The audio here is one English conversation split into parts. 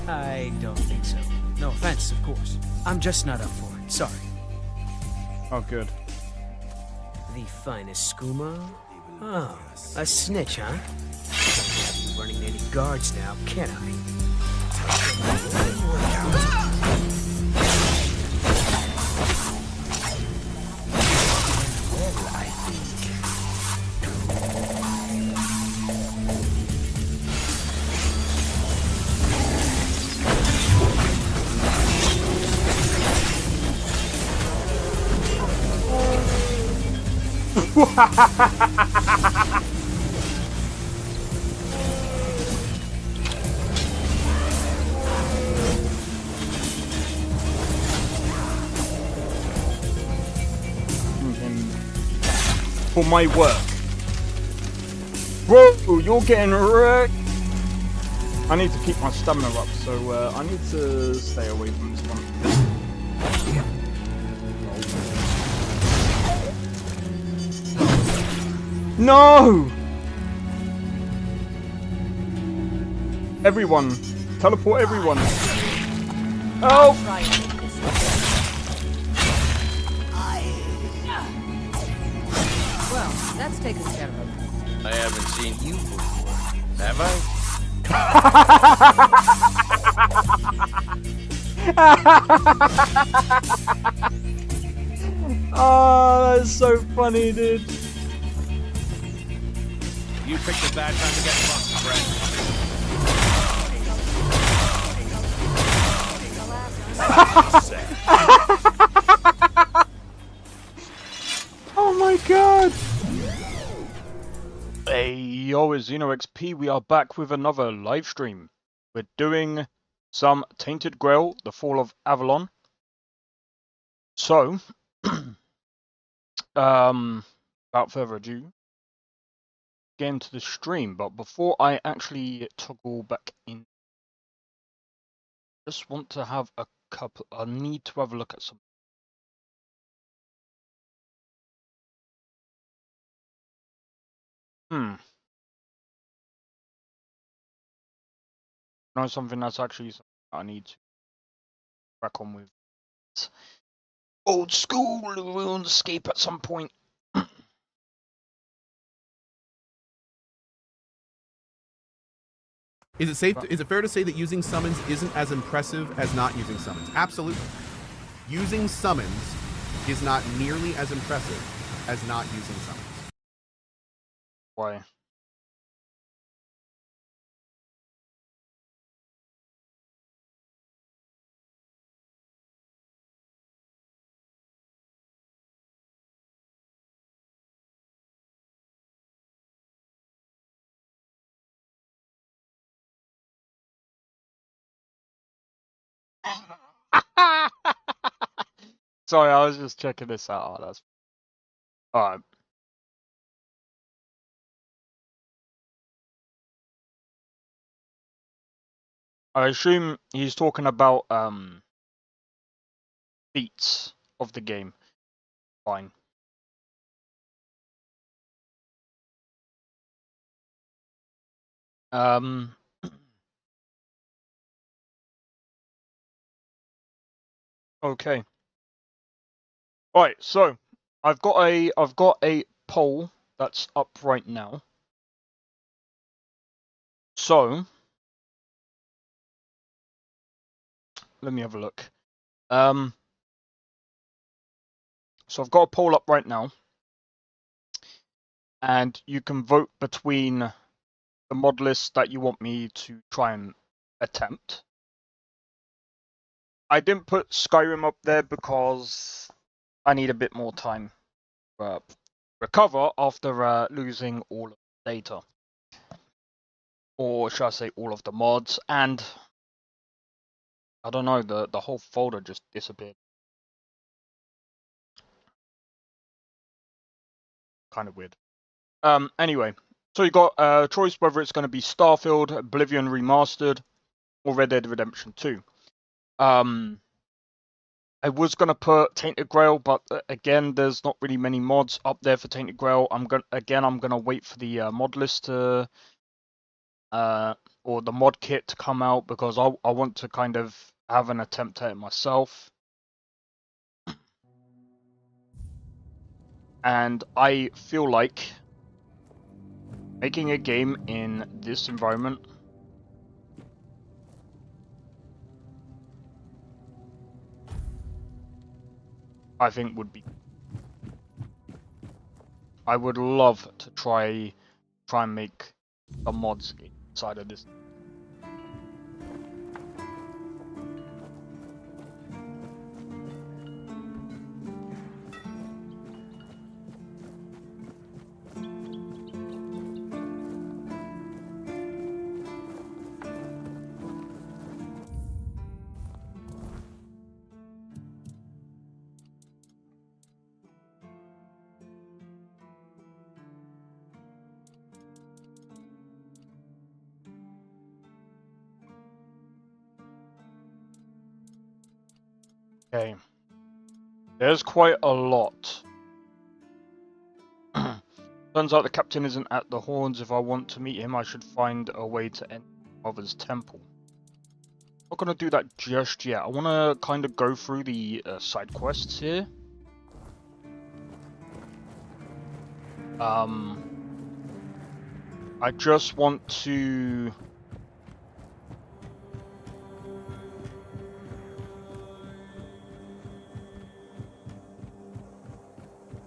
I don't think so. No offense, of course. I'm just not up for it. Sorry. Oh, good. The finest skooma? Oh, a snitch, huh? Can't be running any guards now, can I? Well, I think. For my work. Whoa, you're getting wrecked. I need to keep my stamina up, so I need to stay away from this one. No! Everyone, teleport everyone. Oh! Well, that's taken care of. I haven't seen you before, have I? Oh, that's so funny, dude. You picked a bad time to get fucked, friend. Oh my god! Hey yo, it's XP. We are back with another live stream. We're doing some Tainted Grail, the Fall of Avalon. So, without further ado, get into the stream. But before I actually toggle back in, just want to have a couple. I need to have a look at some. Know something that's actually something I need to crack on with. It's old school RuneScape at some point. Is it safe? Is it fair to say that using summons isn't as impressive as not using summons? Absolutely. Using summons is not nearly as impressive as not using summons. Why? Sorry, I was just checking this out. Oh, that's alright. I assume he's talking about beats of the game. Fine. Okay. Alright, so I've got a poll that's up right now. So let me have a look. So I've got a poll up right now, and you can vote between the mod list that you want me to try and attempt. I didn't put Skyrim up there because I need a bit more time to recover after losing all of the data. Or should I say all of the mods, and I don't know, the whole folder just disappeared. Kind of weird. Anyway, so you got a choice whether it's going to be Starfield, Oblivion Remastered, or Red Dead Redemption 2. I was going to put Tainted Grail, but again, there's not really many mods up there for Tainted Grail. I'm going to wait for the mod list to, or or the mod kit to come out, because I want to kind of have an attempt at it myself. And I feel like making a game in this environment I think would be. I would love to try and make some mods inside of this. Okay. There's quite a lot. Turns out the captain isn't at the Horns. If I want to meet him, I should find a way to enter Mother's temple. Not gonna do that just yet. I want to kind of go through the side quests here. I just want to.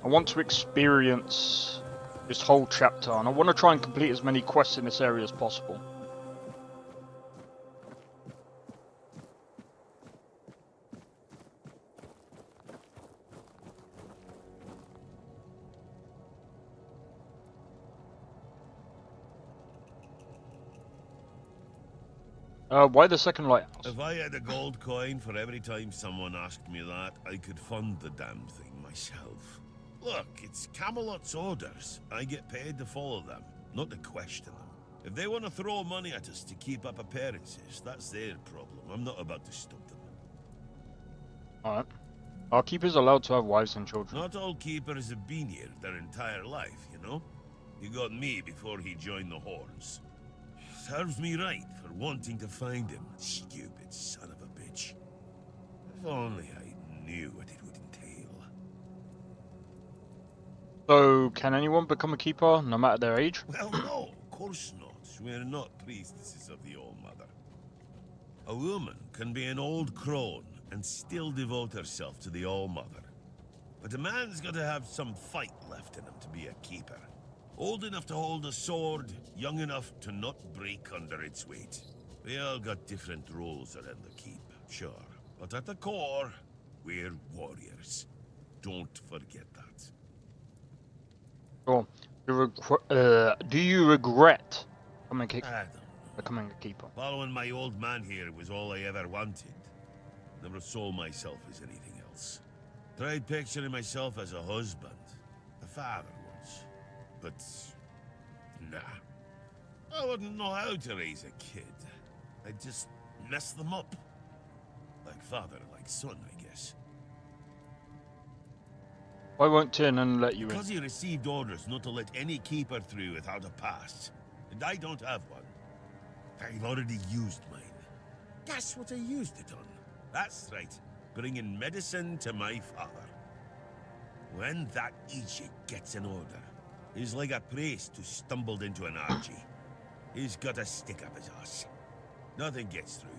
I want to experience this whole chapter, and I want to try and complete as many quests in this area as possible. Why the second lighthouse? If I had a gold coin for every time someone asked me that, I could fund the damn thing myself. Look, it's Camelot's orders. I get paid to follow them, not to question them. If they want to throw money at us to keep up appearances, that's their problem. I'm not about to stop them. Alright. Our keepers are allowed to have wives and children. Not all keepers have been here their entire life, you know? He got me before he joined the Horns. Serves me right for wanting to find him, stupid son of a bitch. If only I knew what it would entail. So, can anyone become a keeper, no matter their age? Well, no, of course not. We're not priestesses of the All-Mother. A woman can be an old crone and still devote herself to the All-Mother. But a man's got to have some fight left in him to be a keeper. Old enough to hold a sword, young enough to not break under its weight. We all got different roles around the keep, sure. But at the core, we're warriors. Don't forget that. Sure. Do you regret becoming a keeper? Following my old man here was all I ever wanted. Never saw myself as anything else. Tried picturing myself as a husband, a father once. But, nah. I wouldn't know how to raise a kid. I'd just mess them up. Like father, like son, I guess. Why won't Tiernan let you in? Because he received orders not to let any keeper through without a pass. And I don't have one. I've already used mine. Guess what I used it on? That's right. Bringing medicine to my father. When that Egypt gets an order, he's like a priest who stumbled into an orgy. He's got a stick up his ass. Nothing gets through him.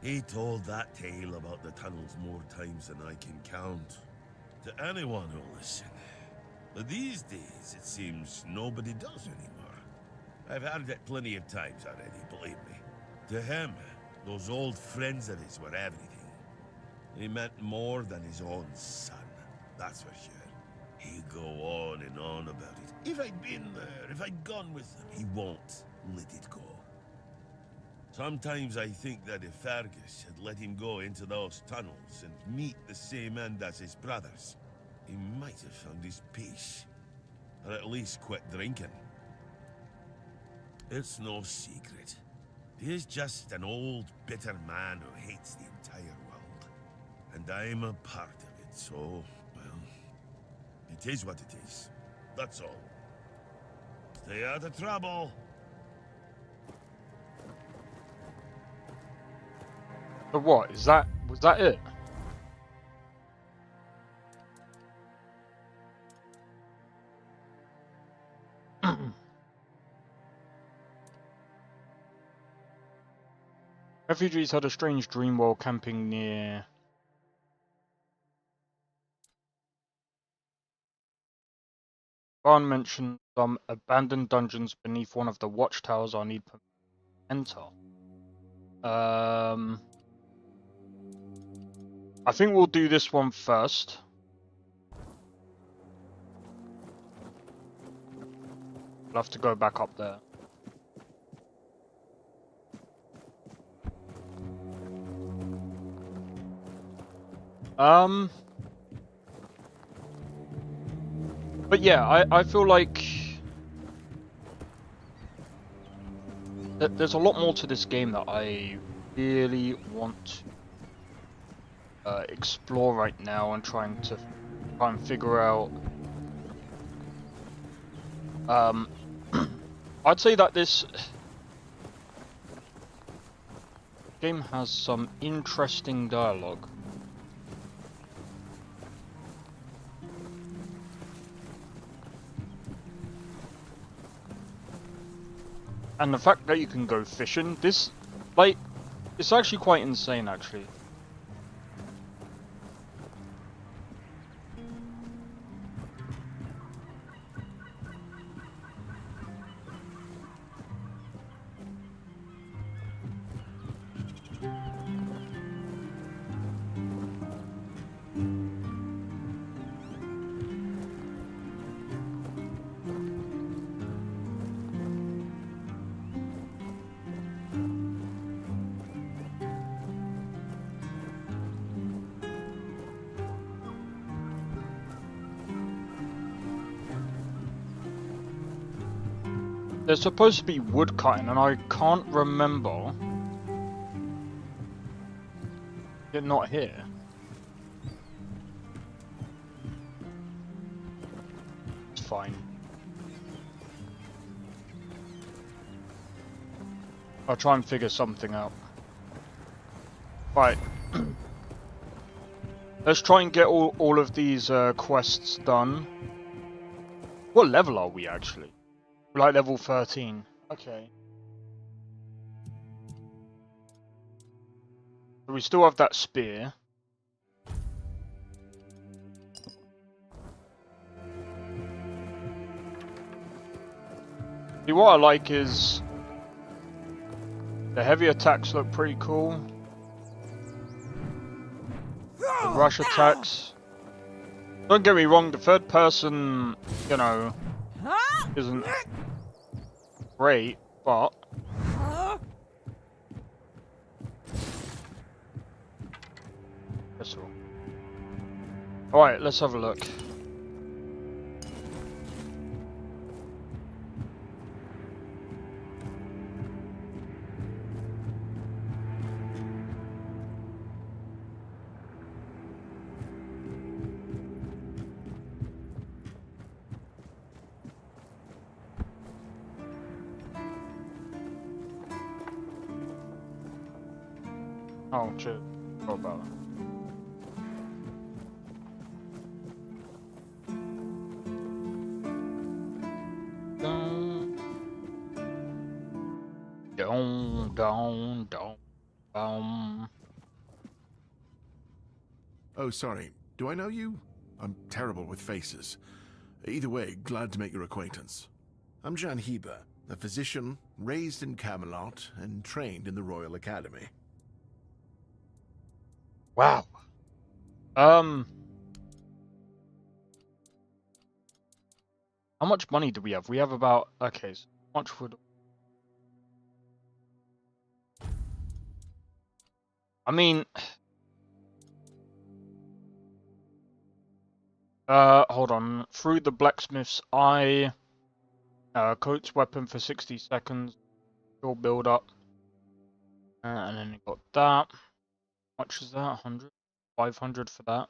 He told that tale about the tunnels more times than I can count. To anyone who'll listen. But these days, it seems nobody does anymore. I've heard it plenty of times already, believe me. To him, those old friends of his were everything. He meant more than his own son, that's for sure. He'd go on and on about it. If I'd been there, if I'd gone with him, he won't let it go. Sometimes I think that if Fergus had let him go into those tunnels and meet the same end as his brothers, he might have found his peace. Or at least quit drinking. It's no secret. He's just an old, bitter man who hates the entire world. And I'm a part of it, so, well, it is what it is. That's all. Stay out of trouble. So what? Was that it? Refugees had a strange dream while camping near. Barn mentioned some abandoned dungeons beneath one of the watchtowers I need to enter. I think we'll do this one first. We'll have to go back up there. But yeah, I feel like there's a lot more to this game that I really want to explore right now and try and figure out. I'd say that this game has some interesting dialogue. And the fact that you can go fishing, this, like, it's actually quite insane, actually. There's supposed to be wood cutting, and I can't remember it not here. It's fine. I'll try and figure something out. Right. Let's try and get all of these quests done. What level are we actually? We're like level 13. Okay. So we still have that spear. See, what I like is the heavy attacks look pretty cool. The rush attacks. Don't get me wrong, the third person, you know, isn't great, but that's all. Alright, let's have a look. Oh, shit. What about that? Down. Oh, sorry. Do I know you? I'm terrible with faces. Either way, glad to make your acquaintance. I'm Jan Heber, a physician raised in Camelot and trained in the Royal Academy. Wow. How much money do we have? We have about, okay, so how much would... I mean... hold on. Through the blacksmith's eye, coats weapon for 60 seconds, skill build up, and then you got that. How much is that? 100? 500 for that.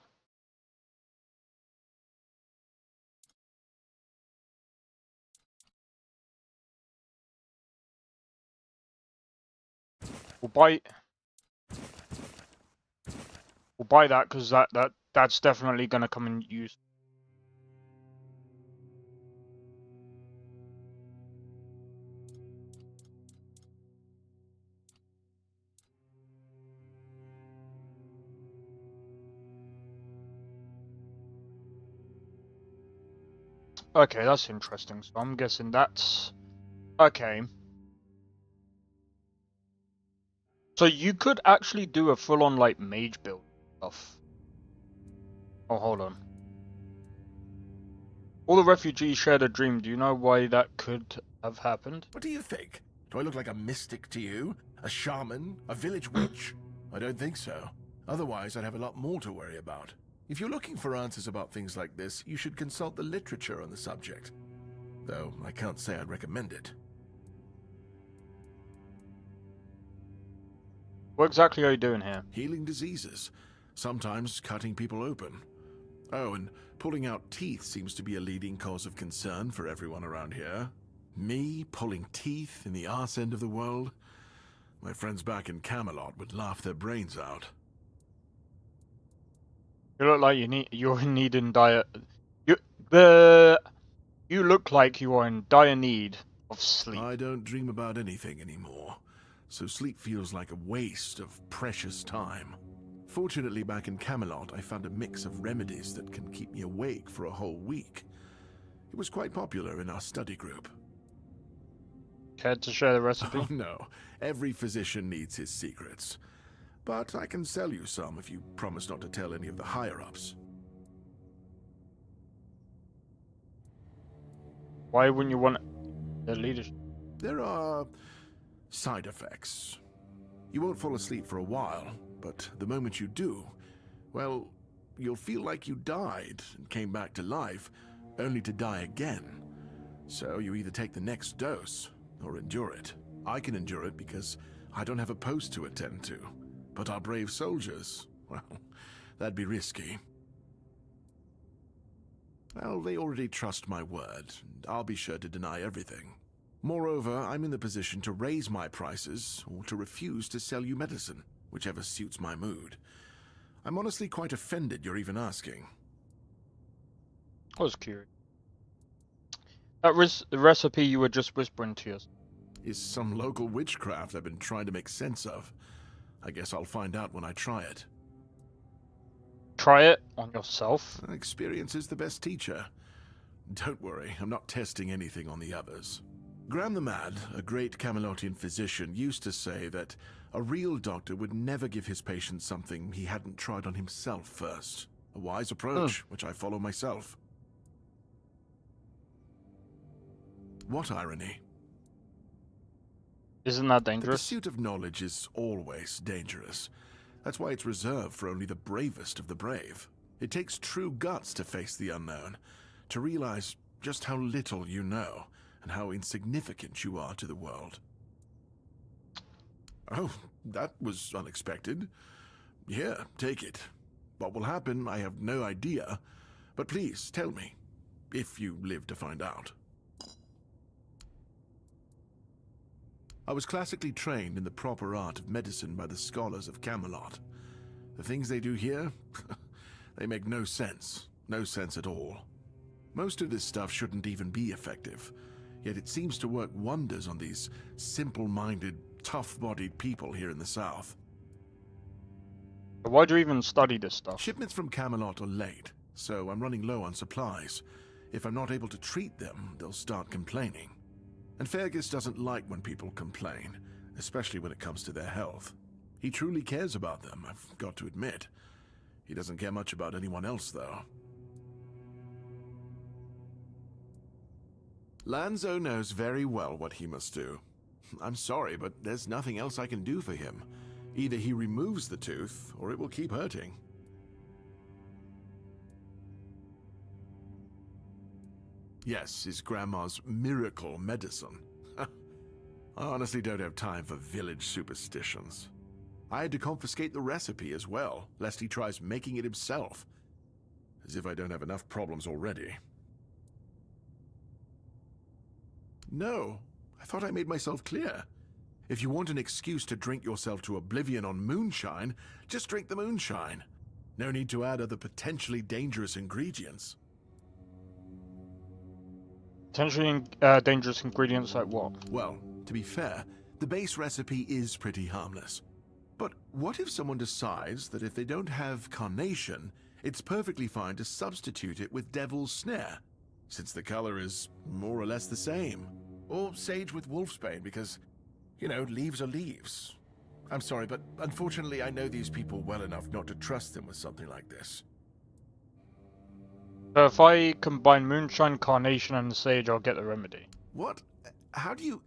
We'll buy that because that's definitely gonna come in use. Okay, that's interesting. So I'm guessing that's okay. So you could actually do a full-on like mage build stuff. Oh, hold on. All the refugees shared a dream. Do you know why that could have happened? What do you think? Do I look like a mystic to you? A shaman? A village witch? I don't think so. Otherwise, I'd have a lot more to worry about. If you're looking for answers about things like this, you should consult the literature on the subject. Though, I can't say I'd recommend it. What exactly are you doing here? Healing diseases. Sometimes cutting people open. Oh, and pulling out teeth seems to be a leading cause of concern for everyone around here. Me pulling teeth in the arse end of the world? My friends back in Camelot would laugh their brains out. You look like you're in need in dire. You look like you are in dire need of sleep. I don't dream about anything anymore, so sleep feels like a waste of precious time. Fortunately, back in Camelot, I found a mix of remedies that can keep me awake for a whole week. It was quite popular in our study group. Care to share the recipe? Oh no, every physician needs his secrets. But I can sell you some if you promise not to tell any of the higher-ups. Why wouldn't you want the leadership? There are side effects. You won't fall asleep for a while, but the moment you do, well, you'll feel like you died and came back to life, only to die again. So you either take the next dose, or endure it. I can endure it because I don't have a post to attend to. But our brave soldiers, well, that'd be risky. Well, they already trust my word, and I'll be sure to deny everything. Moreover, I'm in the position to raise my prices, or to refuse to sell you medicine, whichever suits my mood. I'm honestly quite offended you're even asking. I was curious. That recipe you were just whispering to us. Is some local witchcraft I've been trying to make sense of. I guess I'll find out when I try it. Try it on yourself. Experience is the best teacher. Don't worry, I'm not testing anything on the others. Graham the Mad, a great Camelotian physician, used to say that a real doctor would never give his patient something he hadn't tried on himself first. A wise approach, which I follow myself. What irony? Isn't that The dangerous? pursuit of knowledge is always dangerous. That's why it's reserved for only the bravest of the brave. It takes true guts to face the unknown, to realize just how little you know, and how insignificant you are to the world. Oh, that was unexpected. Here, take it. What will happen, I have no idea. But please, tell me, if you live to find out. I was classically trained in the proper art of medicine by the scholars of Camelot. The things they do here, they make no sense. No sense at all. Most of this stuff shouldn't even be effective, yet it seems to work wonders on these simple-minded, tough-bodied people here in the south. Why do you even study this stuff? Shipments from Camelot are late, so I'm running low on supplies. If I'm not able to treat them, they'll start complaining. And Fergus doesn't like when people complain, especially when it comes to their health. He truly cares about them, I've got to admit. He doesn't care much about anyone else, though. Lanzo knows very well what he must do. I'm sorry, but there's nothing else I can do for him. Either he removes the tooth, or it will keep hurting. Yes, his grandma's miracle medicine. I honestly don't have time for village superstitions. I had to confiscate the recipe as well, lest he tries making it himself. As if I don't have enough problems already. No, I thought I made myself clear. If you want an excuse to drink yourself to oblivion on moonshine, just drink the moonshine. No need to add other potentially dangerous ingredients. Potentially dangerous ingredients like what? Well, to be fair, the base recipe is pretty harmless. But what if someone decides that if they don't have carnation, it's perfectly fine to substitute it with devil's snare, since the color is more or less the same? Or sage with wolfsbane, because, you know, leaves are leaves. I'm sorry, but unfortunately I know these people well enough not to trust them with something like this. So if I combine moonshine, carnation, and sage, I'll get the remedy. What? How do you...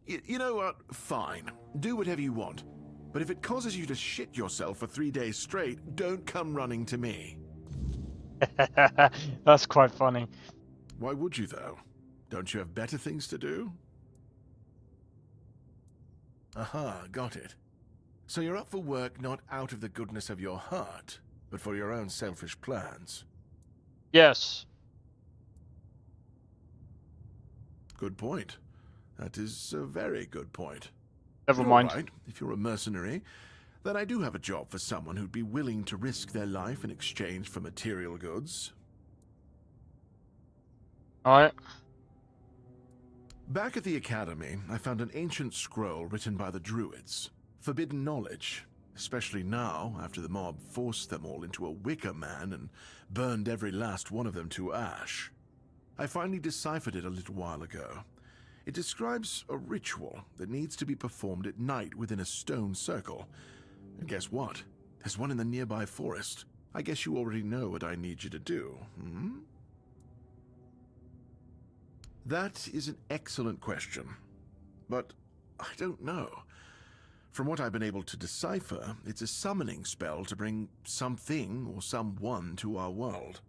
You know what? Fine. Do whatever you want. But if it causes you to shit yourself for 3 days straight, don't come running to me. That's quite funny. Why would you, though? Don't you have better things to do? Aha, got it. So you're up for work not out of the goodness of your heart, but for your own selfish plans. Yes. Good point. That is a very good point. Never All mind. right, if you're a mercenary, then I do have a job for someone who'd be willing to risk their life in exchange for material goods. Alright. Back at the academy, I found an ancient scroll written by the Druids. Forbidden knowledge, especially now, after the mob forced them all into a wicker man and burned every last one of them to ash. I finally deciphered it a little while ago. It describes a ritual that needs to be performed at night within a stone circle. And guess what? There's one in the nearby forest. I guess you already know what I need you to do, hmm? That is an excellent question. But I don't know. From what I've been able to decipher, it's a summoning spell to bring something or someone to our world.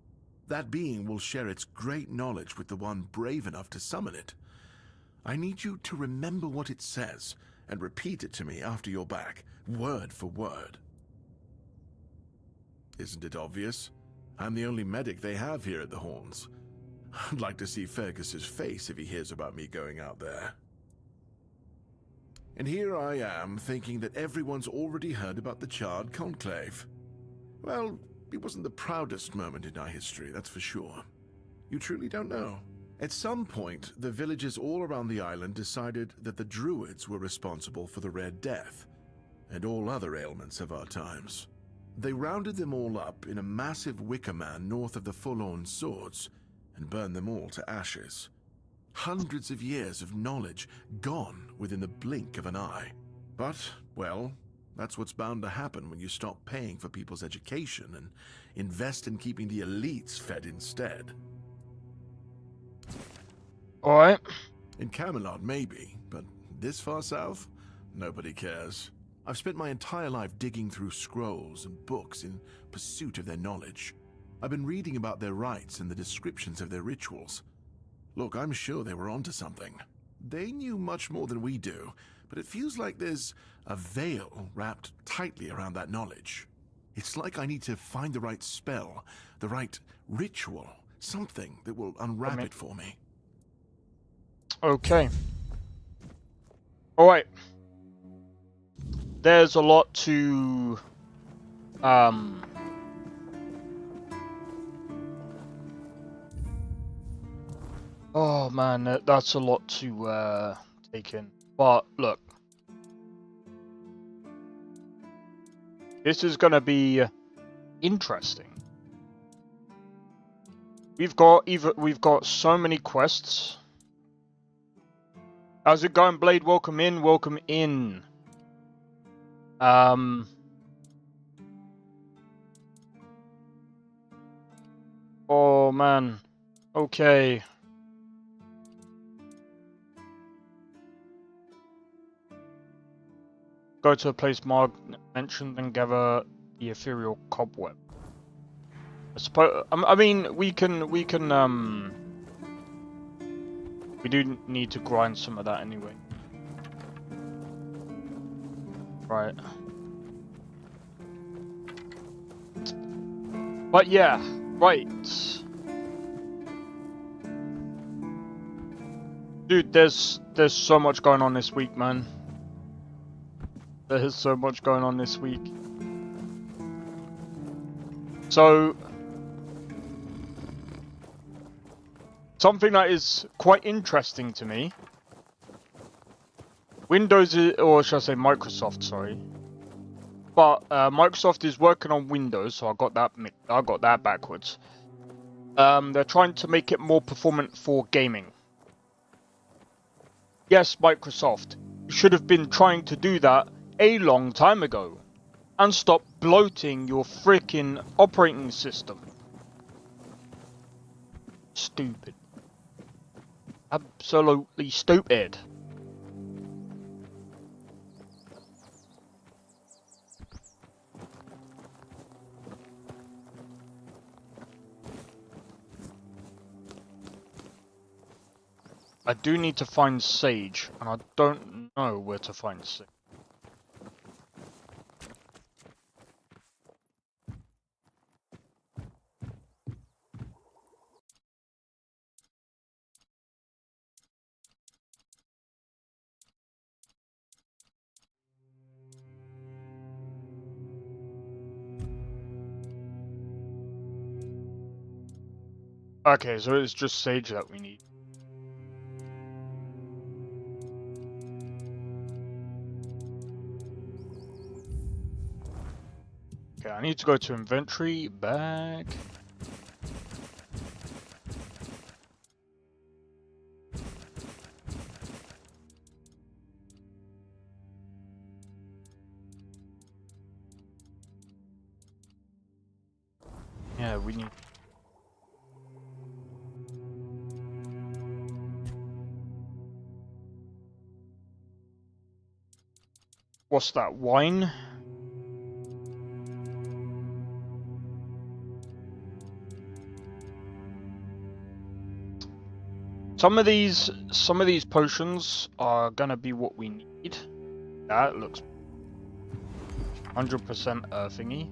That being will share its great knowledge with the one brave enough to summon it. I need you to remember what it says and repeat it to me after you're back, word for word. Isn't it obvious? I'm the only medic they have here at the Horns. I'd like to see Fergus's face if he hears about me going out there. And here I am, thinking that everyone's already heard about the Charred Conclave. Well, it wasn't the proudest moment in our history, that's for sure. You truly don't know. At some point, the villagers all around the island decided that the Druids were responsible for the Red Death, and all other ailments of our times. They rounded them all up in a massive wicker man north of the Forlorn Swords, and burned them all to ashes. Hundreds of years of knowledge gone within the blink of an eye. But, well, that's what's bound to happen when you stop paying for people's education and invest in keeping the elites fed instead. Alright. In Camelot, maybe, but this far south? Nobody cares. I've spent my entire life digging through scrolls and books in pursuit of their knowledge. I've been reading about their rites and the descriptions of their rituals. Look, I'm sure they were onto something. They knew much more than we do, but it feels like there's a veil wrapped tightly around that knowledge. It's like I need to find the right spell, the right ritual, something that will unwrap it for me. Okay. Alright. There's a lot to... Oh man, that's a lot to take in. But look, this is gonna be interesting. We've got so many quests. How's it going, Blade? Welcome in. Welcome in. Oh man. Okay. Go to a place Marg mentioned and gather the ethereal cobweb. I suppose. I mean, we do need to grind some of that anyway. Right. But yeah, right. Dude, there's so much going on this week, man. There's so much going on this week. So, something that is quite interesting to me. Windows, or should I say Microsoft, sorry. But Microsoft is working on Windows, so I got that backwards. They're trying to make it more performant for gaming. Yes, Microsoft, you should have been trying to do that a long time ago. And stop bloating your freaking operating system. Stupid. Absolutely stupid. I do need to find Sage, and I don't know where to find Sage. Okay, so it's just Sage that we need. Okay, I need to go to inventory, back. Yeah, we need... What's that, wine? Some of these potions are gonna be what we need. That looks 100% thingy.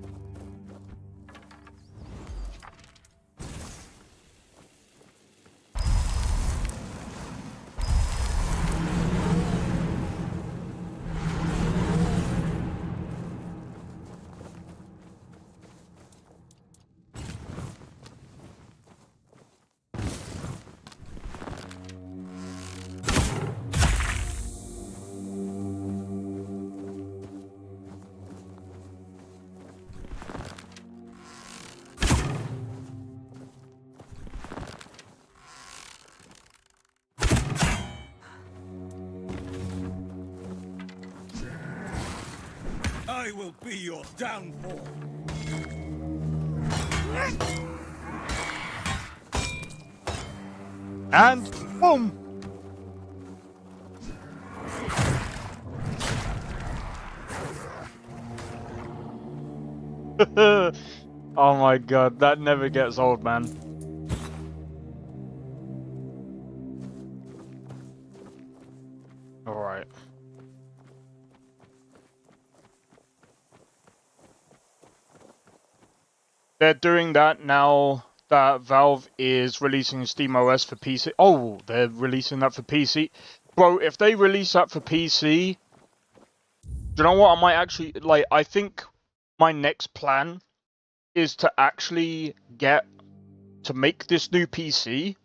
I will be your downfall. And boom! Oh my god, that never gets old, man. Alright. They're doing that now that Valve is releasing SteamOS for PC. Oh, they're releasing that for PC. Bro, if they release that for PC, do you know what? I might actually, like, I think my next plan is to actually get to make this new PC,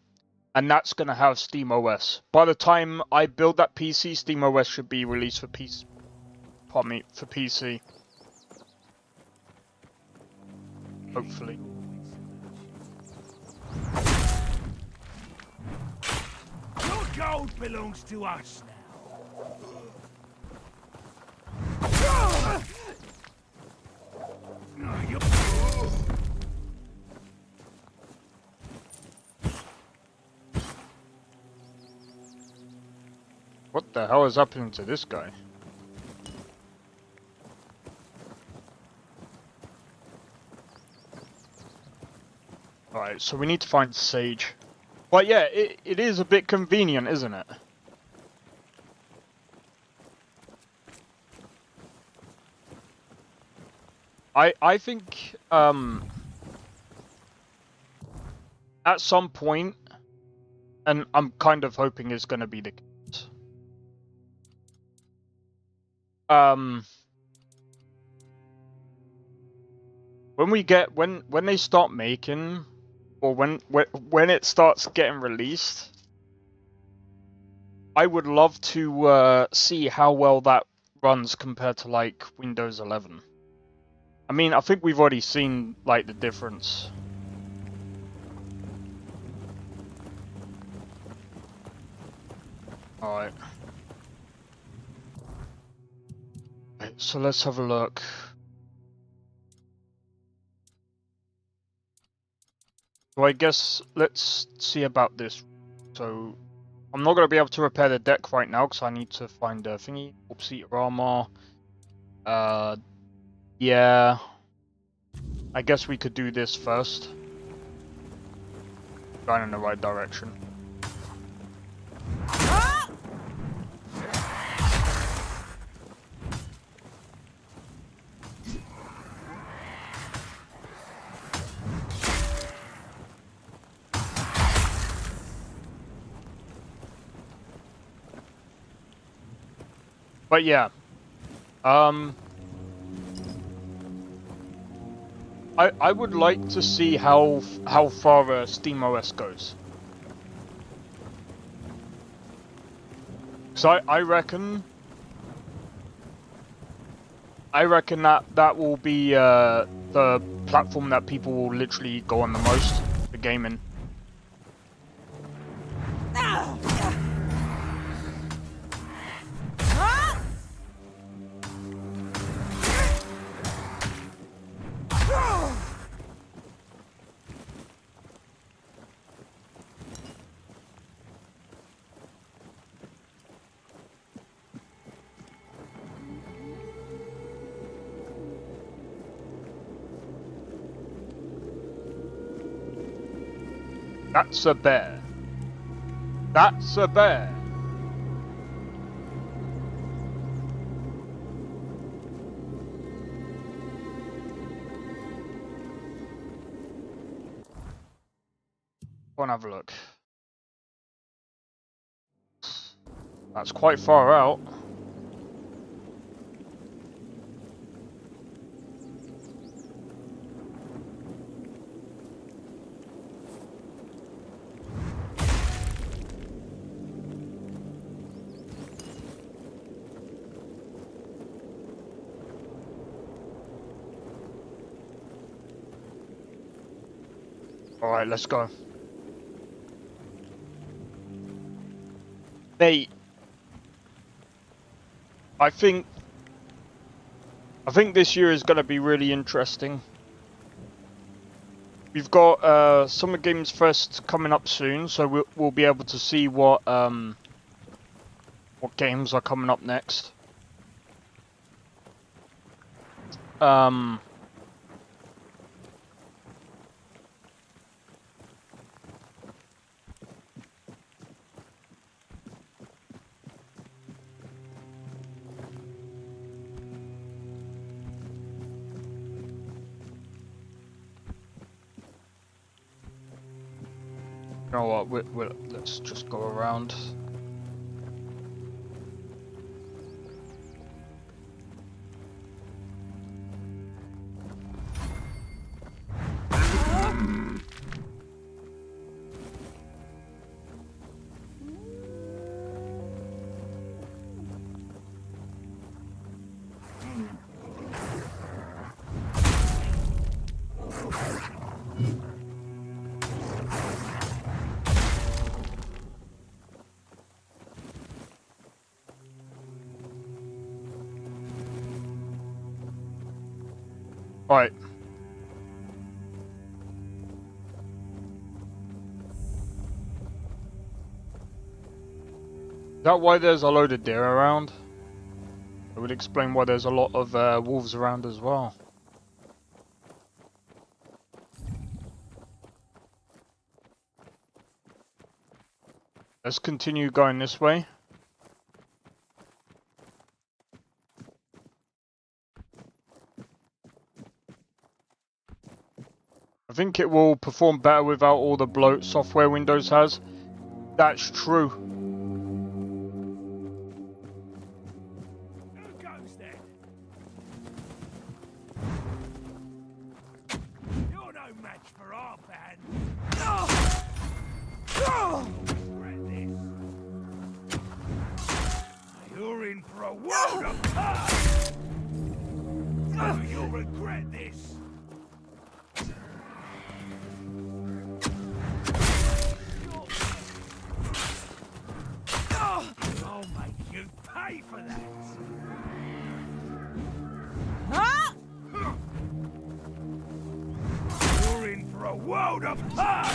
and that's going to have SteamOS. By the time I build that PC, SteamOS should be released for PC. Pardon me, for PC. Hopefully. Your gold belongs to us now. What the hell is happening to this guy? Alright, so we need to find Sage. But yeah, it is a bit convenient, isn't it? I think, at some point, and I'm kind of hoping it's going to be the case, when we get when they start making, or when it starts getting released, I would love to see how well that runs compared to like Windows 11. I mean, I think we've already seen like the difference. All right. So let's have a look. So I guess let's see about this. So I'm not going to be able to repair the deck right now because I need to find a thingy. Obsidian armor. Yeah. I guess we could do this first. Going in the right direction. But yeah, I would like to see how far SteamOS goes. So I reckon that will be the platform that people will literally go on the most for gaming. That's a bear. That's a bear. Go and have a look. That's quite far out. Alright, let's go. Mate, I think this year is going to be really interesting. We've got Summer Games Fest coming up soon, so we'll be able to see what games are coming up next. You know what? Let's just go around. Right. Is that why there's a load of deer around? It would explain why there's a lot of wolves around as well. Let's continue going this way. I think it will perform better without all the bloat software Windows has. That's true. in for a world of fun! Oh, you'll regret this! I'll make you pay for that! You're in for a world of hurt!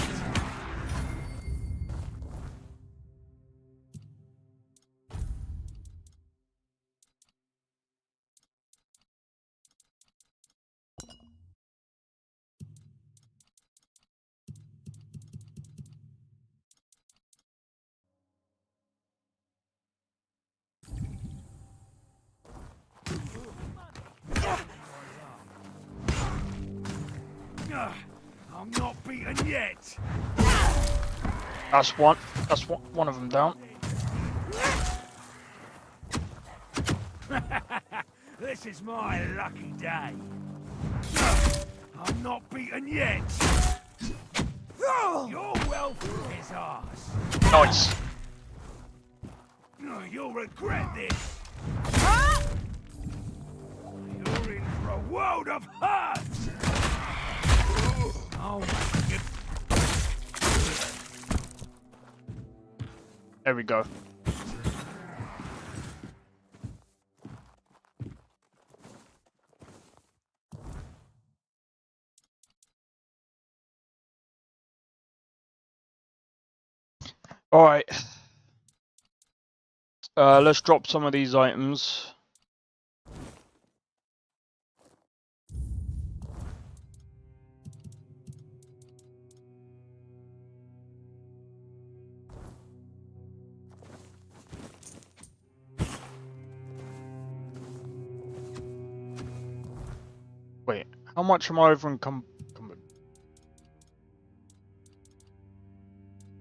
I'm not beaten yet. That's one. That's one of them down. This is my lucky day. I'm not beaten yet. Your wealth is ours. Nice. You'll regret this. You're in for a world of hurt. Oh my God. There we go. All right. Let's drop some of these items. Wait, how much am I over in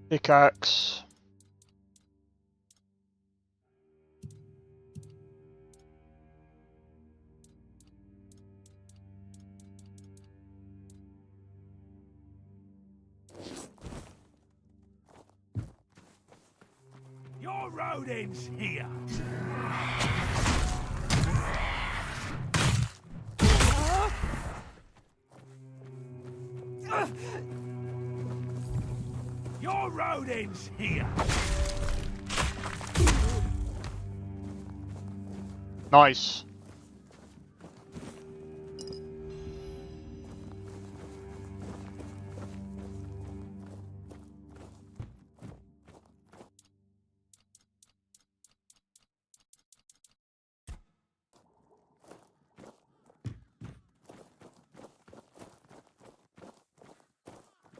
pickaxe? Your road ends here. Your road ends here. Nice.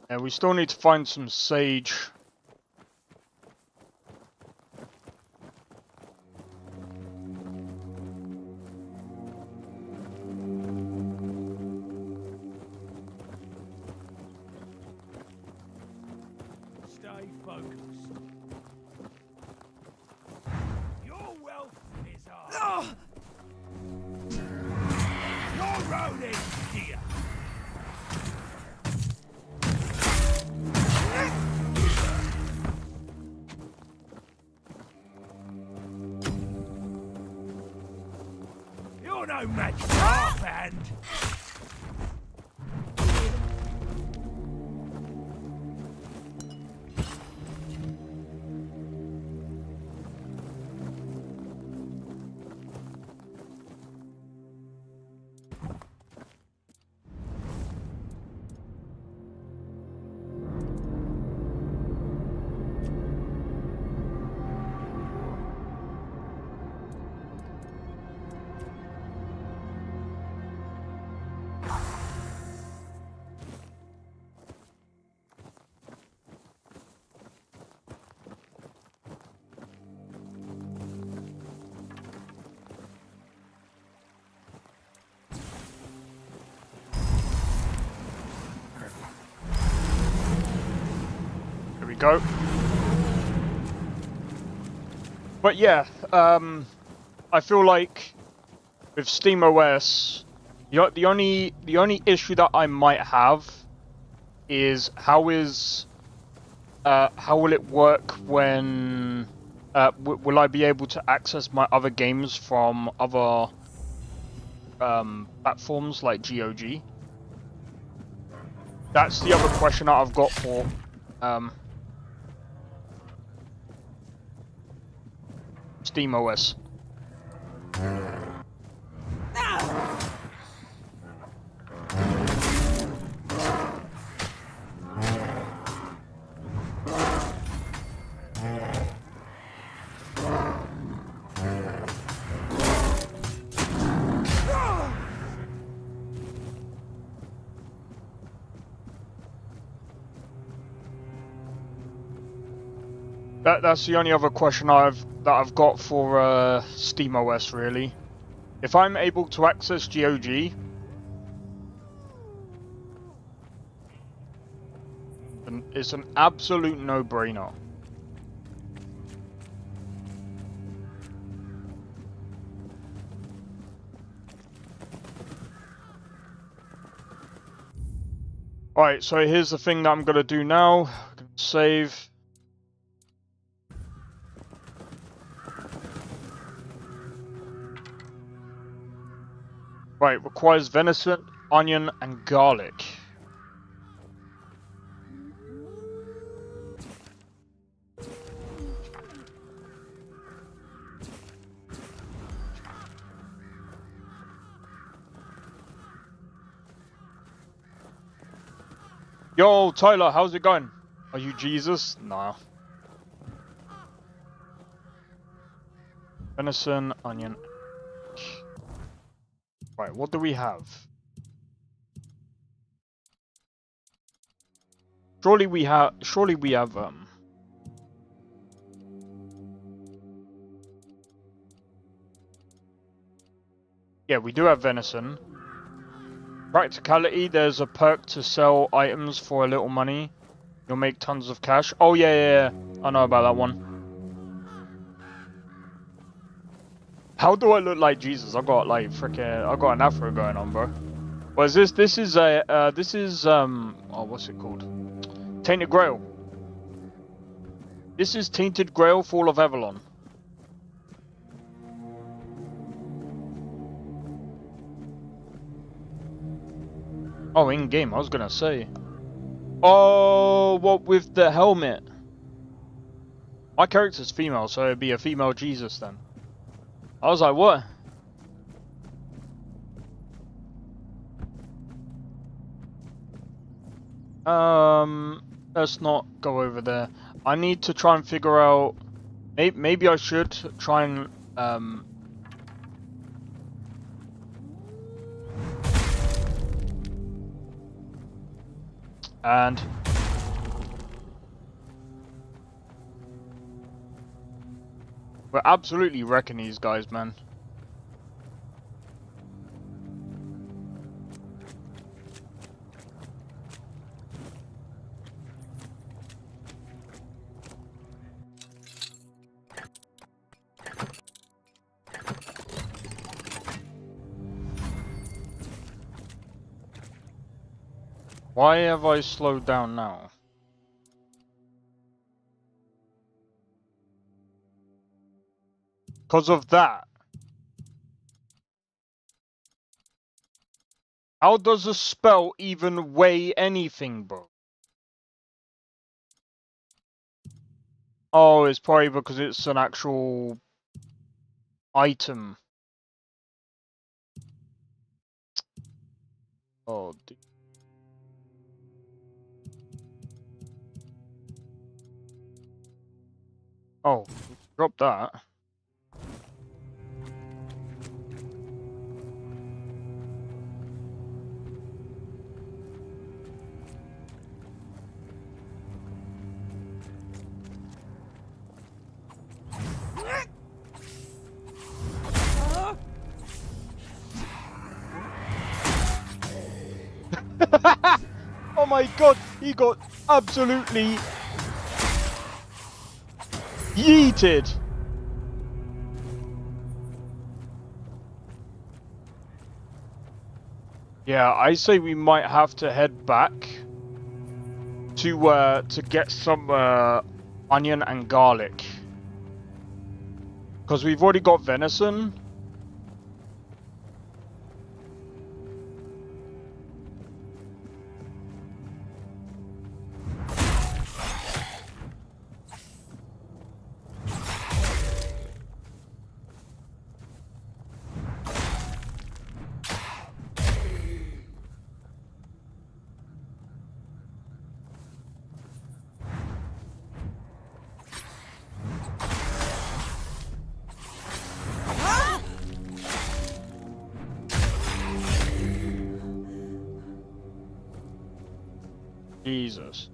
Yeah, we still need to find some sage. Stay focused. Your wealth is ours. Your road ends here. You're no match for our band. There we go. But yeah, I feel like with SteamOS, the only issue that I might have is how will it work when will I be able to access my other games from other platforms like GOG? That's the other question that I've got for SteamOS. That's the only other question I've got for SteamOS really. If I'm able to access GOG, then it's an absolute no-brainer. Alright, so here's the thing that I'm gonna do now. Save. Right, requires venison, onion, and garlic. Yo, Tyler, how's it going? Are you Jesus? Nah. Venison, onion. Right, what do we have? Surely we have yeah, we do have venison. Practicality, there's a perk to sell items for a little money. You'll make tons of cash. Oh yeah. I know about that one. How do I look like Jesus? I've got like I've got an afro going on, bro. What is this? This is oh, what's it called? Tainted Grail. This is Tainted Grail, Fall of Avalon. Oh, in game, I was gonna say. Oh, what with the helmet? My character's female, so it'd be a female Jesus then. I was like, what? Let's not go over there. I need to try and figure out. Maybe I should try and we're absolutely wrecking these guys, man. Why have I slowed down now? Because of that. How does a spell even weigh anything, bro? Oh, it's probably because it's an actual item. Oh, dude. Oh, drop that. Oh my god, he got absolutely yeeted. Yeah, I say we might have to head back to get some onion and garlic. Because we've already got venison. Jesus.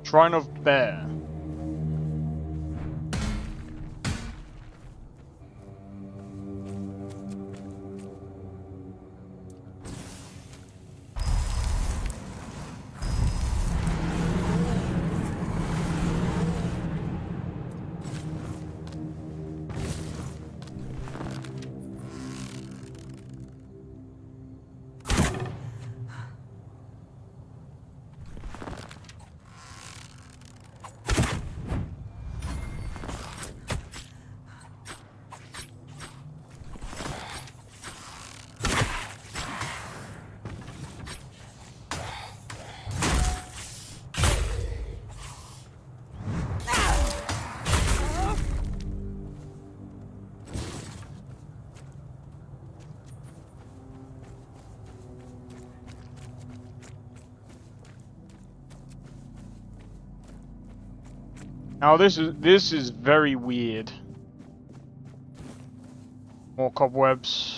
Shrine of Bear. Now this is very weird. More cobwebs.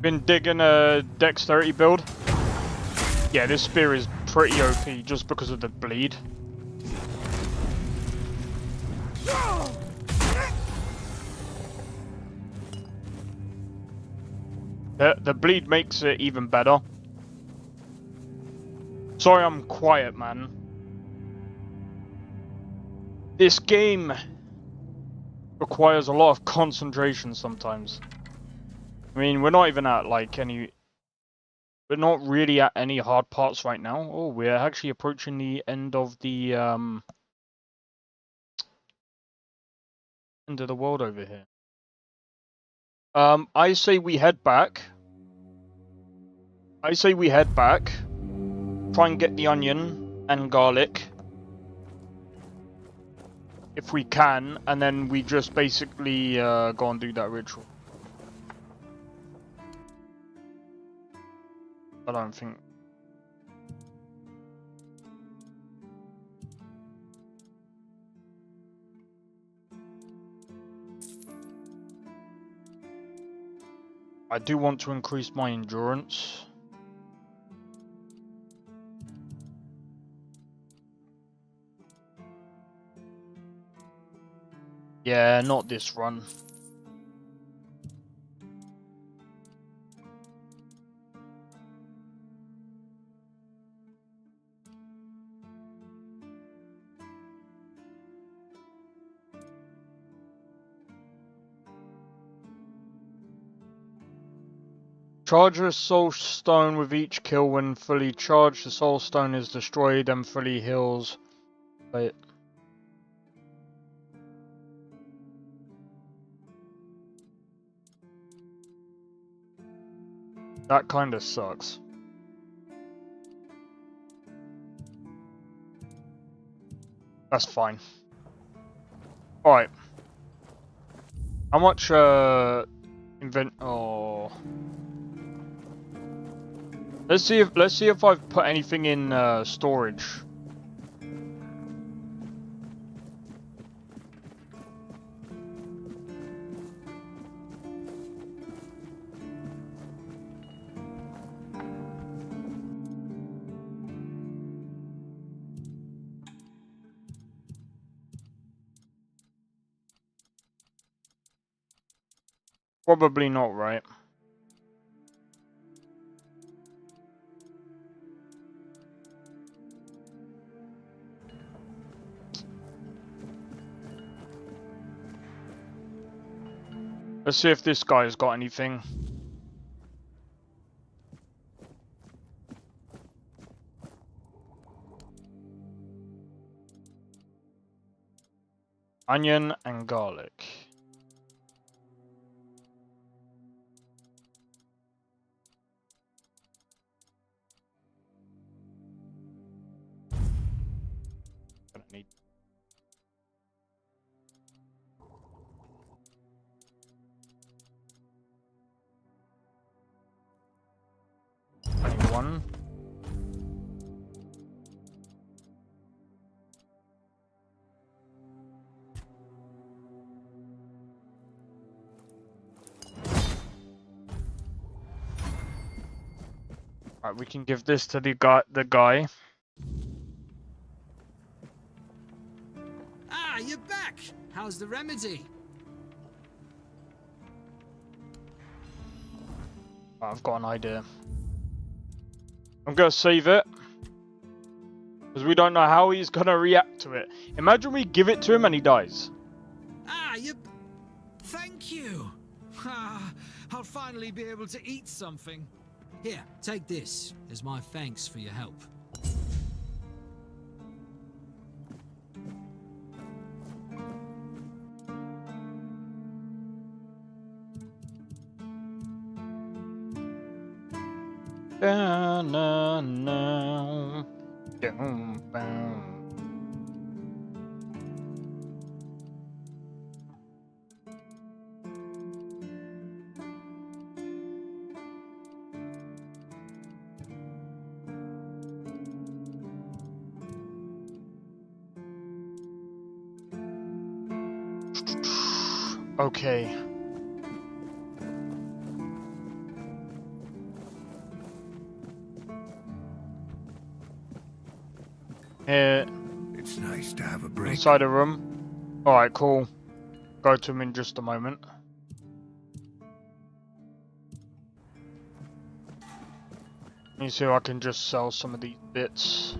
Been digging a dexterity build. Yeah, this spear is pretty OP just because of the bleed. The bleed makes it even better. Sorry I'm quiet, man. This game requires a lot of concentration sometimes. I mean, we're not even at like any... We're not really at any hard parts right now. Oh, we're actually approaching the end of the end of the world over here. I say we head back. Try and get the onion and garlic. If we can, and then we just basically go and do that ritual. I don't think... I do want to increase my endurance. Yeah, not this run. Charge a soul stone with each kill. When fully charged, the soul stone is destroyed and fully heals. Wait. That kind of sucks. That's fine. Alright. How much, oh. Let's see if I've put anything in, storage. Probably not, right? Let's see if this guy's got anything. Onion and garlic. Gonna need. One. Alright, we can give this to the guy. Ah, you're back! How's the remedy? I've got an idea. I'm gonna save it. Because we don't know how he's gonna react to it. Imagine we give it to him and he dies. Ah, you... Thank you! Ah, I'll finally be able to eat something. Here, take this as my thanks for your help. Okay. It's nice to have a break. Inside a room. Alright, cool. Go to him in just a moment. Let me see if I can just sell some of these bits.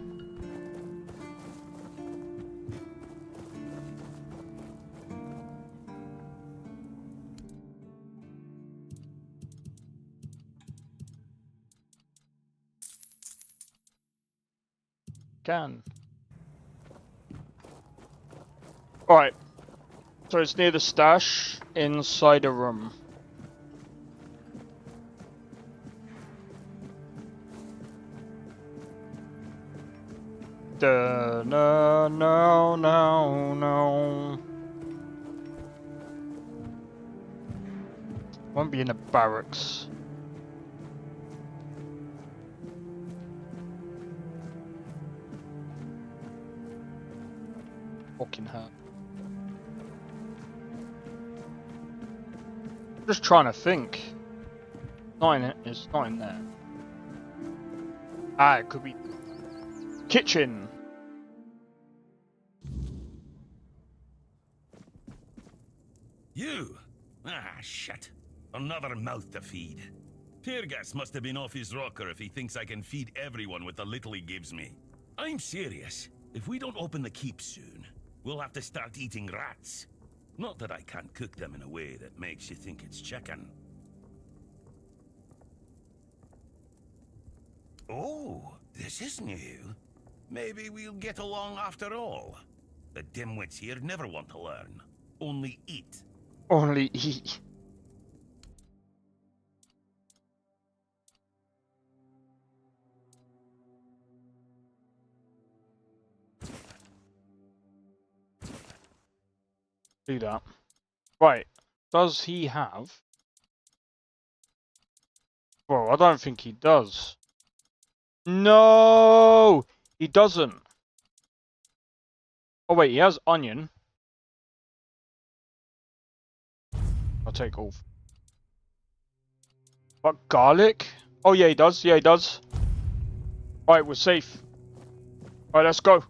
Can. Alright. So it's near the stash inside a room. No, no, no, no. Won't be in the barracks. Fucking hell. Just trying to think. Not in it. It's not in there. Ah, it could be kitchen. You? Ah, shit. Another mouth to feed. Teargas must have been off his rocker if he thinks I can feed everyone with the little he gives me. I'm serious. If we don't open the keep soon, we'll have to start eating rats. Not that I can't cook them in a way that makes you think it's chicken. Oh, this is new. Maybe we'll get along after all. The dimwits here never want to learn. Only eat. Only eat. Do that. Right. Does he have... Well, I don't think he does. No! He doesn't. Oh wait, he has onion. I'll take all. What, garlic? Oh yeah, he does. Yeah, he does. Alright, we're safe. Alright, let's go.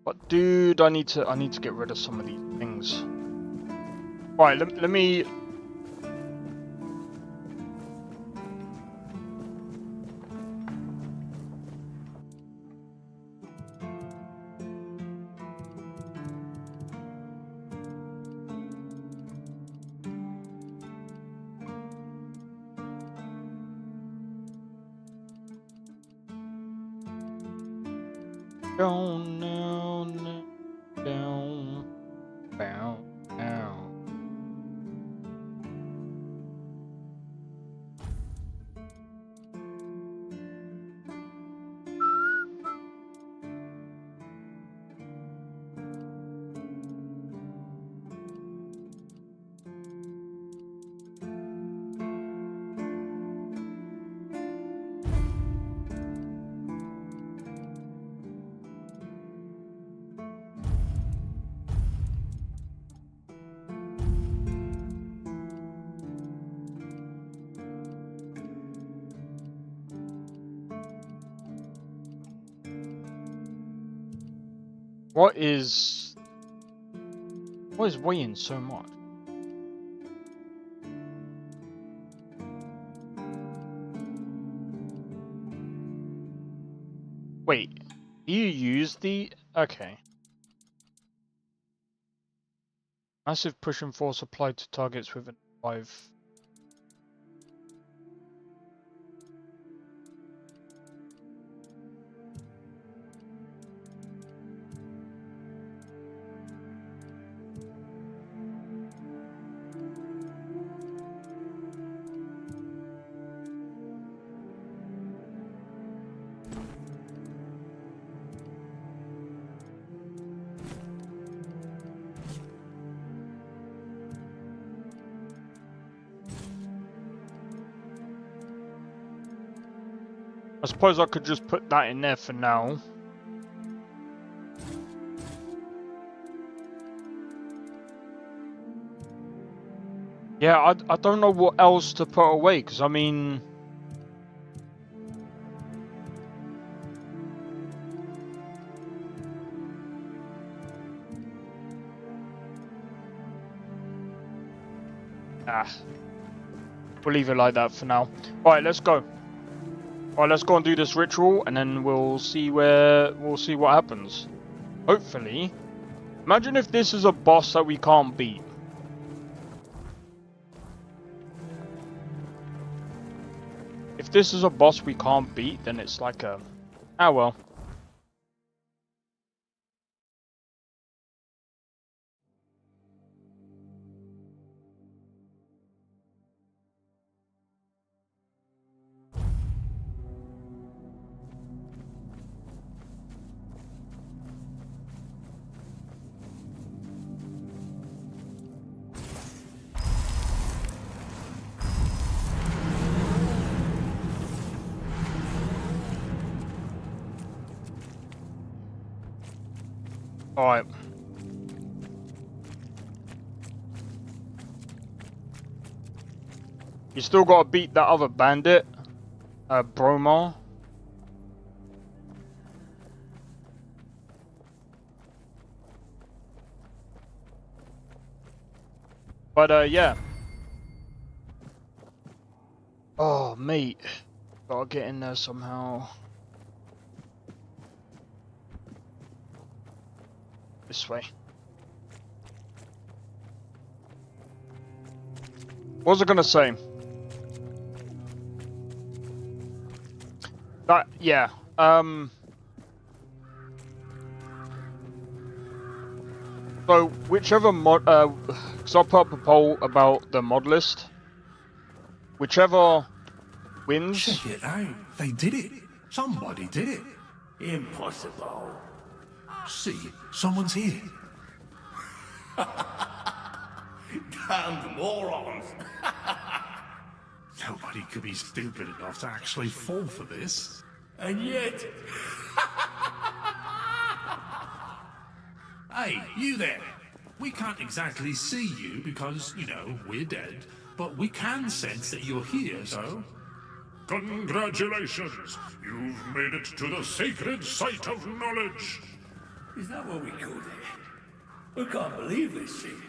But dude, I need to get rid of some of these things. Right, let me. Down, down, down, down, down. What is weighing so much? Wait, do you use the... Okay. Massive pushing force applied to targets within 5... I suppose I could just put that in there for now. Yeah, I don't know what else to put away, because I mean... We'll leave it like that for now. Alright, let's go. Alright, let's go and do this ritual, and then we'll see what happens. Hopefully. Imagine if this is a boss that we can't beat. If this is a boss we can't beat, then it's like a... Ah well. Alright. You still gotta beat that other bandit. Bromar. But, yeah. Oh, mate. Gotta get in there somehow. This way. What was I gonna say? That, yeah. So whichever mod, because I'll put up a poll about the mod list. Whichever wins. Check it out. They did it. Somebody did it. Impossible. See, someone's here. Damned morons. Nobody could be stupid enough to actually fall for this. And yet... Hey, you there. We can't exactly see you because, you know, we're dead. But we can sense that you're here, so... Congratulations! You've made it to the sacred site of knowledge! Is that what we called it? I can't believe this thing.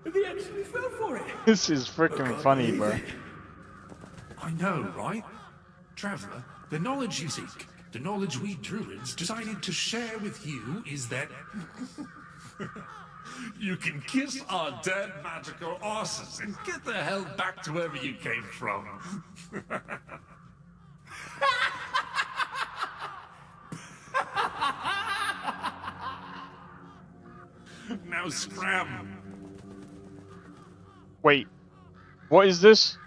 They actually fell for it. This is freaking funny, bro. I know, right? Traveler, the knowledge you seek, the knowledge we druids decided to share with you is that... You can kiss our dead magical asses and get the hell back to wherever you came from. Now scram. Wait, what is this?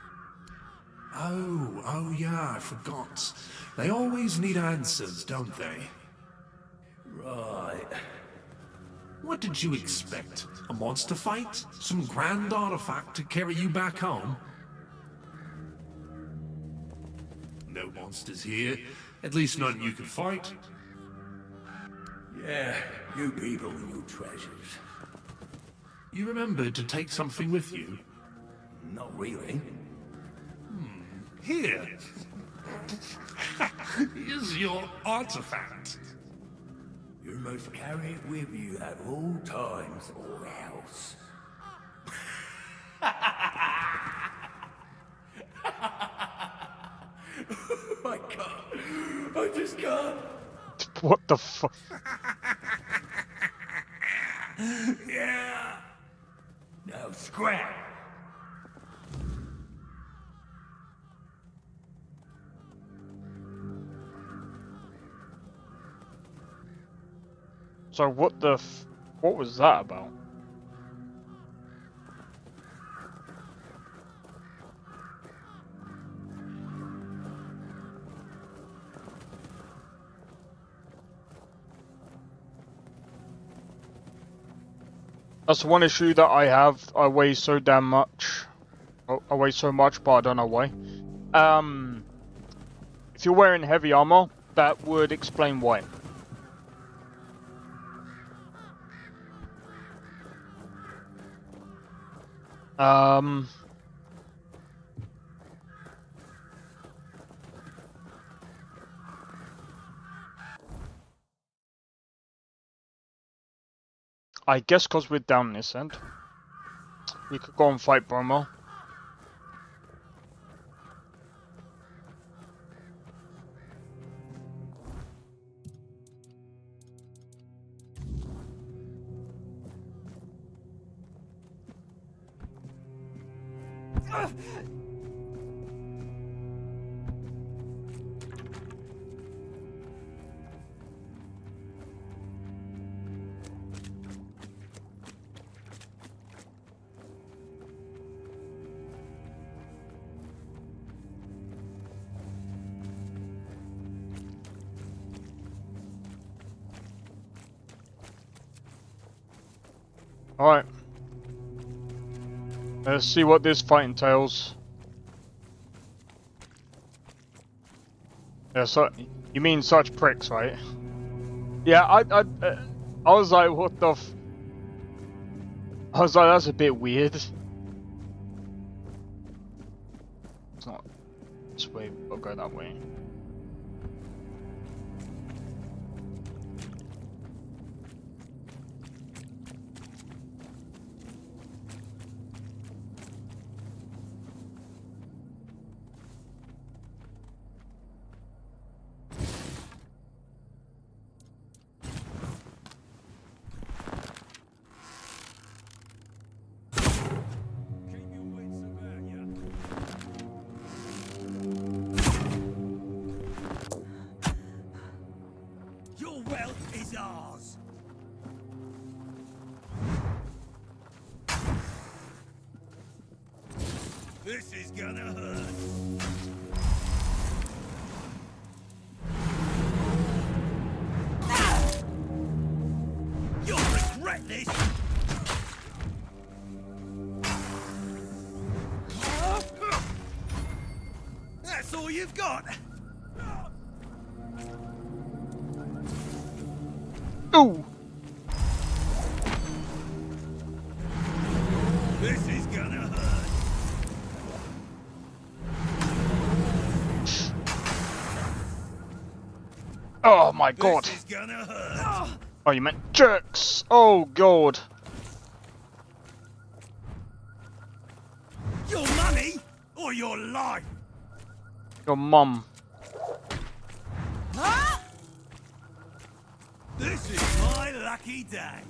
Oh yeah, I forgot. They always need answers, don't they? Right. What did you expect? A monster fight? Some grand artifact to carry you back home? No monsters here. At least none you can fight. Yeah, you people and your treasures. You remembered to take something with you? Not really. Here. Here's your artifact. You must carry it with you at all times or else. I can't. I just can't. What the fuck? Yeah. Now scrap. So what was that about? That's one issue that I have. I weigh so damn much. I weigh so much, but I don't know why. If you're wearing heavy armor, that would explain why. I guess because we're down this end. We could go and fight Bromo. Alright. Let's see what this fight entails. Yeah, so you mean such pricks, right? Yeah, I was like, what the f... I was like, that's a bit weird. It's not this way, we'll go that way. This is gonna hurt. You'll regret this. That's all you've got. Ooh! This is gonna hurt. Oh my god! This is gonna hurt. Oh, you meant jerks! Oh god! Your money or your life? Your mum. This is my lucky day.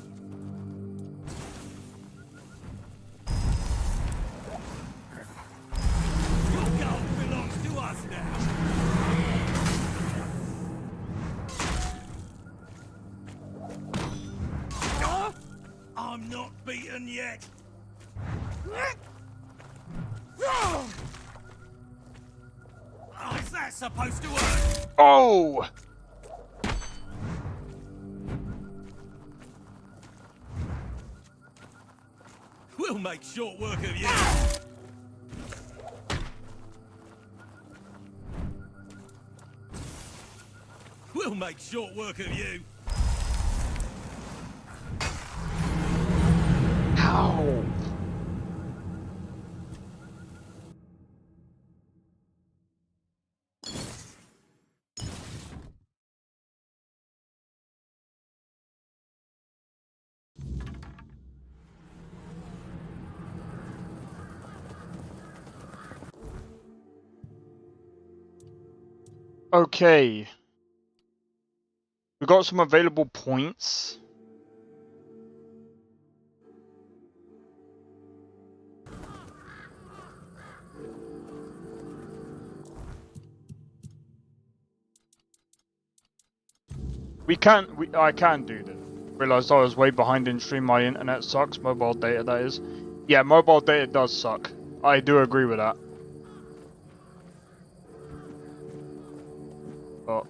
Your gold belongs to us now. I'm not beaten yet. Oh, is that supposed to hurt? Oh! We'll make short work of you. We'll make short work of you. Ow! Okay. We got some available points. I can do this. Realized I was way behind in stream. My internet sucks. Mobile data, that is. Yeah, mobile data does suck. I do agree with that. But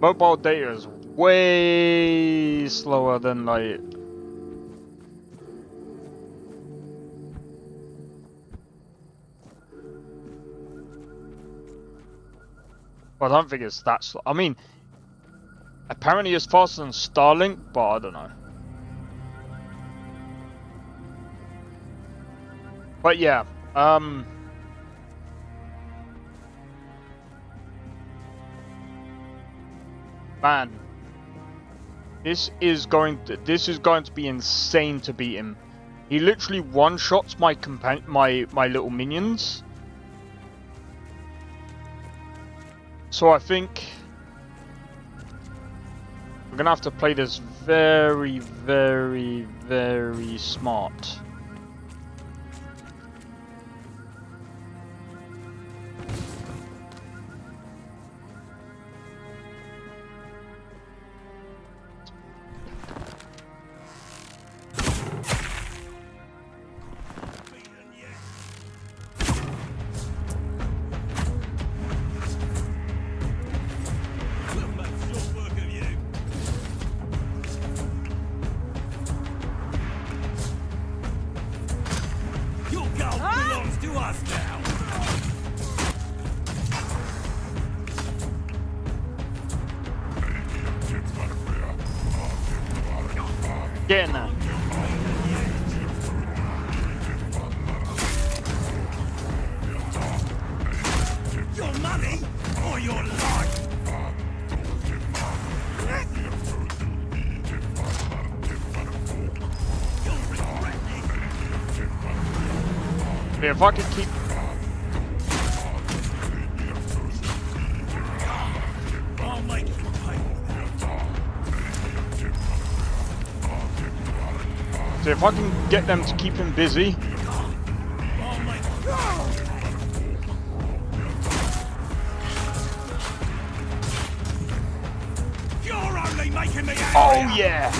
mobile data is way slower than like. Well, I don't think it's that slow. I mean, apparently it's faster than Starlink, but I don't know. But yeah, man, this is going to be insane to beat him. He literally one-shots my little minions. So I think we're gonna have to play this very, very, very smart. Get in there. Your money or your life? You'll regret this. If I could keep. I'll make you pay. So if I can get them to keep him busy. You're only making me angry. Oh yeah!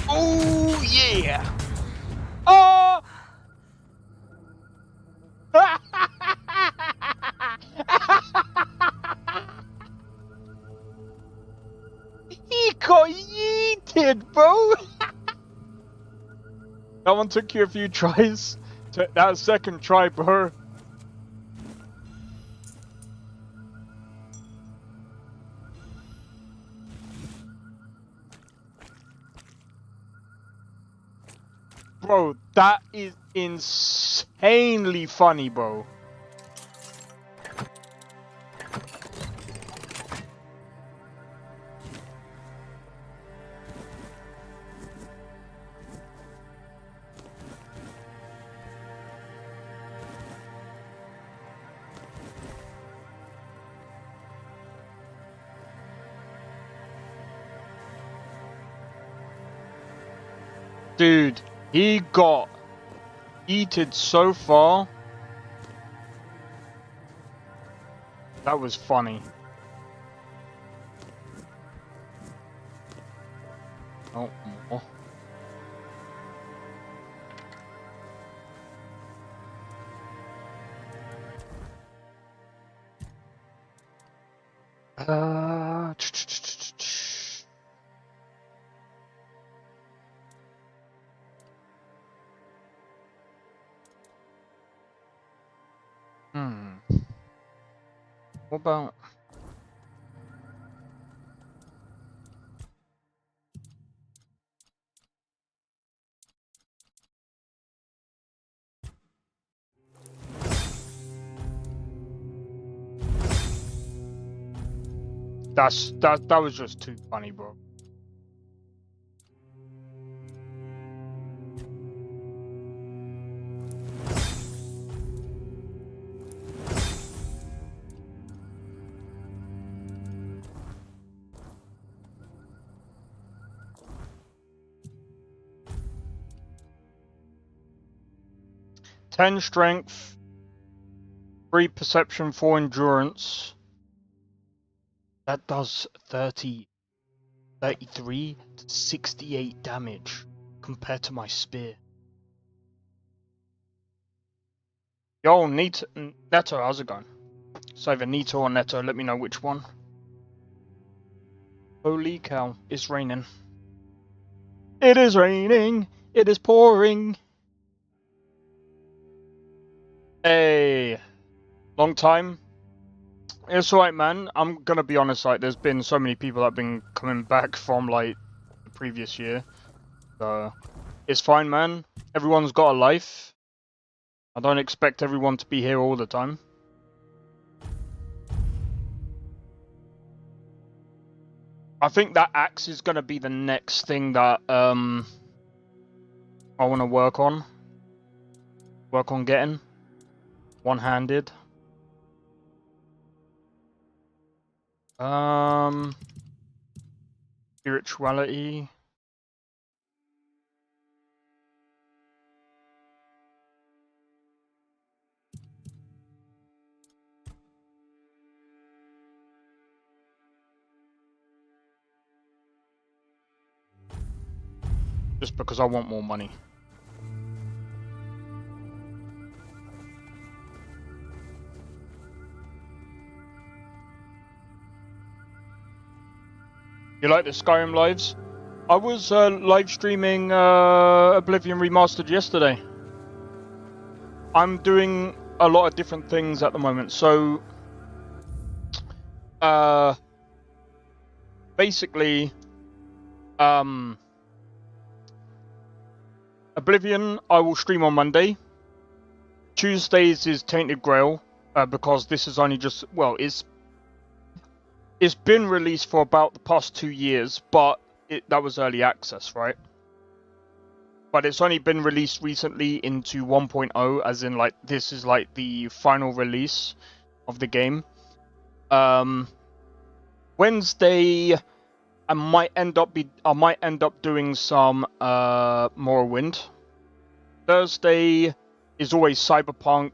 Oh yeah! Oh! That one took you a few tries. That second try, bro. Bro, that is insanely funny, bro. Dude, he got eated so far. That was funny. Oh, more. Uh, What about... That was just too funny, bro. Ten strength, 3 perception, 4 endurance. That does 33 to 68 damage compared to my spear. Yo, Neto, how's it going? So either Neto or Neto, let me know which one. Holy cow, it's raining. It is raining, it is pouring. Hey, long time. It's alright, man. I'm gonna be honest, like, there's been so many people that have been coming back from, like, the previous year. So, it's fine, man. Everyone's got a life. I don't expect everyone to be here all the time. I think that axe is gonna be the next thing that, I wanna work on. Work on getting. One-handed. Spirituality. Just because I want more money. You like the Skyrim lives? I was live streaming Oblivion Remastered yesterday. I'm doing a lot of different things at the moment. So, basically, Oblivion I will stream on Monday. Tuesdays is Tainted Grail, because this is only just, well, it's been released for about the past 2 years, but that was early access, right? But it's only been released recently into 1.0, as in, like, this is like the final release of the game. Wednesday, I might end up doing some Morrowind. Thursday is always Cyberpunk.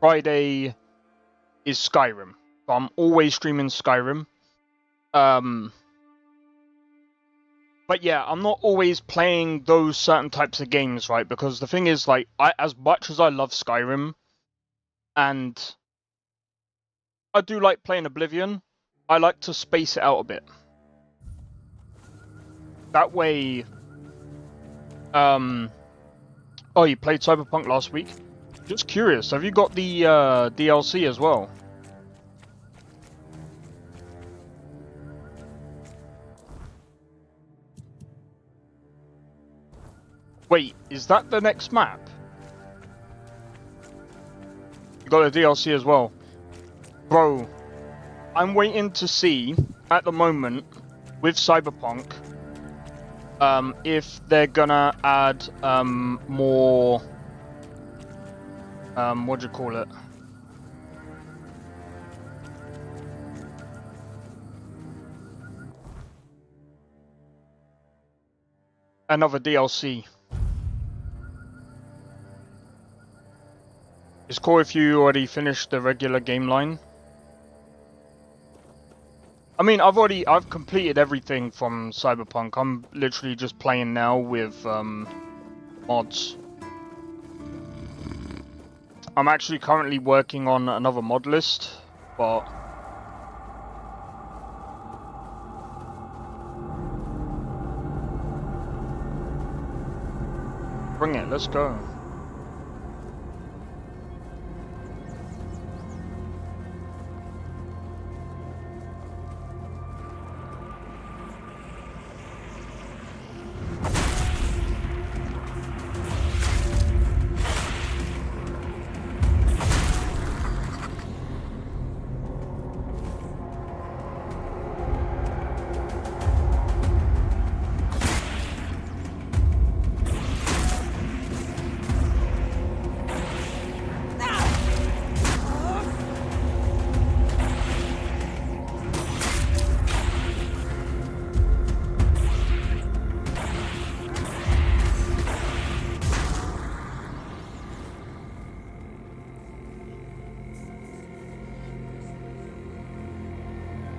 Friday is Skyrim. So I'm always streaming Skyrim. But yeah, I'm not always playing those certain types of games, right? Because the thing is, like, as much as I love Skyrim, and I do like playing Oblivion, I like to space it out a bit. That way, Oh, you played Cyberpunk last week? Just curious, have you got the DLC as well? Wait, is that the next map? You got the DLC as well. Bro, I'm waiting to see, at the moment, with Cyberpunk, if they're gonna add more, what do you call it? Another DLC. It's cool if you already finished the regular game line. I mean, I've completed everything from Cyberpunk. I'm literally just playing now with mods. I'm actually currently working on another mod list, but bring it, let's go.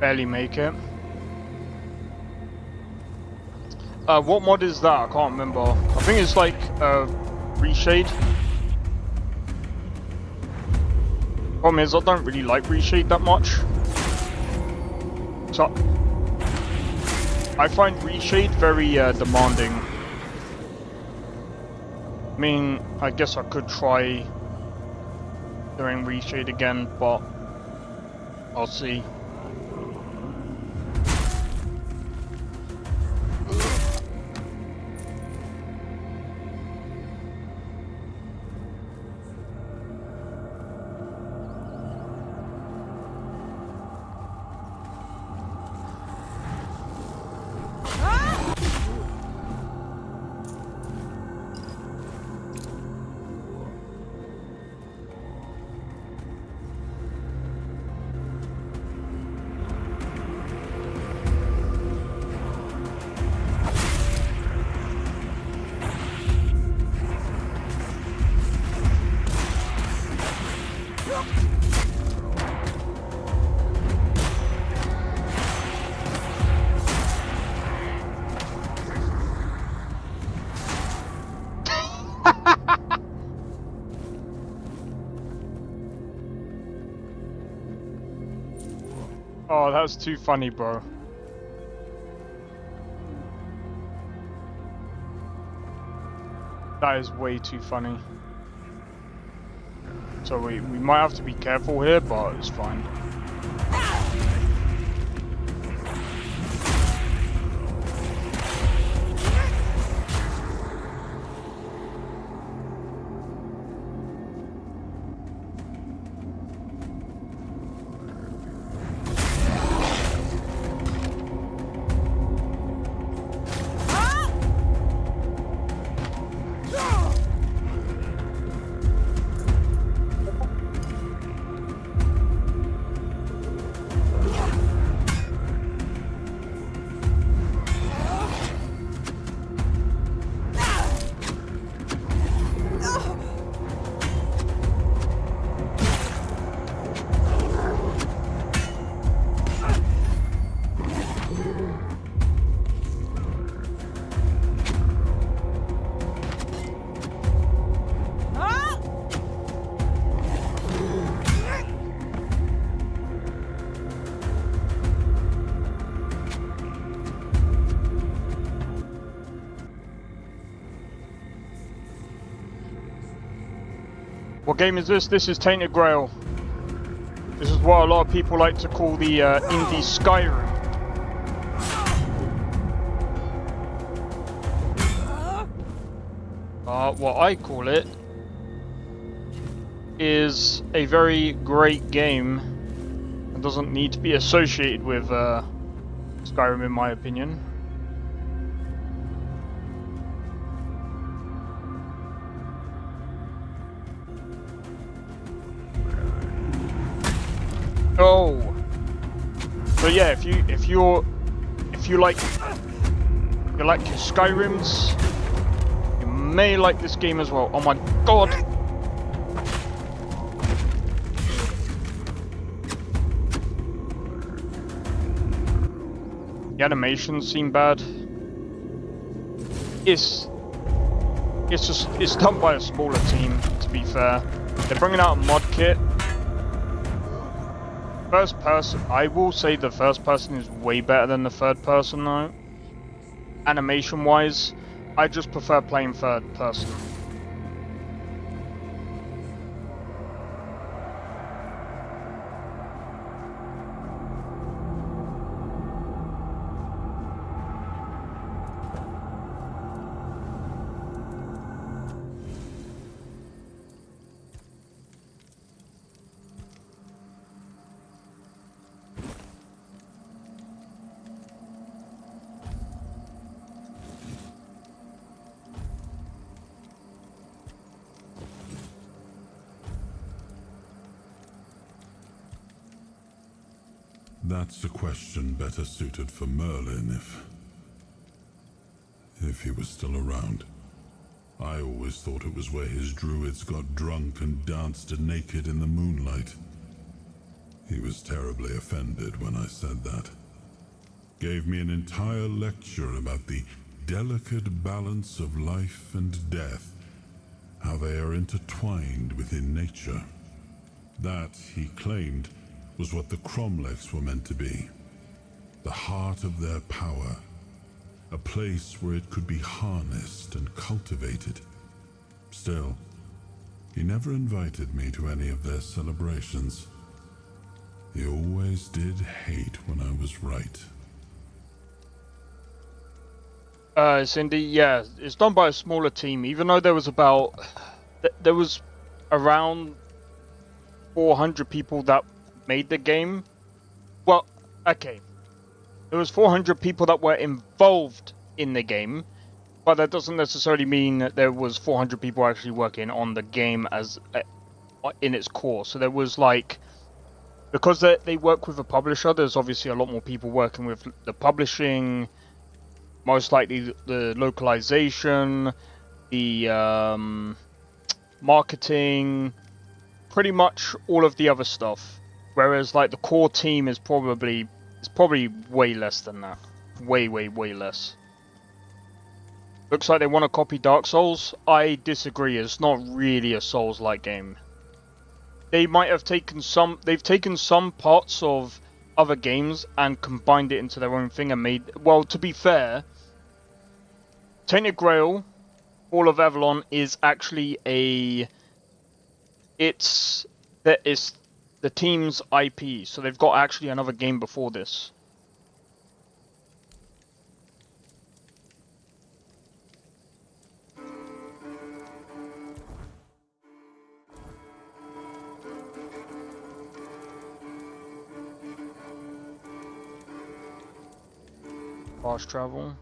Barely make it. What mod is that? I can't remember. I think it's like Reshade. Problem is, I don't really like Reshade that much. So I find Reshade very demanding. I mean, I guess I could try doing Reshade again, but I'll see. Oh, that was too funny, bro. That is way too funny. So we might have to be careful here, but it's fine. What game is this? This is Tainted Grail. This is what a lot of people like to call the indie Skyrim. What I call it is a very great game and doesn't need to be associated with Skyrim, in my opinion. Oh, so yeah, if you like your Skyrims, you may like this game as well. Oh my god! The animations seem bad. It's done by a smaller team, to be fair. They're bringing out a mod kit. First person, I will say the first person is way better than the third person though. Animation wise, I just prefer playing third person. That's a question better suited for Merlin if he was still around. I always thought it was where his druids got drunk and danced naked in the moonlight. He was terribly offended when I said that. Gave me an entire lecture about the delicate balance of life and death, how they are intertwined within nature. That, he claimed, was what the Cromlechs were meant to be. The heart of their power. A place where it could be harnessed and cultivated. Still, he never invited me to any of their celebrations. He always did hate when I was right. Cindy, yeah, it's done by a smaller team, even though there was around 400 people that made the game. Well, okay. There was 400 people that were involved in the game, but that doesn't necessarily mean that there was 400 people actually working on the game as in its core. So there was like, because they work with a publisher, there's obviously a lot more people working with the publishing, most likely the localization, the marketing, pretty much all of the other stuff. Whereas like the core team is probably way less than that. Way less. Looks like they want to copy Dark Souls. I disagree. It's not really a Souls-like game. They might have taken they've taken some parts of other games and combined it into their own thing and made, well, to be fair, Tainted Grail, Fall of Avalon is actually it's the team's IP, so they've got actually another game before this. Fast travel.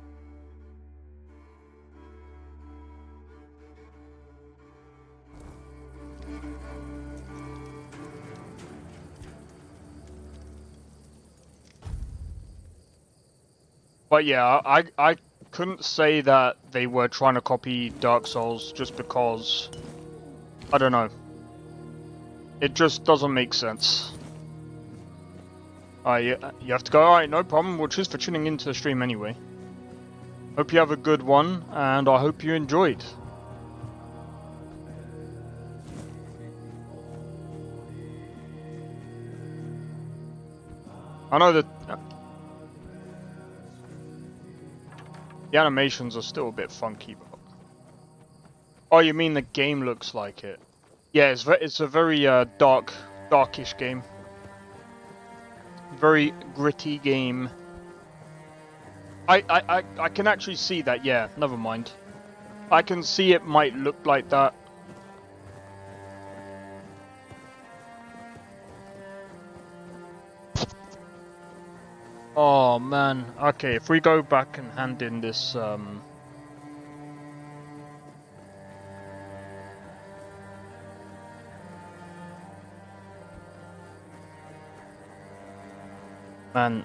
But yeah, I couldn't say that they were trying to copy Dark Souls just because, I don't know. It just doesn't make sense. You have to go. Alright, no problem. Well, cheers for tuning into the stream anyway. Hope you have a good one, and I hope you enjoyed. I know that the animations are still a bit funky, but... Oh, you mean the game looks like it? Yeah, it's a very darkish game. Very gritty game. I can actually see that. Yeah, never mind. I can see it might look like that. Oh man. Okay, if we go back and hand in this man.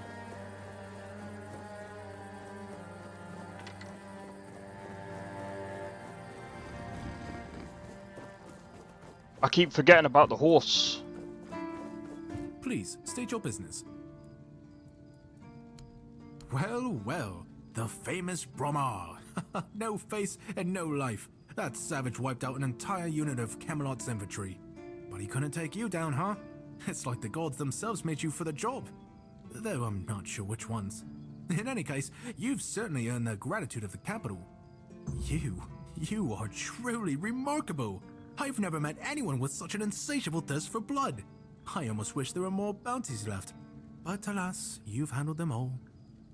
I keep forgetting about the horse. Please, state your business. Well, well, the famous Bromar. No face and no life. That savage wiped out an entire unit of Camelot's infantry. But he couldn't take you down, huh? It's like the gods themselves made you for the job. Though I'm not sure which ones. In any case, you've certainly earned the gratitude of the capital. You are truly remarkable. I've never met anyone with such an insatiable thirst for blood. I almost wish there were more bounties left. But alas, you've handled them all.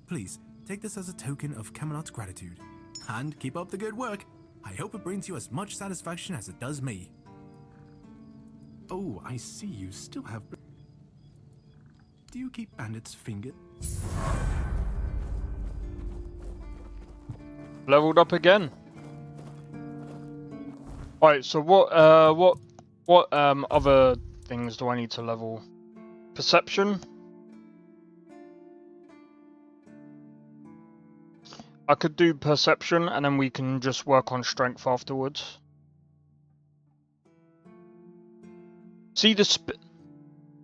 Please, take this as a token of Camelot's gratitude. And keep up the good work. I hope it brings you as much satisfaction as it does me. Oh, I see you still have... Do you keep bandits' fingers? Leveled up again. Alright, so what other things do I need to level? Perception? I could do perception and then we can just work on strength afterwards. See,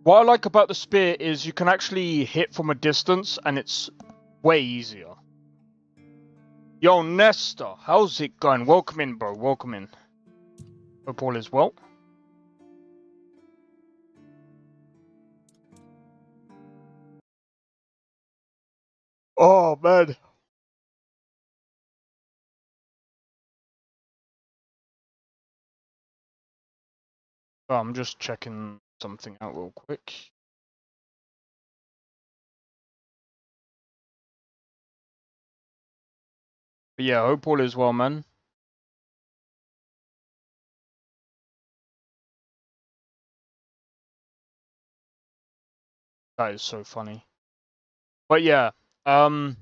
what I like about the spear is you can actually hit from a distance and it's way easier. Yo, Nestor, how's it going? Welcome in, bro. Welcome in. Hope all is well. Oh, man. Oh, I'm just checking something out real quick. But yeah, hope all is well, man. That is so funny. But yeah, we're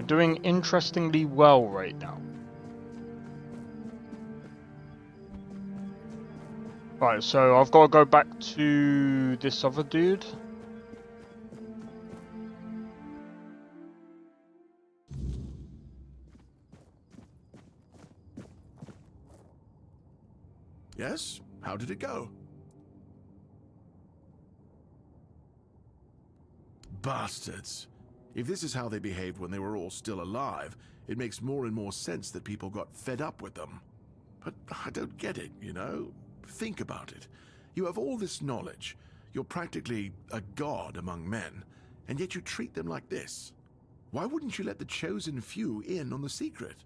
doing interestingly well right now. Right, so I've got to go back to this other dude. Yes? How did it go? Bastards. If this is how they behaved when they were all still alive, it makes more and more sense that people got fed up with them. But I don't get it, you know? Think about it. You have all this knowledge. You're practically a god among men, and yet you treat them like this. Why wouldn't you let the chosen few in on the secret?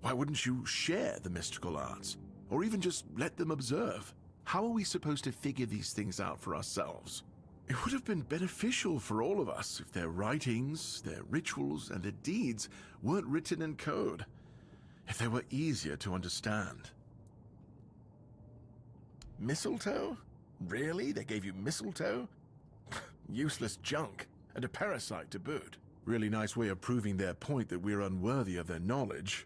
Why wouldn't you share the mystical arts? Or even just let them observe? How are we supposed to figure these things out for ourselves? It would have been beneficial for all of us if their writings, their rituals, and their deeds weren't written in code. If they were easier to understand. Mistletoe? Really? They gave you mistletoe? Useless junk, and a parasite to boot. Really nice way of proving their point that we're unworthy of their knowledge.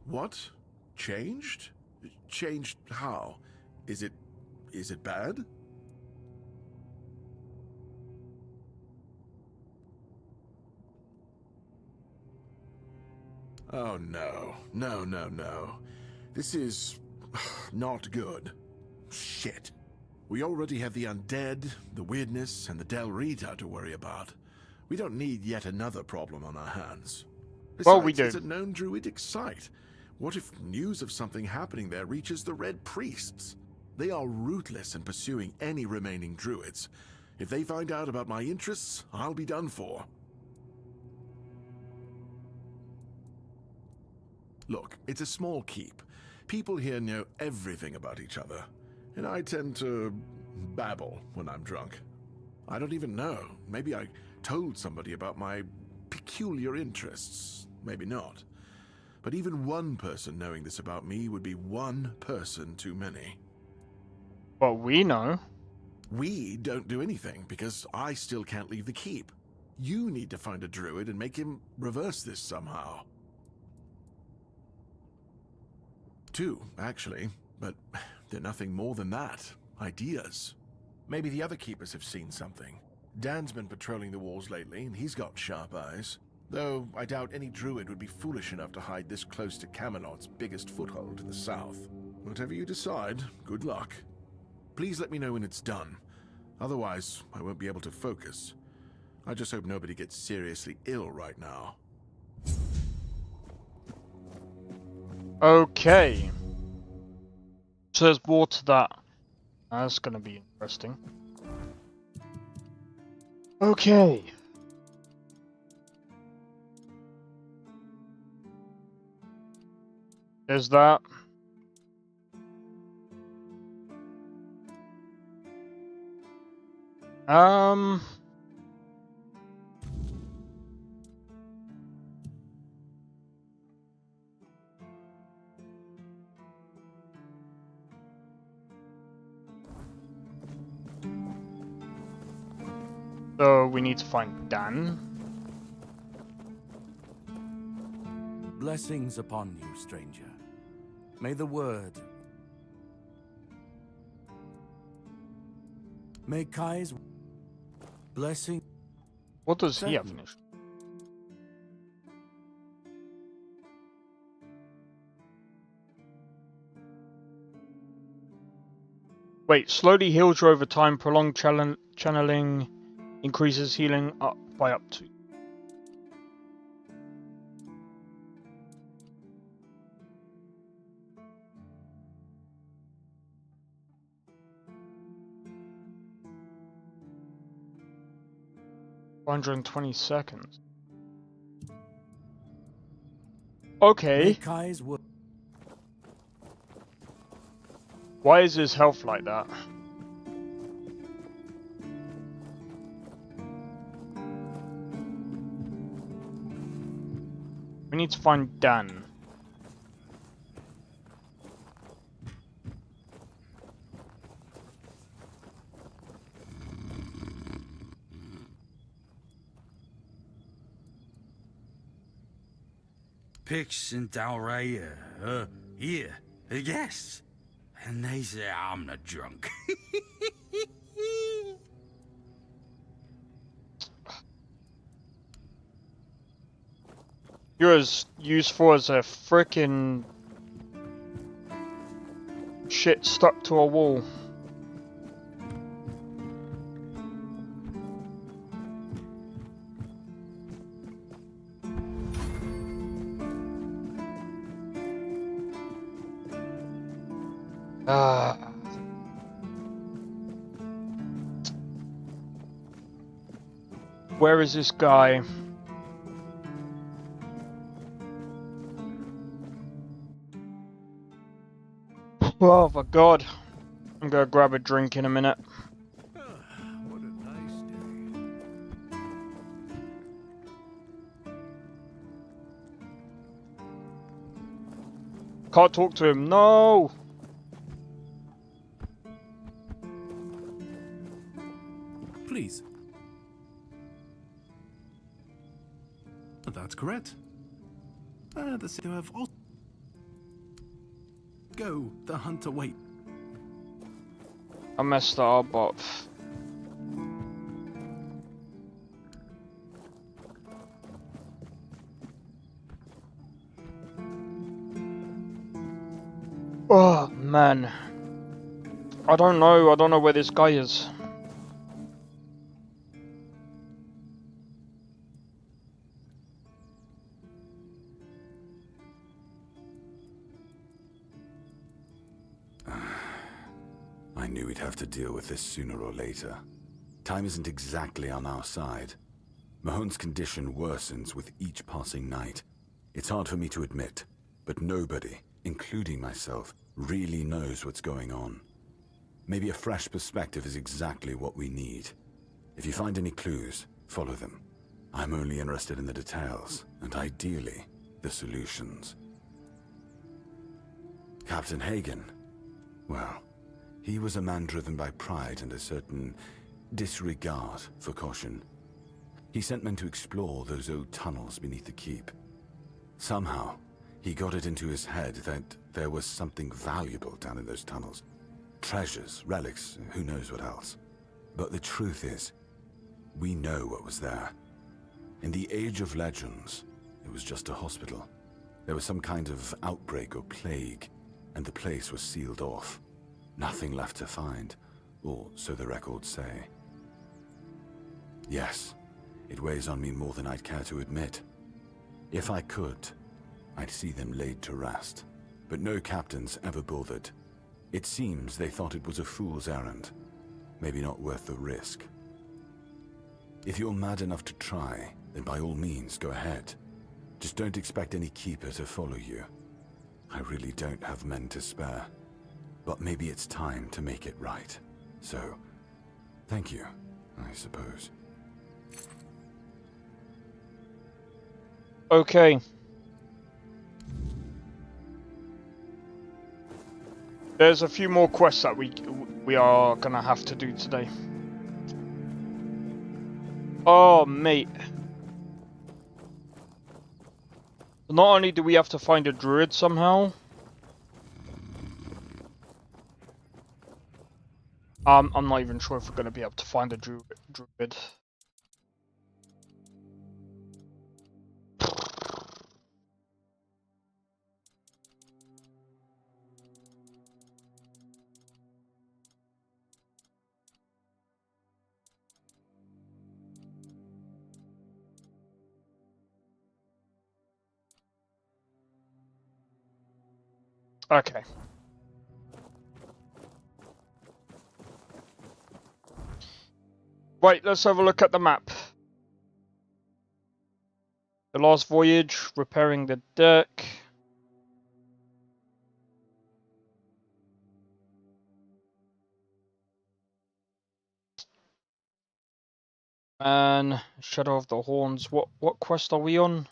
What? Changed? Changed how? Is it bad? Oh no. No. This is not good. Shit. We already have the undead, the weirdness, and the Del Rita to worry about. We don't need yet another problem on our hands. Besides, Well, we do. It's a known druidic site. What if news of something happening there reaches the Red Priests? They are ruthless in pursuing any remaining druids. If they find out about my interests, I'll be done for. Look, it's a small keep. People here know everything about each other, and I tend to babble when I'm drunk. I don't even know. Maybe I told somebody about my peculiar interests. Maybe not. But even one person knowing this about me would be one person too many. Well, we know. We don't do anything, because I still can't leave the keep. You need to find a druid and make him reverse this somehow. 2, actually, but they're nothing more than that. Ideas. Maybe the other keepers have seen something. Dan's been patrolling the walls lately, and he's got sharp eyes. Though I doubt any druid would be foolish enough to hide this close to Camelot's biggest foothold to the south. Whatever you decide, good luck. Please let me know when it's done. Otherwise, I won't be able to focus. I just hope nobody gets seriously ill right now. Okay. So there's more to that. That's gonna be interesting. Okay. There's that. So we need to find Dan. Blessings upon you, stranger. May the word... May Kai's blessing... What does he have finished? Wait, slowly heals you over time, prolonged channeling increases healing up by up to. $120 Okay. Why is his health like that? We need to find Dan. Pix and Dalray here, the guests. And they say I'm not drunk. You're as useful as a frickin' shit stuck to a wall. Where is this guy? Oh my god. I'm gonna grab a drink in a minute. What a nice day. Can't talk to him, no! Please. That's correct. The city have also... Go, the hunter wait. I messed that up, but... Oh, man. I don't know where this guy is. I knew we'd have to deal with this sooner or later. Time isn't exactly on our side. Mahone's condition worsens with each passing night. It's hard for me to admit, but nobody, including myself, really knows what's going on. Maybe a fresh perspective is exactly what we need. If you find any clues, follow them. I'm only interested in the details, and ideally, the solutions. Captain Hagen, well, he was a man driven by pride and a certain disregard for caution. He sent men to explore those old tunnels beneath the keep. Somehow, he got it into his head that there was something valuable down in those tunnels. Treasures, relics, who knows what else. But the truth is, we know what was there. In the Age of Legends, it was just a hospital. There was some kind of outbreak or plague, and the place was sealed off. Nothing left to find, or so the records say. Yes, it weighs on me more than I'd care to admit. If I could, I'd see them laid to rest. But no captains ever bothered. It seems they thought it was a fool's errand. Maybe not worth the risk. If you're mad enough to try, then by all means go ahead. Just don't expect any keeper to follow you. I really don't have men to spare. But maybe it's time to make it right. So, thank you, I suppose. Okay. There's a few more quests that we are gonna have to do today. Oh, mate. Not only do we have to find a druid somehow. I'm not even sure if we're gonna be able to find a druid. Okay. Right, let's have a look at the map. The last voyage, repairing the deck. And Shadow of the Horns. What quest are we on?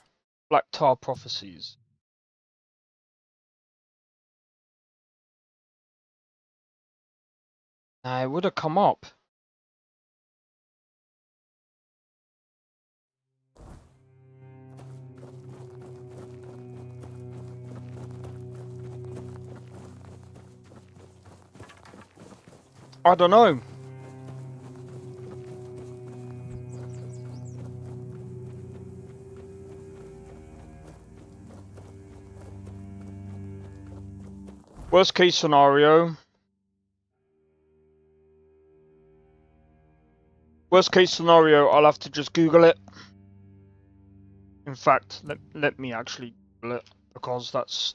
Black Tar Prophecies. It would have come up. I don't know. Worst case scenario. Worst case scenario, I'll have to just Google it. In fact, let me actually Google it, because that's...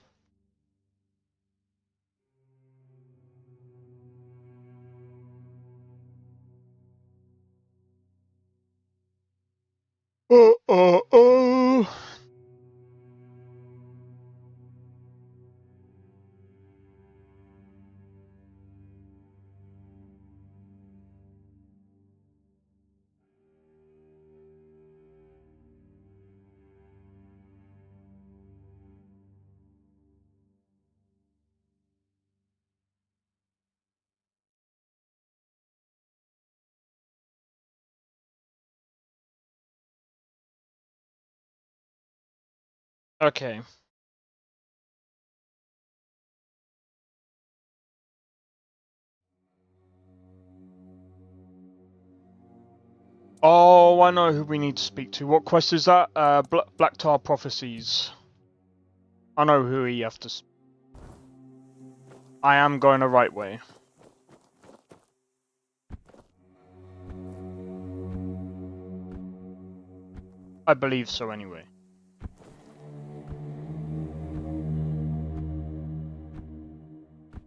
Okay. Oh, I know who we need to speak to. What quest is that? Black Tar Prophecies. I know who you have to... I am going the right way. I believe so anyway.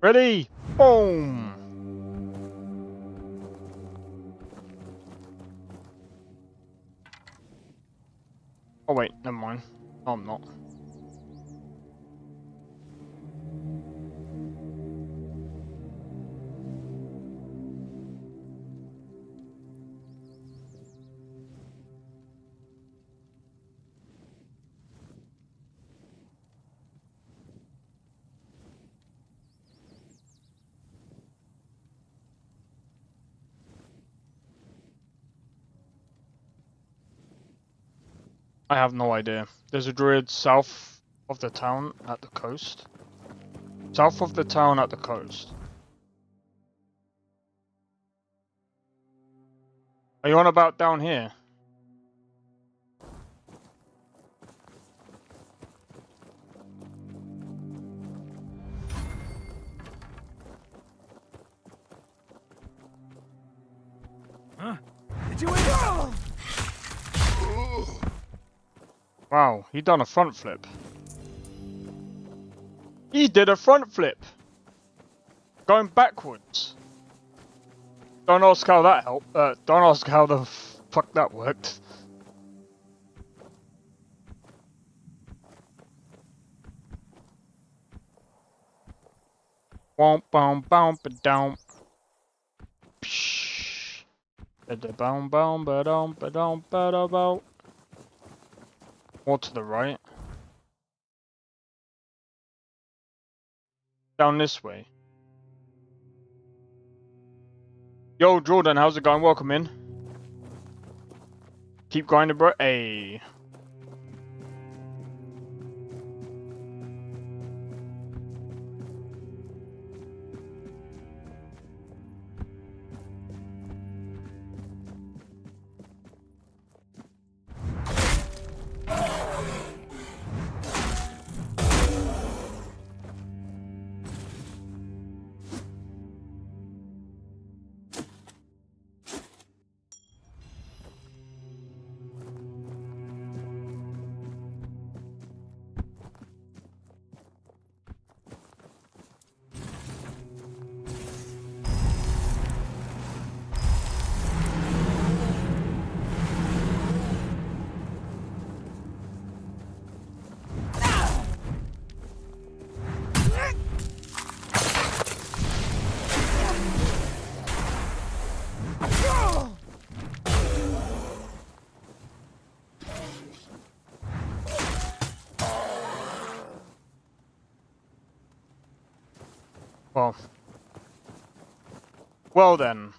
Ready? Boom! Oh wait, never mind. No, I'm not. I have no idea. There's a druid south of the town at the coast. South of the town at the coast. Are you on about down here? Huh? Did you win? Wow, he done a front flip. He did a front flip! Going backwards. Don't ask how that helped. Don't ask how the fuck that worked. Womp bom bom ba dom. Psh. Ba da bom bom ba dom ba dom ba da bo. More to the right. Down this way. Yo, Jordan, how's it going? Welcome in. Keep grinding, bro. Hey. Well then.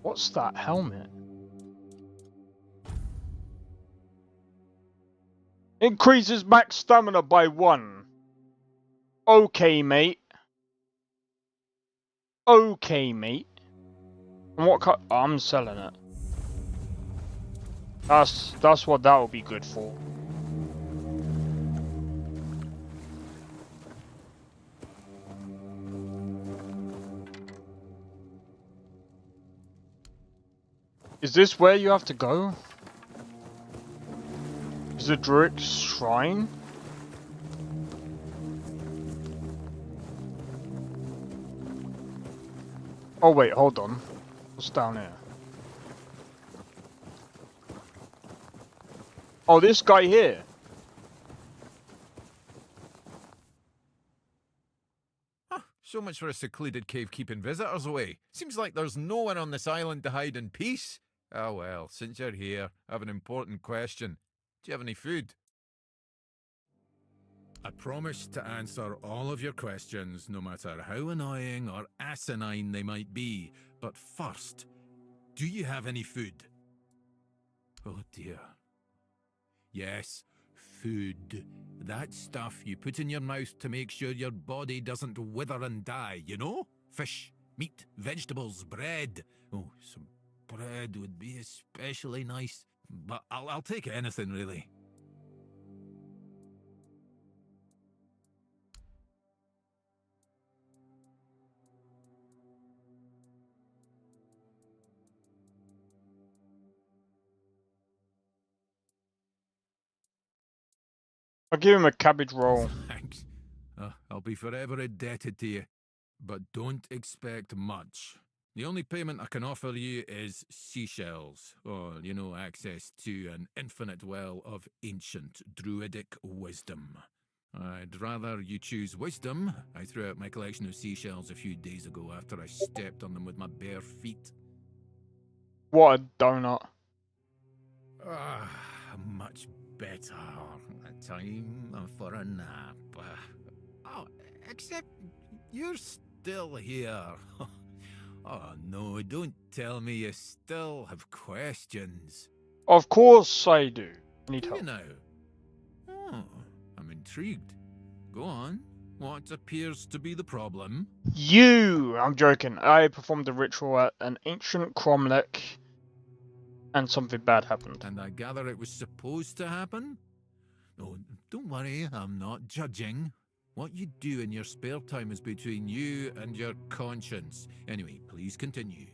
What's that helmet? Increases max stamina by 1. Okay, mate. Okay, mate. And what cut? I'm selling it. That's what that will be good for. Is this where you have to go? Is the Druid Shrine? Oh wait, hold on. What's down here? Oh, this guy here. So much for a secluded cave keeping visitors away. Seems like there's no one on this island to hide in peace. Ah well, since you're here, I have an important question. Do you have any food? I promise to answer all of your questions, no matter how annoying or asinine they might be. But first, do you have any food? Oh dear. Yes, food. That stuff you put in your mouth to make sure your body doesn't wither and die, you know? Fish, meat, vegetables, bread. Oh, some bread would be especially nice. But I'll take anything, really. I'll give him a cabbage roll. Thanks. I'll be forever indebted to you. But don't expect much. The only payment I can offer you is seashells, or, you know, access to an infinite well of ancient druidic wisdom. I'd rather you choose wisdom. I threw out my collection of seashells a few days ago after I stepped on them with my bare feet. What a donut. Ah, much better. Time for a nap. Oh, except you're still here. Oh no, don't tell me you still have questions. Of course I do. Need Do you help. now? Oh, I'm intrigued. Go on. What appears to be the problem? I'm joking. I performed a ritual at an ancient cromlech, and something bad happened. And I gather it was supposed to happen? No, don't worry, I'm not judging. What you do in your spare time is between you and your conscience. Anyway, please continue.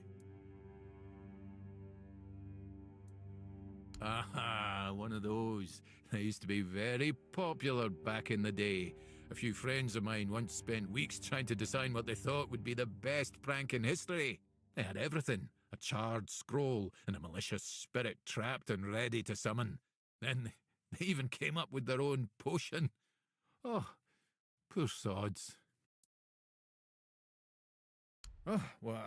Aha, one of those. They used to be very popular back in the day. A few friends of mine once spent weeks trying to design what they thought would be the best prank in history. They had everything. A charred scroll and a malicious spirit trapped and ready to summon. Then they even came up with their own potion. Oh, poor sods. Oh, well,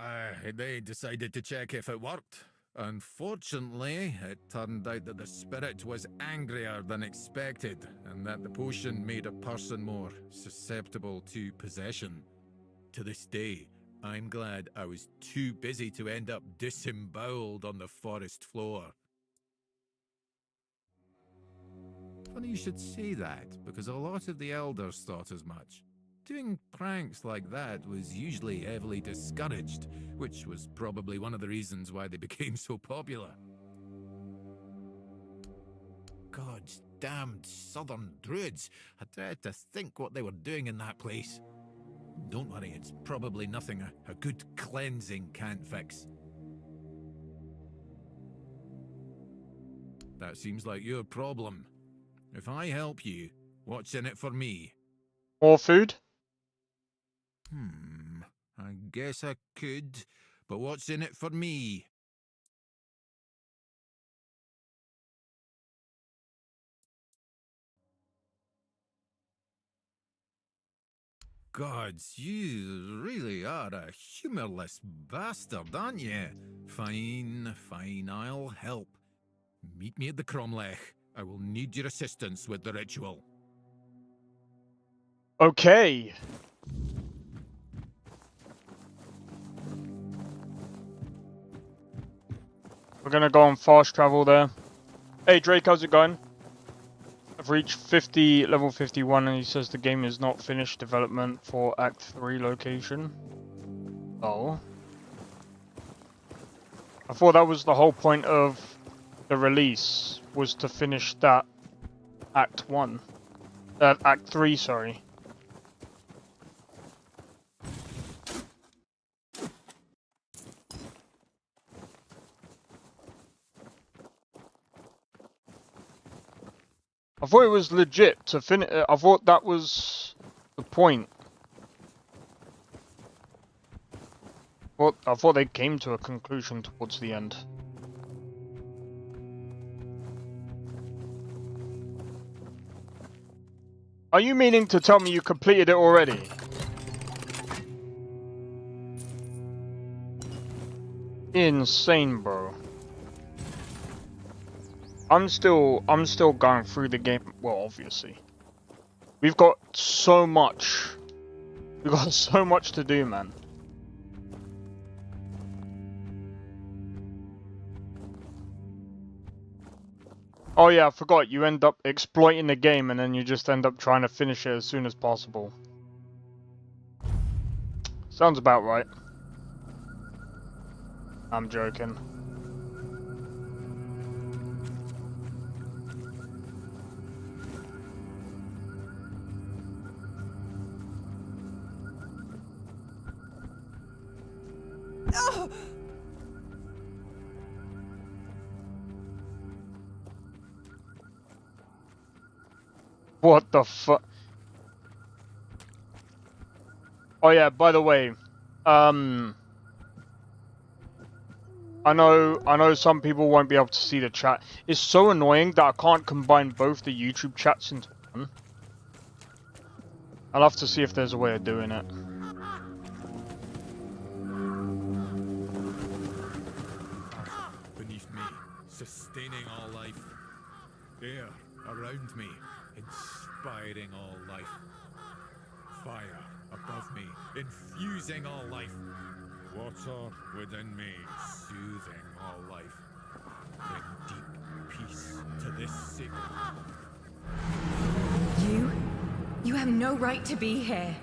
they decided to check if it worked. Unfortunately, it turned out that the spirit was angrier than expected, and that the potion made a person more susceptible to possession. To this day, I'm glad I was too busy to end up disemboweled on the forest floor. Funny you should say that, because a lot of the elders thought as much. Doing pranks like that was usually heavily discouraged, which was probably one of the reasons why they became so popular. God's damned southern druids! I dread to think what they were doing in that place. Don't worry, it's probably nothing a good cleansing can't fix. That seems like your problem. If I help you, what's in it for me? More food? I guess I could, but what's in it for me? Gods, you really are a humorless bastard, aren't you? Fine, I'll help. Meet me at the cromlech. I will need your assistance with the ritual. Okay. We're gonna go on fast travel there. Hey Drake, how's it going? I've reached level 51, and he says the game is not finished development for Act 3 location. Oh. I thought that was the whole point of the release, was to finish that Act 3, sorry. I thought it was legit to finish. I thought that was the point. I thought they came to a conclusion towards the end. Are you meaning to tell me you completed it already? Insane, bro. I'm still going through the game. Well, obviously. We've got so much. We've got so much to do, man. Oh yeah, I forgot. You end up exploiting the game and then you just end up trying to finish it as soon as possible. Sounds about right. I'm joking. What the fuck? Oh yeah, by the way, I know some people won't be able to see the chat. It's so annoying that I can't combine both the YouTube chats into one. I'll have to see if there's a way of doing it. Beneath me, sustaining all life. Air around me, inspiring all life. Fire above me, infusing all life. Water within me, soothing all life. Bring deep peace to this city. You have no right to be here.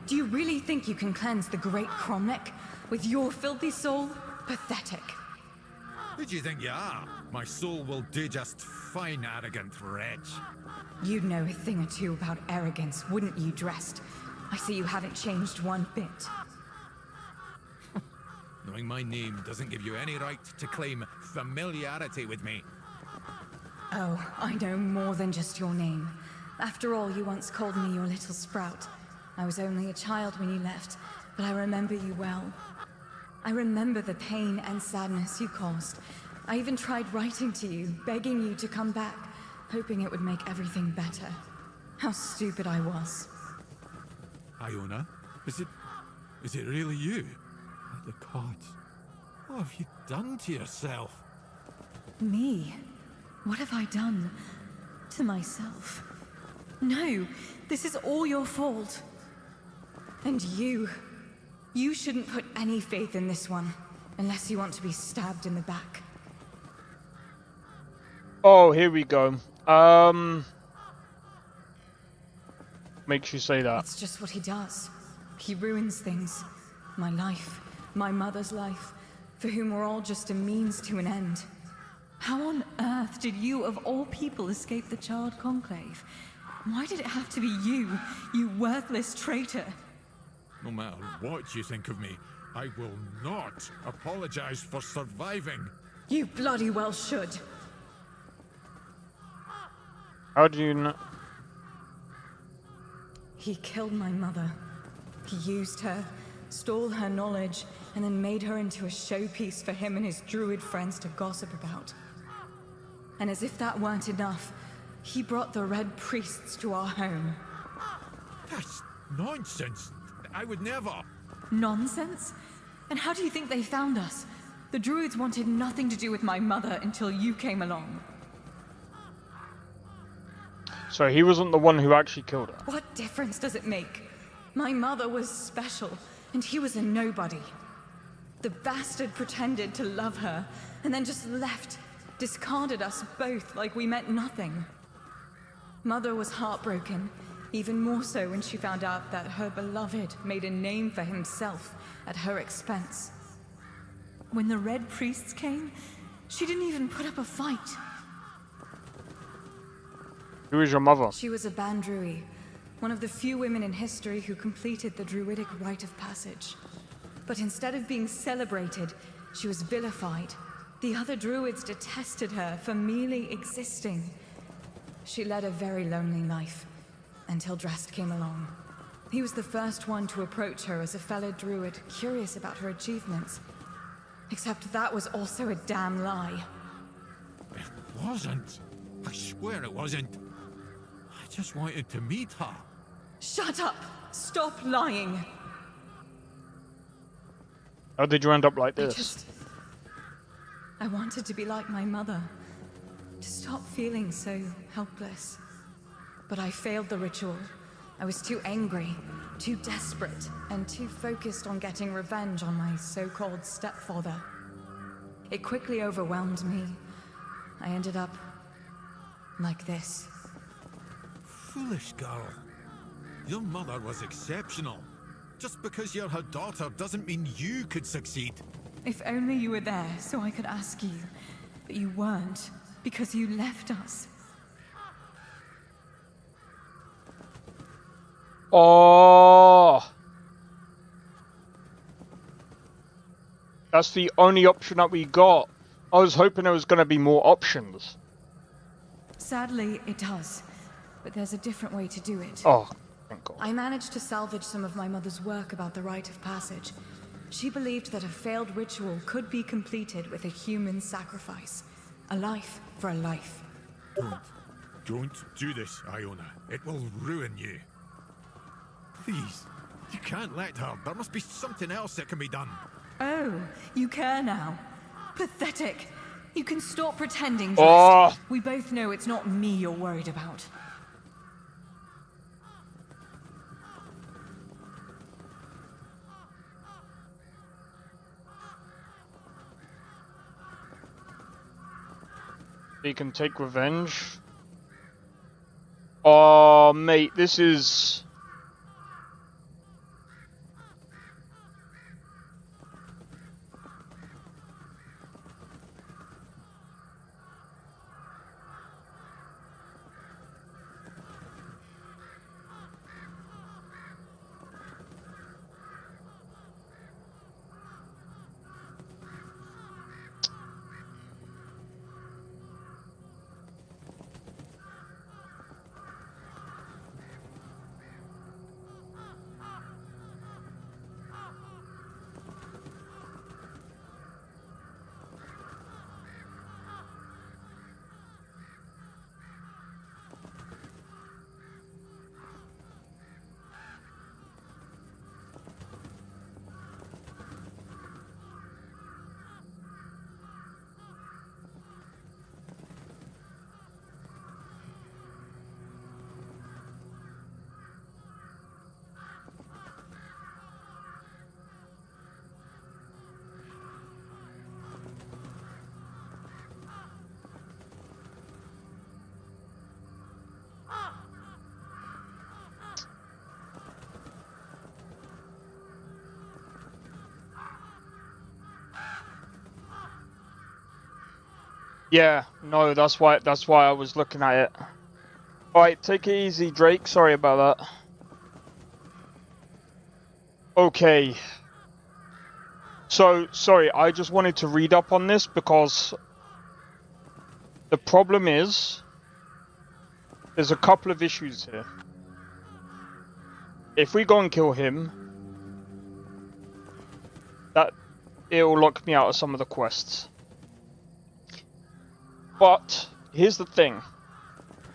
Do you really think you can cleanse the great Cromlech with your filthy soul? Pathetic. Who do you think you are? My soul will do just fine, arrogant wretch. You'd know a thing or two about arrogance, wouldn't you, Dressed? I see you haven't changed one bit. Knowing my name doesn't give you any right to claim familiarity with me. Oh, I know more than just your name. After all, you once called me your little sprout. I was only a child when you left, but I remember you well. I remember the pain and sadness you caused. I even tried writing to you, begging you to come back, hoping it would make everything better. How stupid I was. Iona, is it really you? The gods, what have you done to yourself? Me? What have I done to myself? No, this is all your fault. And you shouldn't put any faith in this one, unless you want to be stabbed in the back. Oh, here we go. Makes you say that. It's just what he does. He ruins things. My life, my mother's life, for whom we're all just a means to an end. How on earth did you, of all people, escape the Charred Conclave? Why did it have to be you, you worthless traitor? No matter what you think of me, I will not apologize for surviving. You bloody well should. How do you know? He killed my mother. He used her, stole her knowledge, and then made her into a showpiece for him and his druid friends to gossip about. And as if that weren't enough, he brought the Red Priests to our home. That's nonsense. I would never. Nonsense? And how do you think they found us? The druids wanted nothing to do with my mother until you came along. So he wasn't the one who actually killed her. What difference does it make? My mother was special, and he was a nobody. The bastard pretended to love her, and then just left, discarded us both like we meant nothing. Mother was heartbroken, even more so when she found out that her beloved made a name for himself at her expense. When the Red Priests came, she didn't even put up a fight. Who is your mother? She was a Bandrui, one of the few women in history who completed the druidic rite of passage. But instead of being celebrated, she was vilified. The other druids detested her for merely existing. She led a very lonely life, until Drast came along. He was the first one to approach her as a fellow druid, curious about her achievements. Except that was also a damn lie. It wasn't. I swear it wasn't. I just wanted to meet her. Shut up! Stop lying! How did you end up like this? I wanted to be like my mother. To stop feeling so helpless. But I failed the ritual. I was too angry, too desperate, and too focused on getting revenge on my so-called stepfather. It quickly overwhelmed me. I ended up like this. Foolish girl. Your mother was exceptional. Just because you're her daughter doesn't mean you could succeed. If only you were there so I could ask you. But you weren't, because you left us. Oh, that's the only option that we got. I was hoping there was going to be more options. Sadly, it does. But there's a different way to do it. Oh, thank God. I managed to salvage some of my mother's work about the rite of passage. She believed that a failed ritual could be completed with a human sacrifice. A life for a life. Don't do this, Iona. It will ruin you. Please, you can't let her. There must be something else that can be done. Oh, you care now. Pathetic. You can stop pretending, Oh. Drast. We both know it's not me you're worried about. He can take revenge. Oh, mate, this is... Yeah, no, that's why I was looking at it. Alright, take it easy, Drake. Sorry about that. Okay. So, sorry, I just wanted to read up on this because the problem is there's a couple of issues here. If we go and kill him, it'll lock me out of some of the quests. But here's the thing.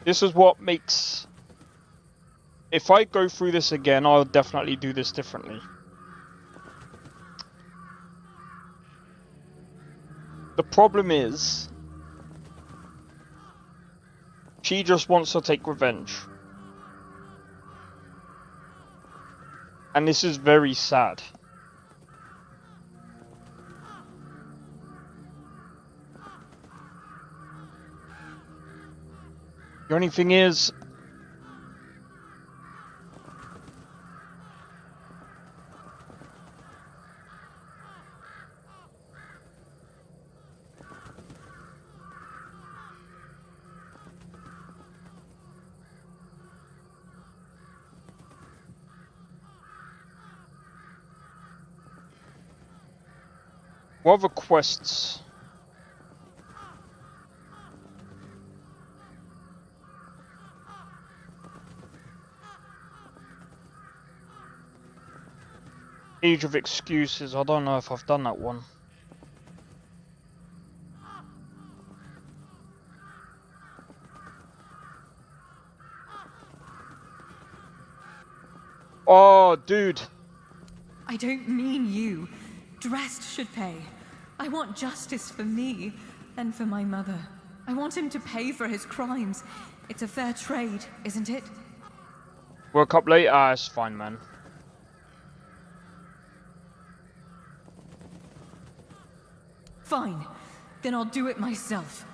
This is what makes... If I go through this again, I'll definitely do this differently. The problem is... she just wants to take revenge. And this is very sad. The only thing is... what other quests? Age of Excuses, I don't know if I've done that one. Oh, dude. I don't mean you. Drest should pay. I want justice for me and for my mother. I want him to pay for his crimes. It's a fair trade, isn't it? Woke up late? Ah, it's fine, man. Fine. Then I'll do it myself.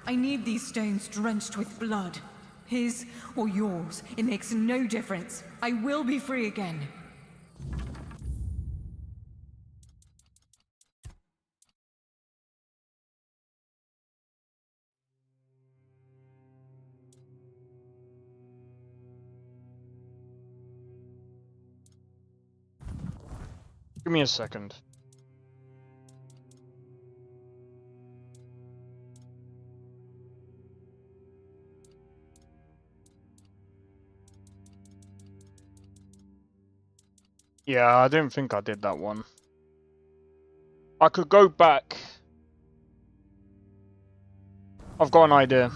I need these stones drenched with blood. His or yours, it makes no difference. I will be free again. Give me a second. Yeah, I don't think I did that one. I could go back. I've got an idea.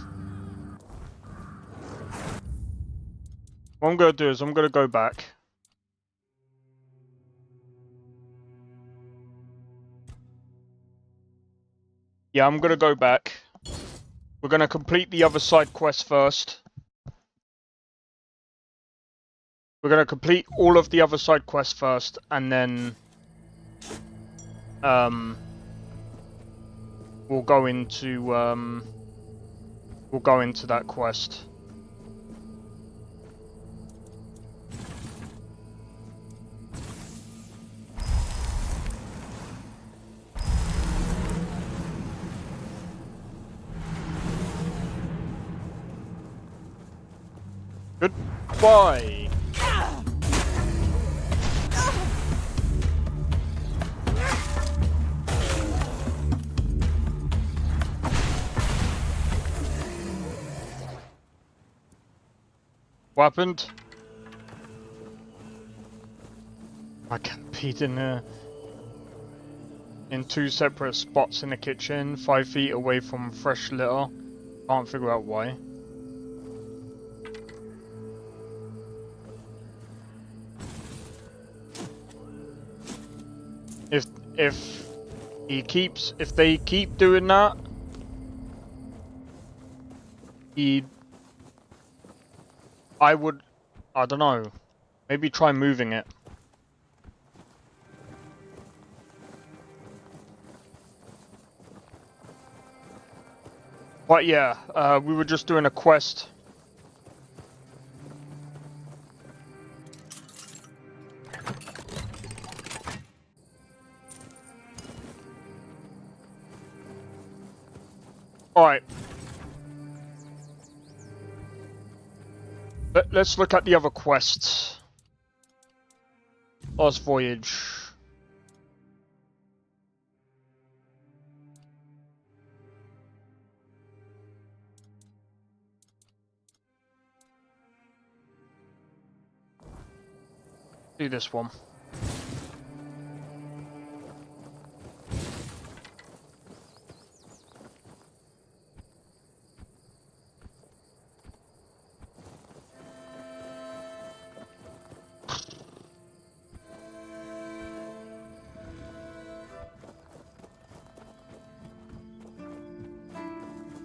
What I'm going to do is I'm going to go back. Yeah, I'm going to go back. We're going to complete the other side quest first. We're going to complete all of the other side quests first, and then we'll go into we'll go into that quest. Goodbye. What happened? I camped in two separate spots in the kitchen, 5 feet away from fresh litter. Can't figure out why. If they keep doing that, I don't know, maybe try moving it. But yeah, we were just doing a quest. Alright. Let's look at the other quests. Lost Voyage. Do this one.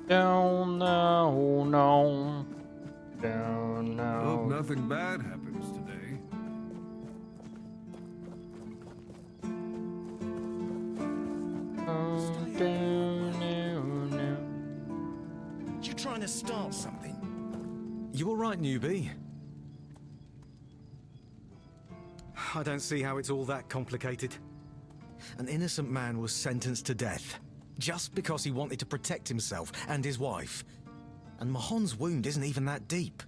Down now, no. Down now. Hope nothing bad happens today. You trying to start something? You all right, newbie? I don't see how it's all that complicated. An innocent man was sentenced to death just because he wanted to protect himself and his wife. And Mahon's wound isn't even that deep.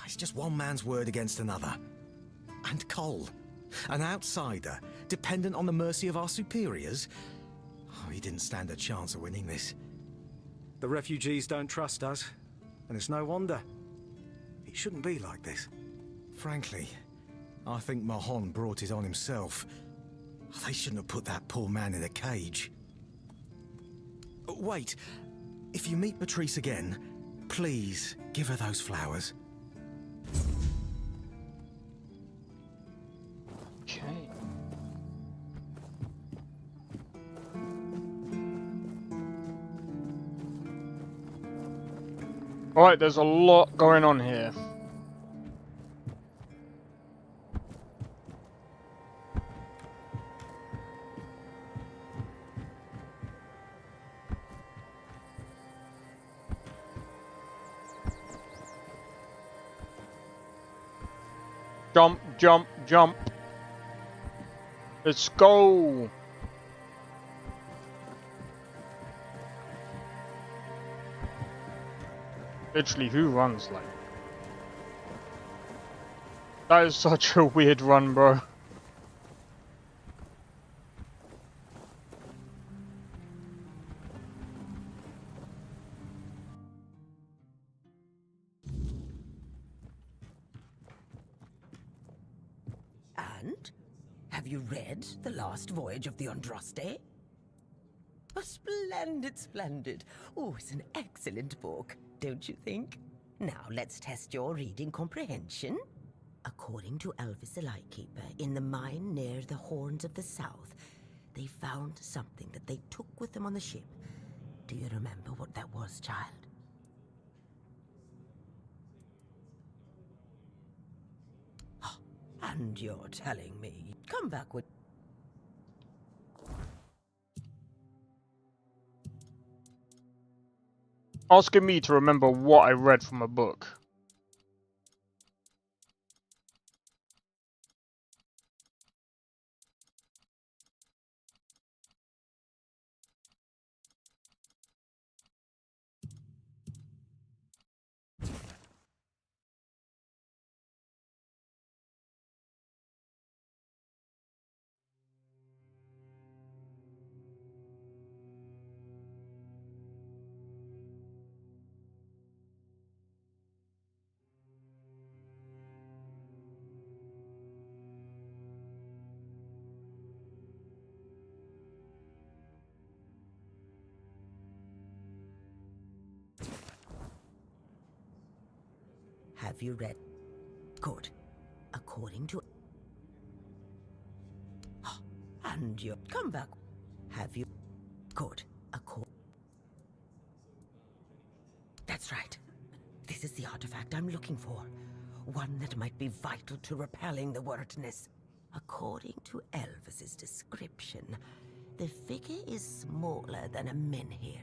It's just one man's word against another. And Cole, an outsider, dependent on the mercy of our superiors. Oh, he didn't stand a chance of winning this. The refugees don't trust us, and it's no wonder. It shouldn't be like this. Frankly, I think Mahon brought it on himself. They shouldn't have put that poor man in a cage. Wait, if you meet Patrice again, please give her those flowers. Okay. Alright, there's a lot going on here. Jump, jump, jump. Let's go. Literally, who runs like that? Is such a weird run, bro. And? Have you read The Last Voyage of the Andraste? Oh, splendid, splendid. Oh, it's an excellent book, don't you think? Now, let's test your reading comprehension. According to Elvis the Lightkeeper, in the mine near the Horns of the South, they found something that they took with them on the ship. Do you remember what that was, child? And you're telling me. Come back with... asking me to remember what I read from a book. Have you read? Good. According to... And you... Come back. Have you... Good. That's right. This is the artifact I'm looking for. One that might be vital to repelling the wordness. According to Elvis's description, the figure is smaller than a menhir,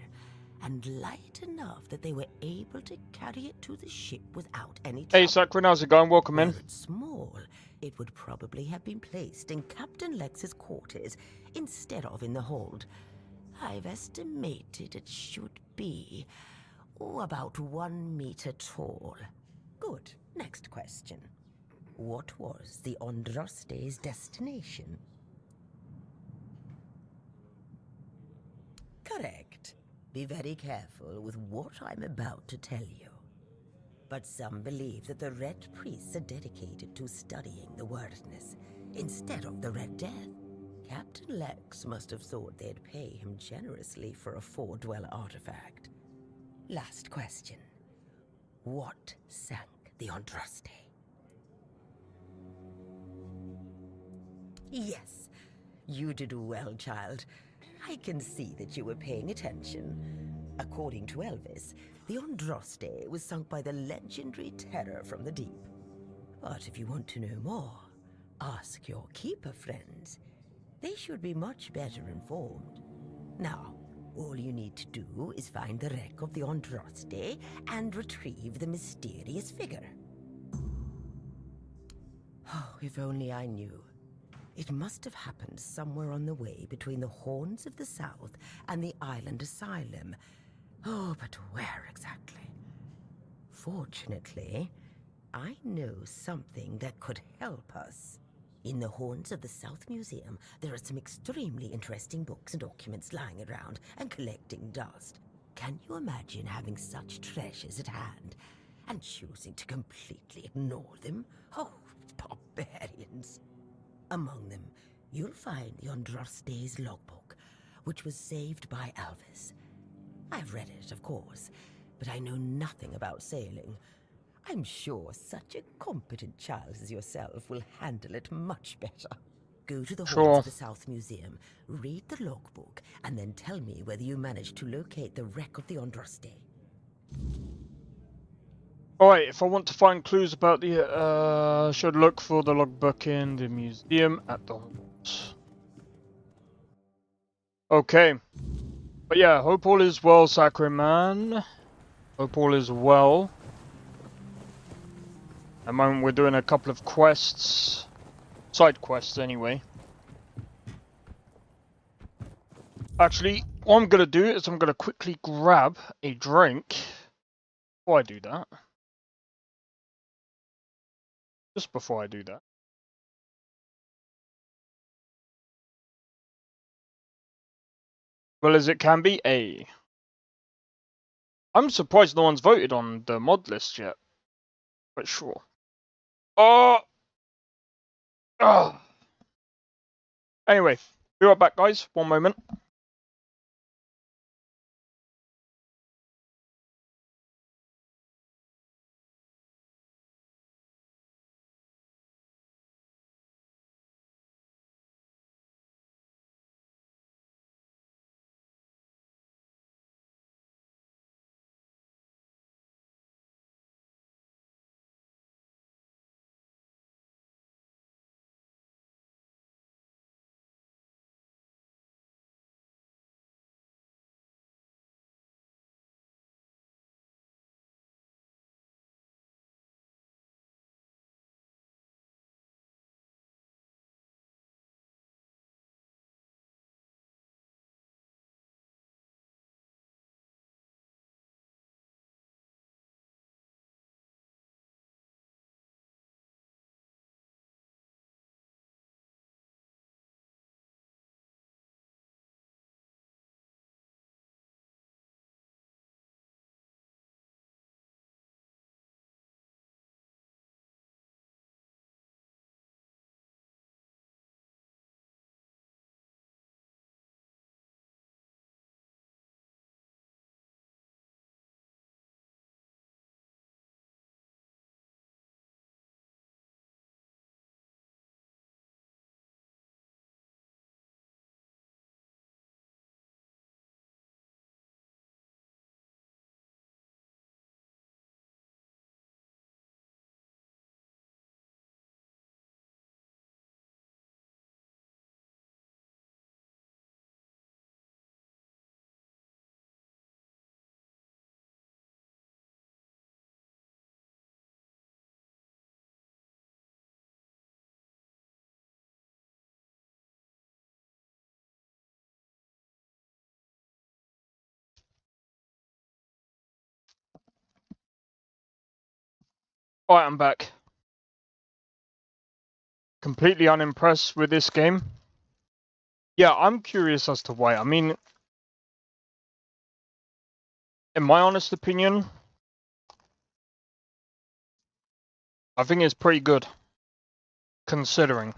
and light enough that they were able to carry it to the ship without any trouble. Hey, Sakura, how's it going? Welcome in. Were it small, it would probably have been placed in Captain Lex's quarters instead of in the hold. I've estimated it should be about 1 meter tall. Good. Next question. What was the Andraste's destination? Correct. Be very careful with what I'm about to tell you. But some believe that the Red Priests are dedicated to studying the wordness instead of the Red Death. Captain Lex must have thought they'd pay him generously for a four-dweller artifact. Last question. What sank the Andraste? Yes, you did well, child. I can see that you were paying attention. According to Elvis, the Andraste was sunk by the legendary terror from the deep. But if you want to know more, ask your keeper friends. They should be much better informed. Now, all you need to do is find the wreck of the Andraste and retrieve the mysterious figure. Oh, if only I knew. It must have happened somewhere on the way between the Horns of the South and the Island Asylum. Oh, but where exactly? Fortunately, I know something that could help us. In the Horns of the South Museum, there are some extremely interesting books and documents lying around and collecting dust. Can you imagine having such treasures at hand and choosing to completely ignore them? Oh, barbarians! Among them, you'll find the Andraste's logbook, which was saved by Elvis. I've read it, of course, but I know nothing about sailing. I'm sure such a competent child as yourself will handle it much better. Go to the Horns of the South Museum, read the logbook, and then tell me whether you managed to locate the wreck of the Andraste. Alright, if I want to find clues about the, should look for the logbook in the museum at the Horns. Okay. But yeah, hope all is well, Sakura man. Hope all is well. At the moment we're doing a couple of quests. Side quests anyway. Actually, what I'm gonna do is I'm gonna quickly grab a drink. Before I do that. Just before I do that. Well as it can be, I'm surprised no one's voted on the mod list yet. But sure. Oh! Anyway, be right back guys, one moment. Alright, I'm back. Completely unimpressed with this game. Yeah, I'm curious as to why. I mean, in my honest opinion, I think it's pretty good. Considering.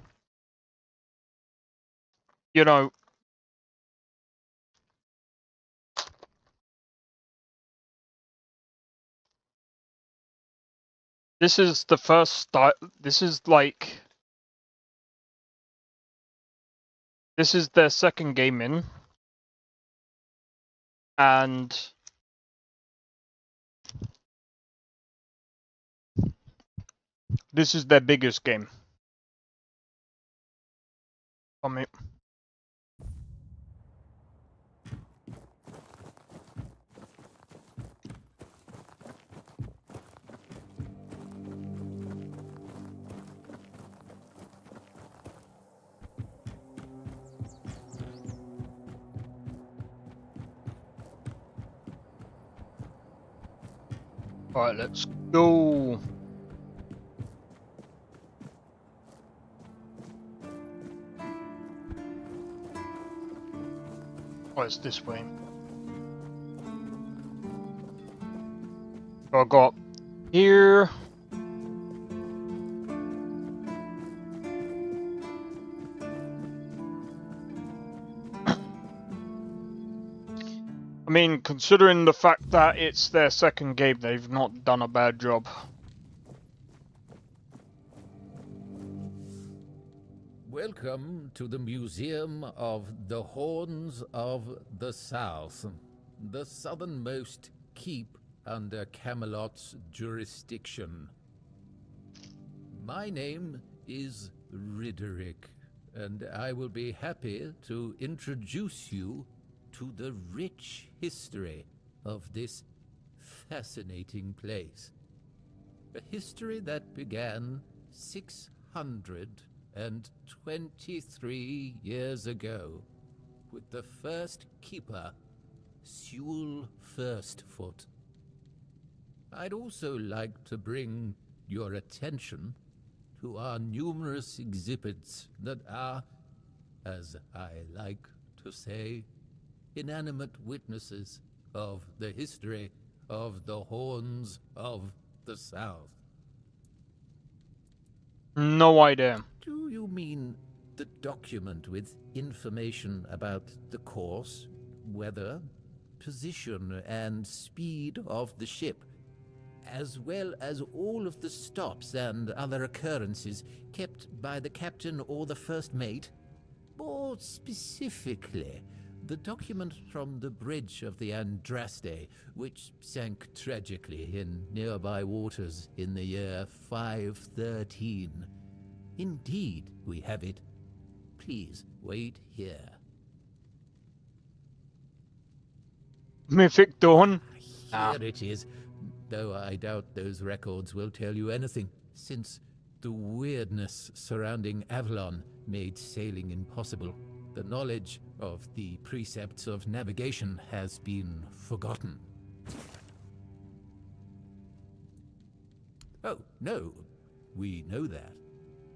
You know, this is the first start. This is like. This is their second game in. And. This is their biggest game. I mean. Alright, let's go. Oh, it's this way. So I got here. I mean, considering the fact that it's their second game, they've not done a bad job. Welcome to the Museum of the Horns of the South, the southernmost keep under Camelot's jurisdiction. My name is Ridderick, and I will be happy to introduce you to the rich history of this fascinating place. A history that began 623 years ago with the first keeper, Sewell Firstfoot. I'd also like to bring your attention to our numerous exhibits that are, as I like to say, inanimate witnesses of the history of the Horns of the South. No idea. Do you mean the document with information about the course, weather, position, and speed of the ship, as well as all of the stops and other occurrences kept by the captain or the first mate? More specifically, the document from the bridge of the Andraste, which sank tragically in nearby waters in the year 513. Indeed, we have it. Please wait here. Mythic Dawn? Here it is, though I doubt those records will tell you anything, since the weirdness surrounding Avalon made sailing impossible. The knowledge of the precepts of navigation has been forgotten. Oh, no, we know that.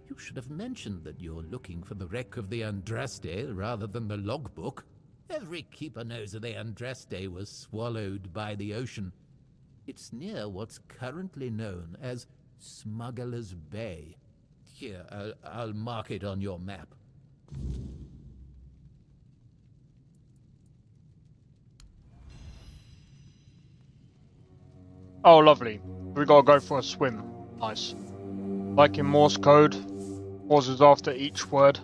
You should have mentioned that you're looking for the wreck of the Andraste rather than the logbook. Every keeper knows that the Andraste was swallowed by the ocean. It's near what's currently known as Smuggler's Bay. Here, I'll mark it on your map. Oh, lovely. We gotta go for a swim. Nice. Like in Morse code, pauses after each word.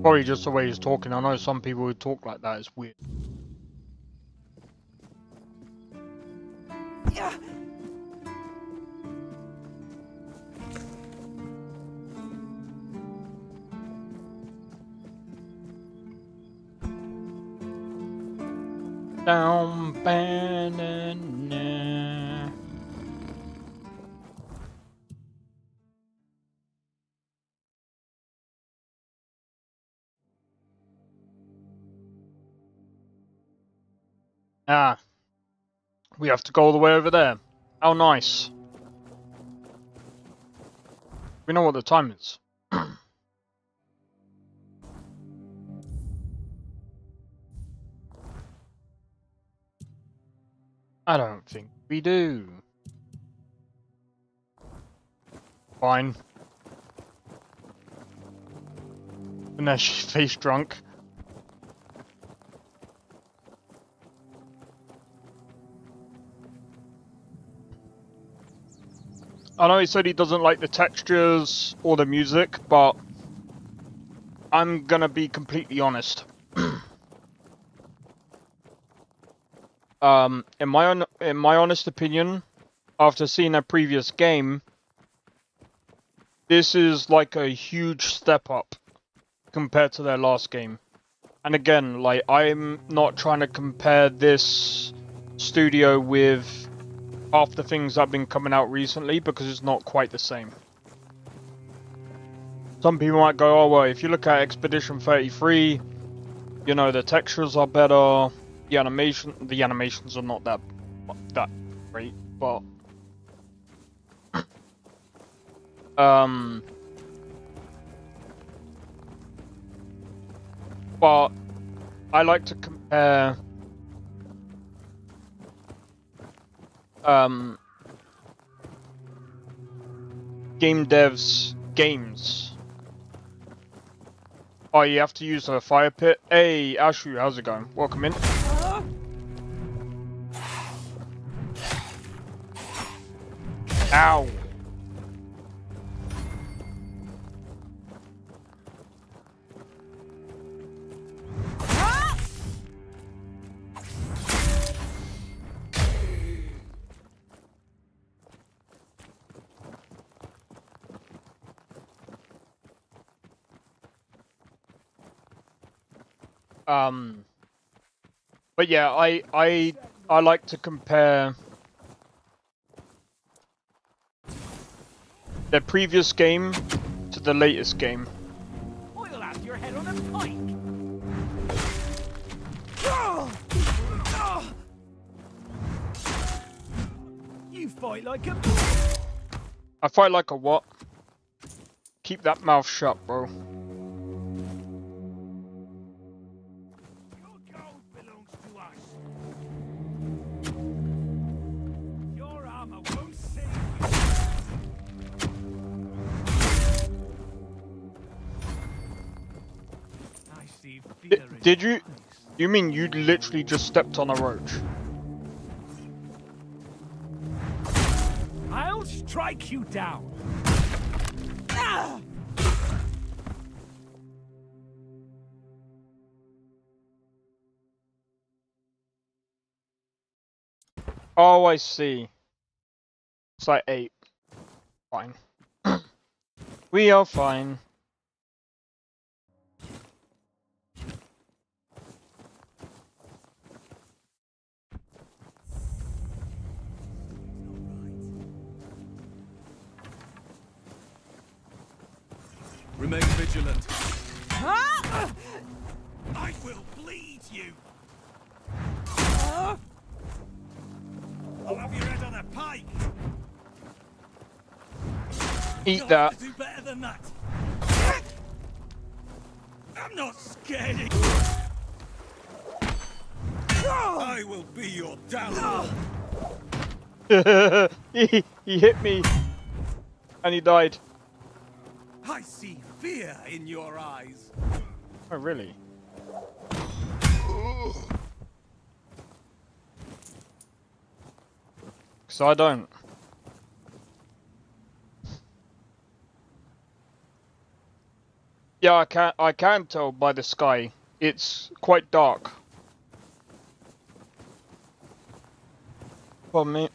Probably just the way he's talking. I know some people who talk like that is weird. Yeah. Down banana. Ah. We have to go all the way over there. How nice. We know what the time is. I don't think we do. Fine. And then she's face drunk. I know he said he doesn't like the textures or the music, but I'm gonna be completely honest. In my honest opinion, after seeing a previous game, this is like a huge step up compared to their last game. And again, like, I'm not trying to compare this studio with half the things that have been coming out recently, because it's not quite the same. Some people might go, oh well, if you look at Expedition 33, you know, the textures are better, the animations are not that great, but but I like to compare game devs' games. Oh, you have to use a fire pit? Hey, Ashu, how's it going? Welcome in. Ow. But yeah, I like to compare the previous game to the latest game. I'll have your head on a pike. You fight like a... I fight like a what? Keep that mouth shut, bro. Did you? You mean you literally just stepped on a roach? I'll strike you down. Oh, I see. It's like 8. Fine. We are fine. Remain vigilant. I will bleed you. I'll have your head on a pike. Eat that. Do better than that. I'm not scared. I will be your downfall. He hit me, and he died. I see fear in your eyes. Oh, really? So I don't. Yeah, I can tell by the sky. It's quite dark. Pardon me.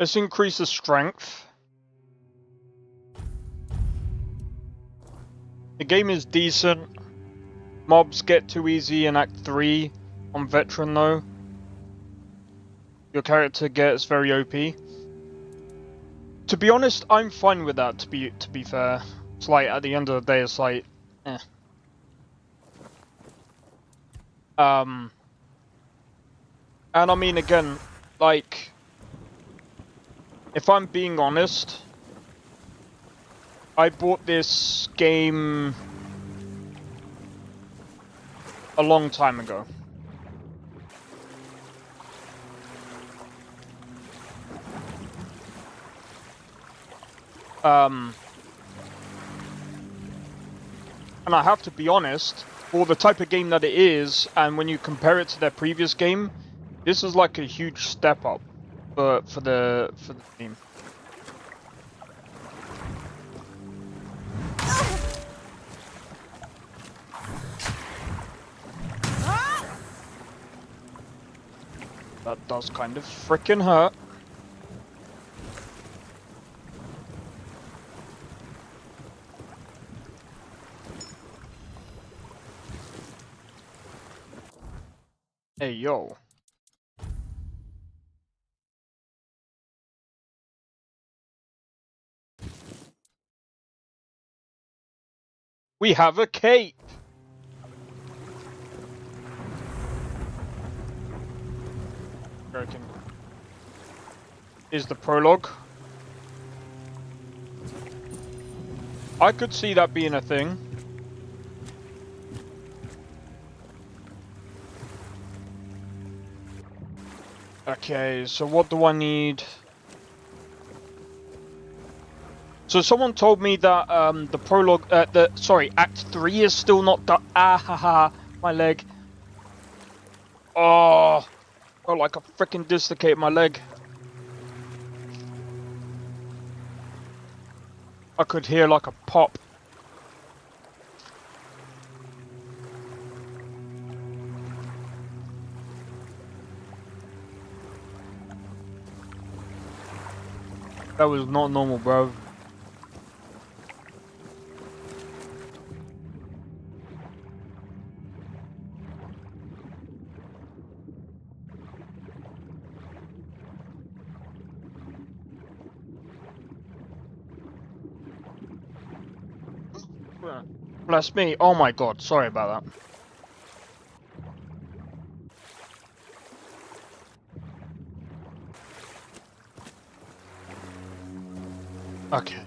Let's increase the strength. The game is decent. Mobs get too easy in Act 3 on Veteran though. Your character gets very OP. To be honest, I'm fine with that, to be fair. It's like, at the end of the day, it's like, eh. And I mean, again, like, if I'm being honest, I bought this game a long time ago. And I have to be honest, for the type of game that it is, and when you compare it to their previous game, this is like a huge step up for the game. That does kind of frickin' hurt. Hey, yo. We have a cape! Joking. Is the prologue. I could see that being a thing. Okay, so what do I need? So someone told me that the prologue, Act 3 is still not done. Ah, haha, my leg. Oh, felt like I freaking dislocated my leg. I could hear like a pop. That was not normal, bro. Bless me. Oh my god, sorry about that. Okay.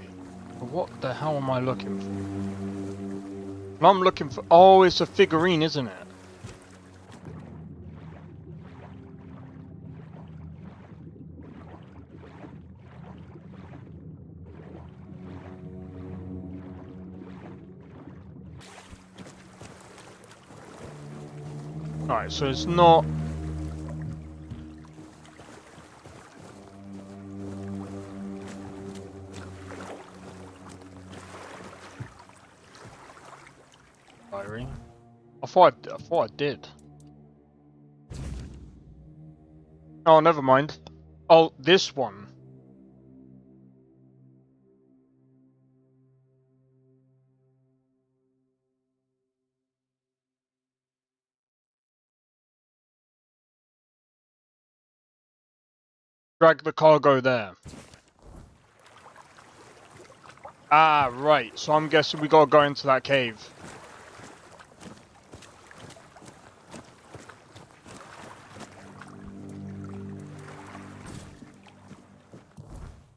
What the hell am I looking for? I'm looking for... Oh, it's a figurine, isn't it? Alright, so it's not... Diary. I thought I did. Oh, never mind. Oh, this one. Drag the cargo there. Ah, right. So I'm guessing we gotta go into that cave.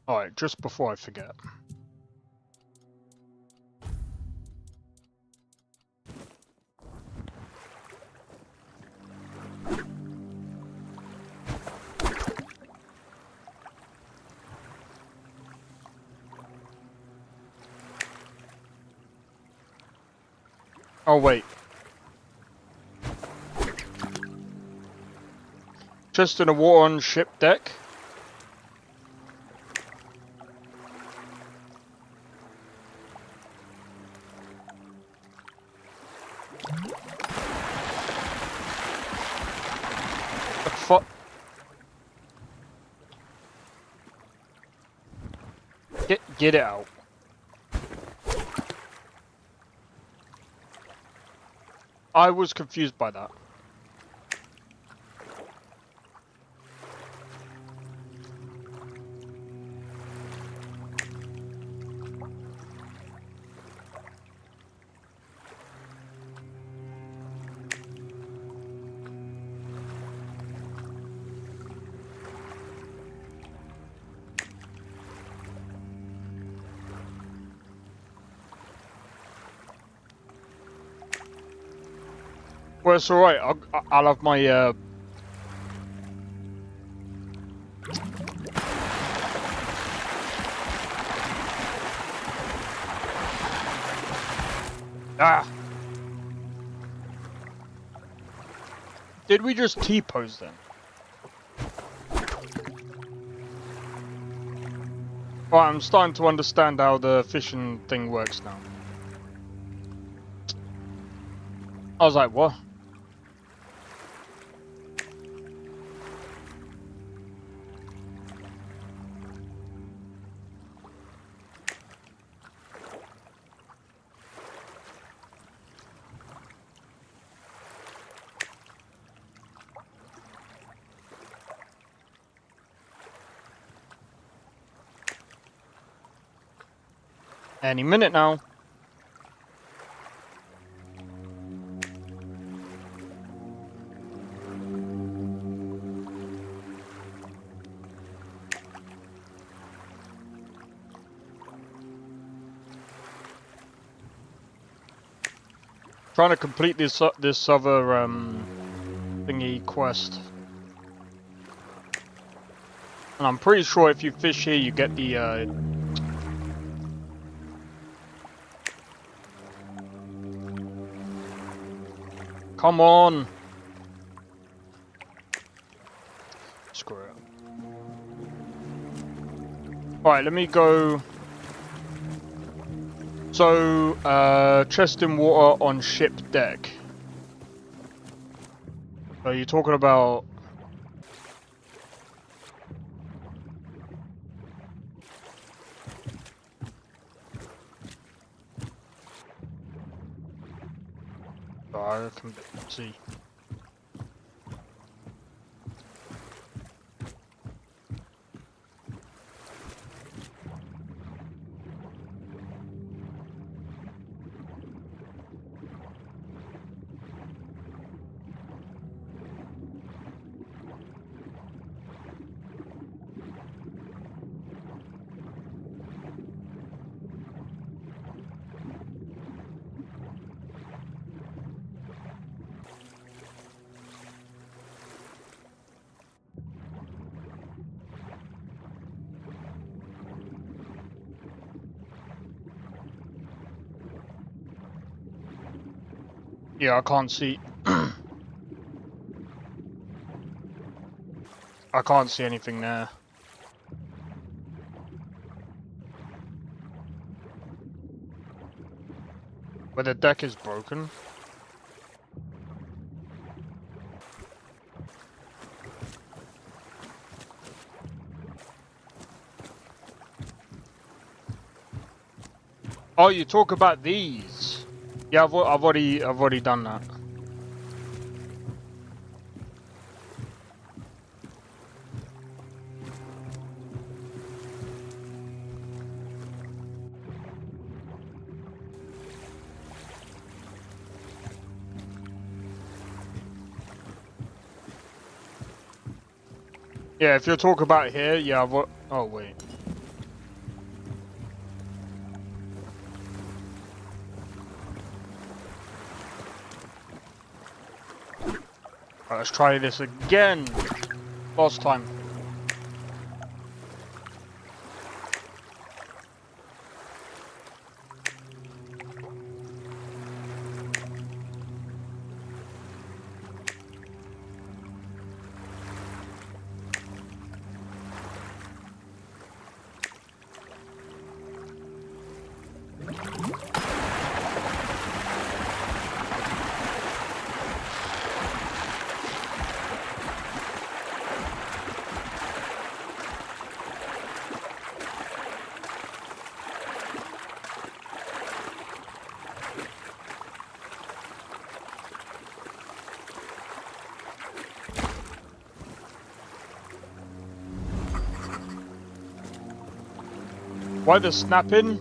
Alright, just before I forget. Oh, wait. Just in a war on ship deck. Get it out. I was confused by that. Well, it's alright. I'll have my Ah! Did we just T-pose then? Right, I'm starting to understand how the fishing thing works now. I was like, what? Any minute now. Trying to complete this other thingy quest. And I'm pretty sure if you fish here you get the Come on! Screw it. Alright, let me go. So, chest in water on ship deck. Are you talking about? I can see. Yeah, I can't see. I can't see anything there. Where the deck is broken. Oh, you talk about these. Yeah, I've already done that. Yeah, if you're talking about here, yeah, oh wait. Right, let's try this again. Last time. Why the snapping?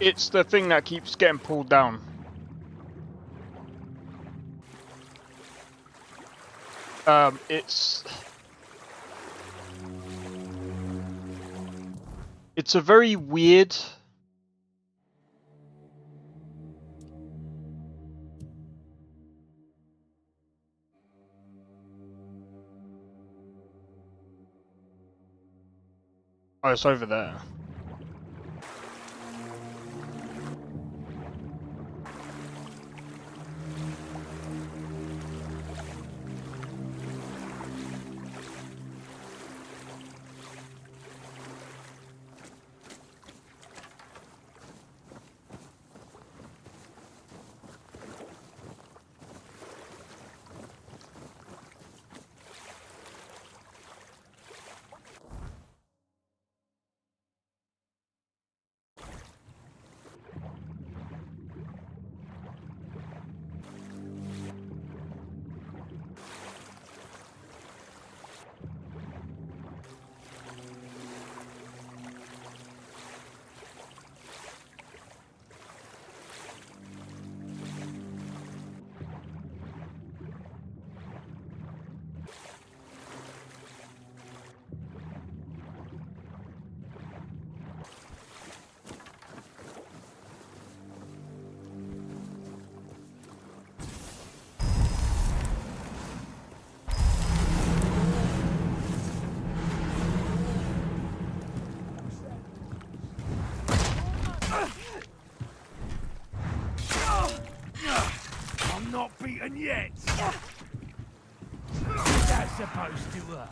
It's the thing that keeps getting pulled down. It's a very weird. Oh, it's over there. I'm not beaten yet. What's that supposed to hurt?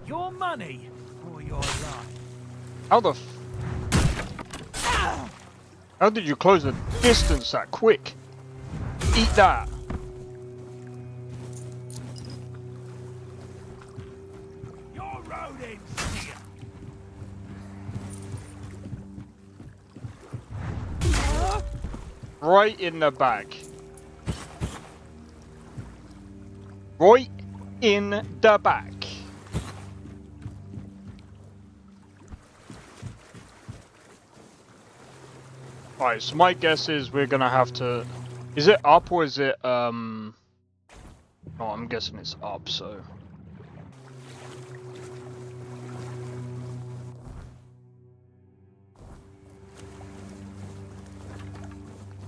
Your money or your life? How the How did you close the distance that quick? Eat that. Your rodents here. Right in the back. Right in the back. Alright, so my guess is we're gonna have to... Is it up or is it, Oh, I'm guessing it's up, so...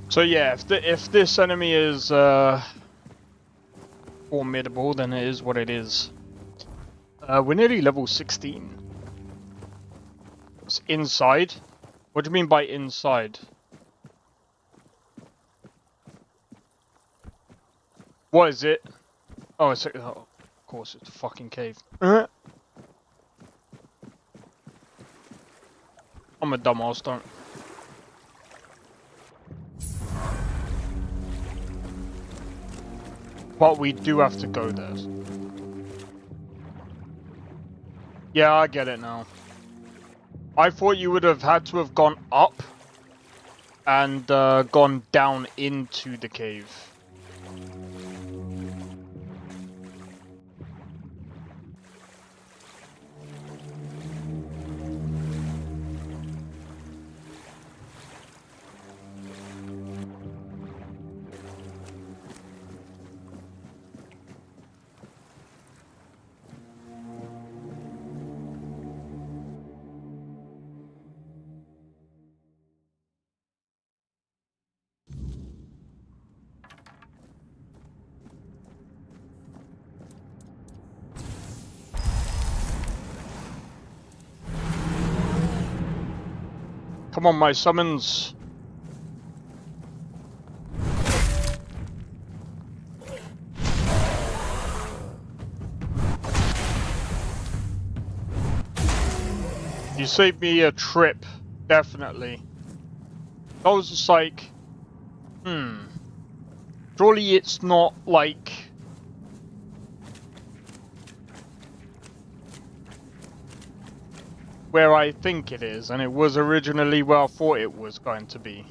So yeah, if this enemy is, formidable, then it is what it is. We're nearly level 16. It's inside? What do you mean by inside? What is it? Oh, it's oh, of course, it's a fucking cave. I'm a dumbass, don't. But we do have to go there. Yeah, I get it now. I thought you would have had to have gone up and gone down into the cave. Come on, my summons. You saved me a trip, definitely. I was just like, surely it's not like... where I think it is, and it was originally where I thought it was going to be.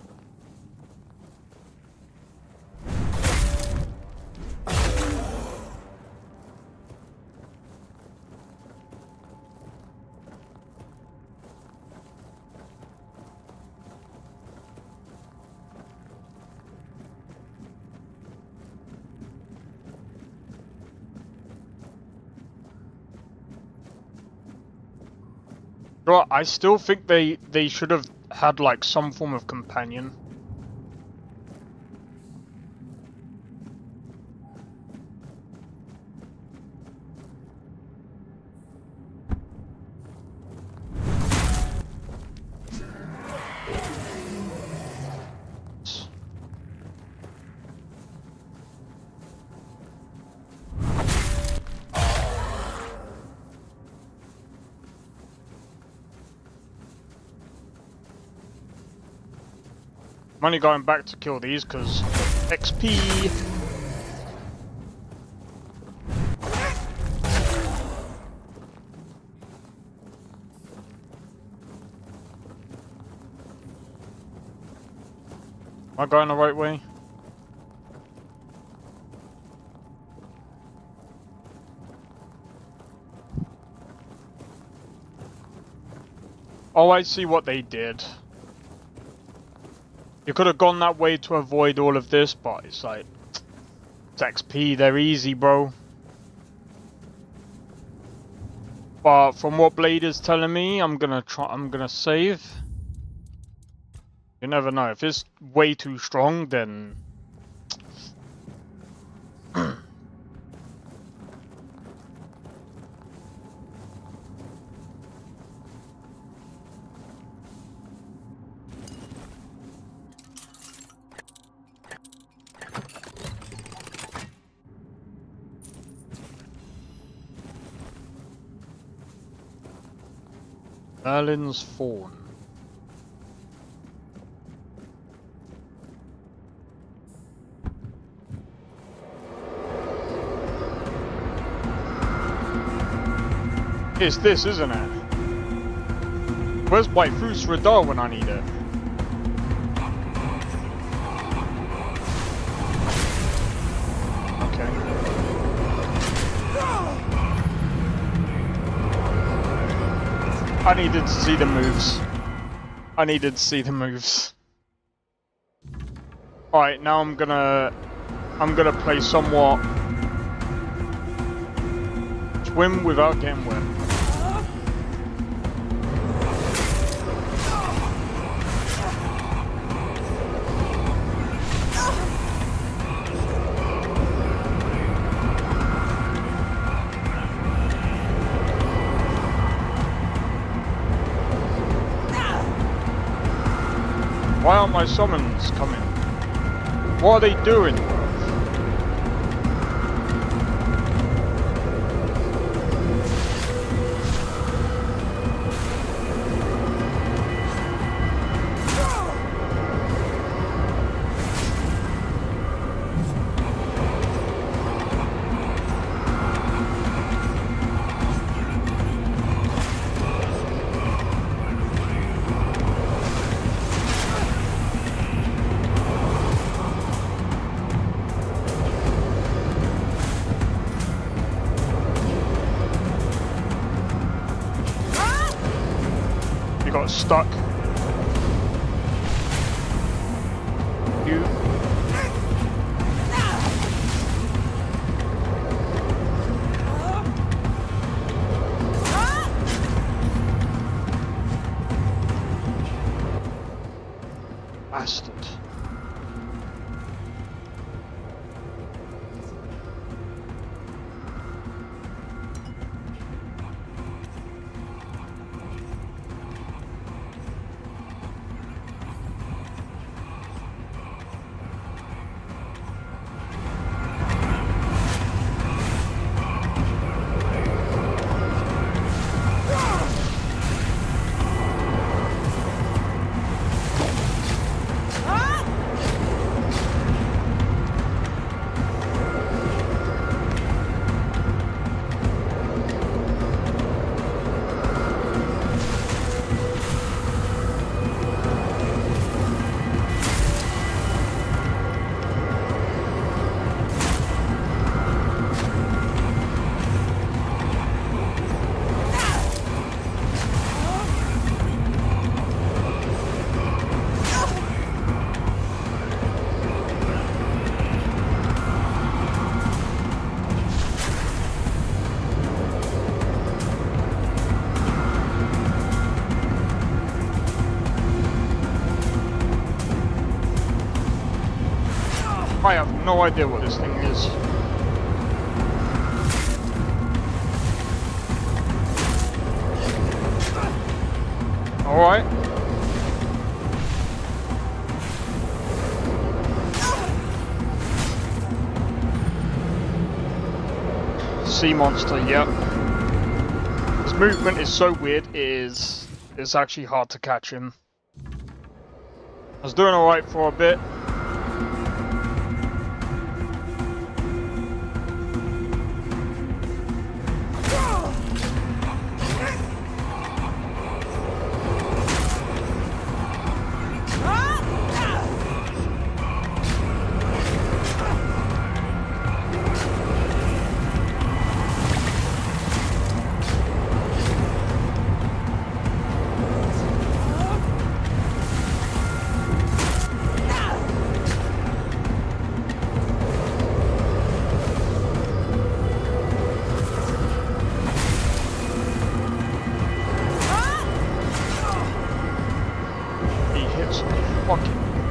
Right, I still think they should have had like some form of companion. I'm only going back to kill these because XP. Am I going the right way? Oh, I see what they did. You could have gone that way to avoid all of this, but it's like, it's XP, they're easy, bro. But from what Blade is telling me, I'm gonna save. You never know, if it's way too strong, then... Merlin's Fawn. It's this, isn't it? Where's Whitefoot's radar when I need it? I needed to see the moves. I needed to see the moves. Alright, now I'm gonna play somewhat swim without getting wet. Why aren't my summons coming? What are they doing? Stuck. You. Bastard. Ah! I have no idea what this thing is. Alright. Sea monster, yep. His movement is so weird, it's actually hard to catch him. I was doing alright for a bit.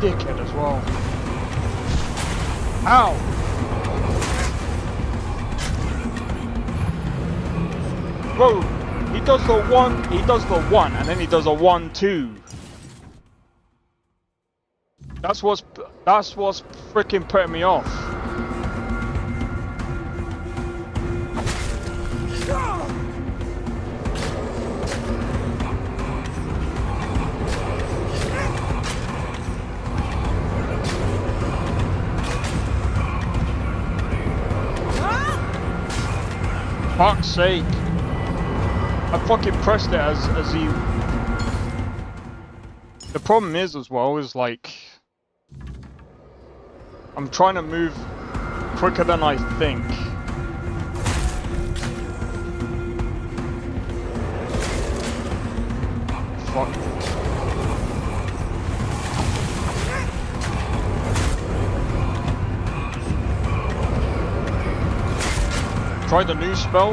Dickhead as well. Ow! Bro, he does the one, and then he does a 1-2. That's what's freaking putting me off. Fuck's sake. I fucking pressed it as he... The problem is as well is like... I'm trying to move quicker than I think. Fuck. Try the new spell.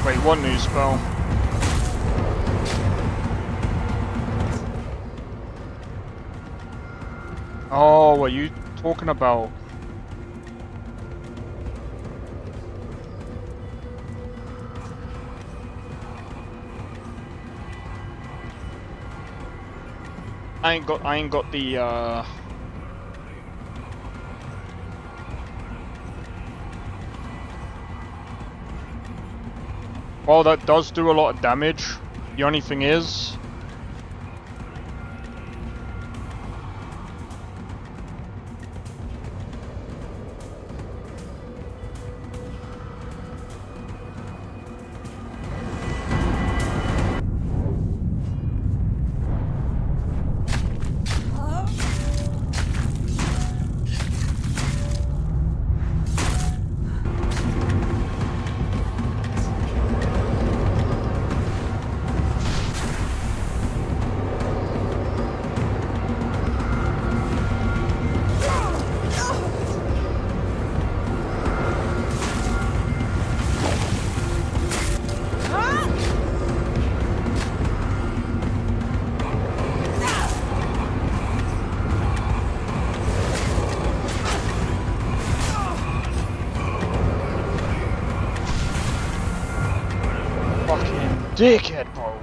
Wait, one new spell. Oh, what are you talking about? I ain't got the Well, that does do a lot of damage. The only thing is... Dickhead, bro.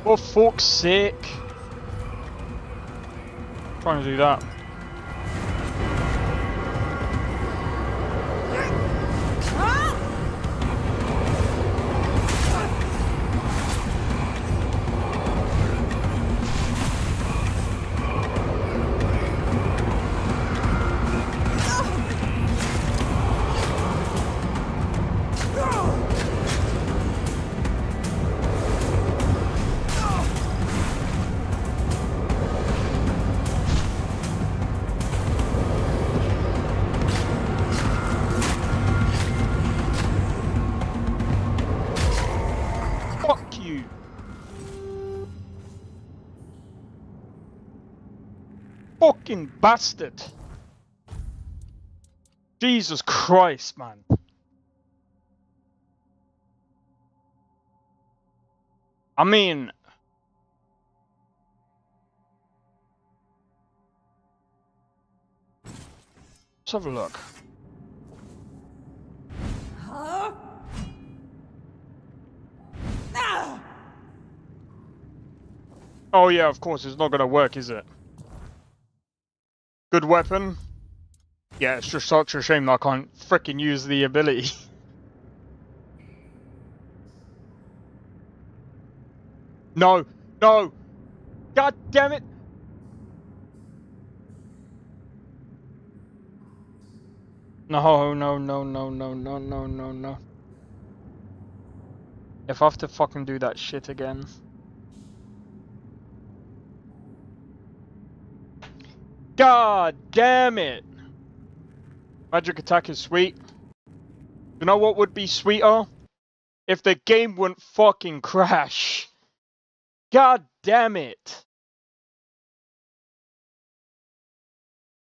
For fuck's sake. Trying to do that. Fucking bastard! Jesus Christ, man. I mean... Let's have a look. Huh? Ah! Oh yeah, of course, it's not gonna work, is it? Good weapon. Yeah, it's just such a shame that I can't frickin' use the ability. No, no! God damn it! No, no, no, no, no, no, no, no, no. If I have to fucking do that shit again. God damn it! Magic attack is sweet. You know what would be sweeter? If the game wouldn't fucking crash. God damn it!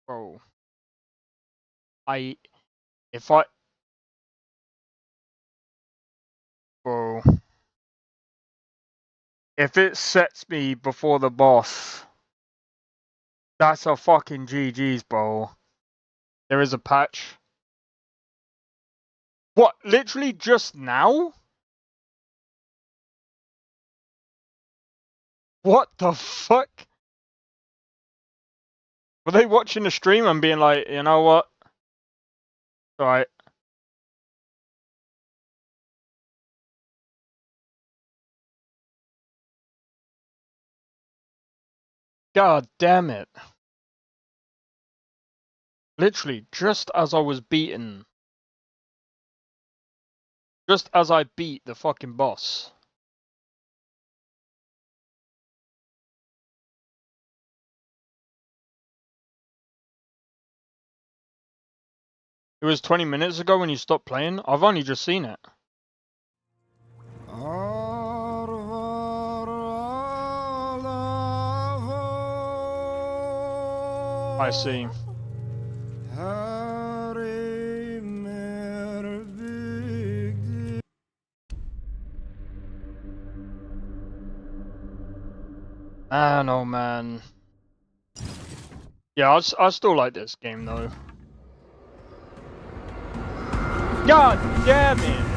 Bro. Bro. If it sets me before the boss, that's a fucking GG's, bro. There is a patch. What? Literally just now? What the fuck? Were they watching the stream and being like, you know what? Alright. God damn it. Literally, just as I was beaten. Just as I beat the fucking boss. It was 20 minutes ago when you stopped playing? I've only just seen it. I see. Man, oh man. Yeah, I still like this game though. God damn it!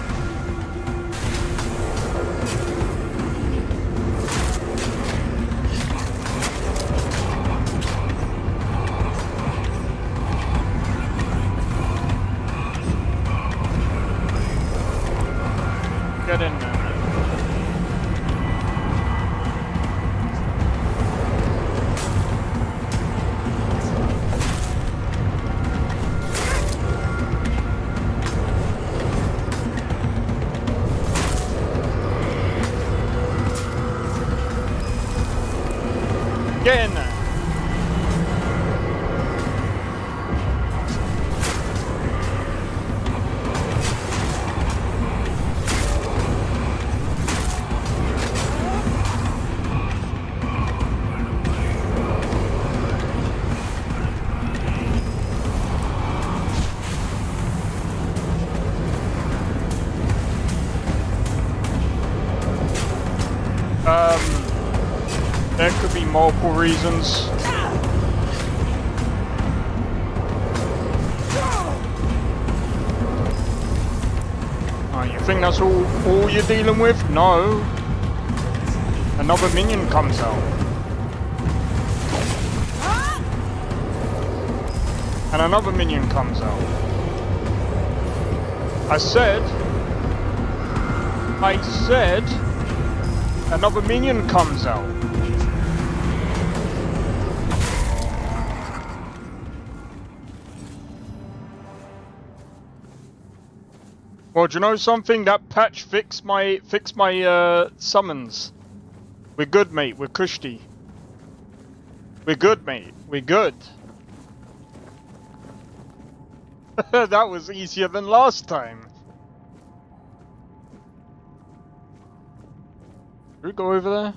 Get in there. Get in there. There could be multiple reasons. Oh, you think that's all you're dealing with? No. Another minion comes out. And another minion comes out. I said, another minion comes out. Well, do you know something? That patch fixed my summons. We're good, mate. We're cushy. We're good, mate. We're good. That was easier than last time. Should we go over there?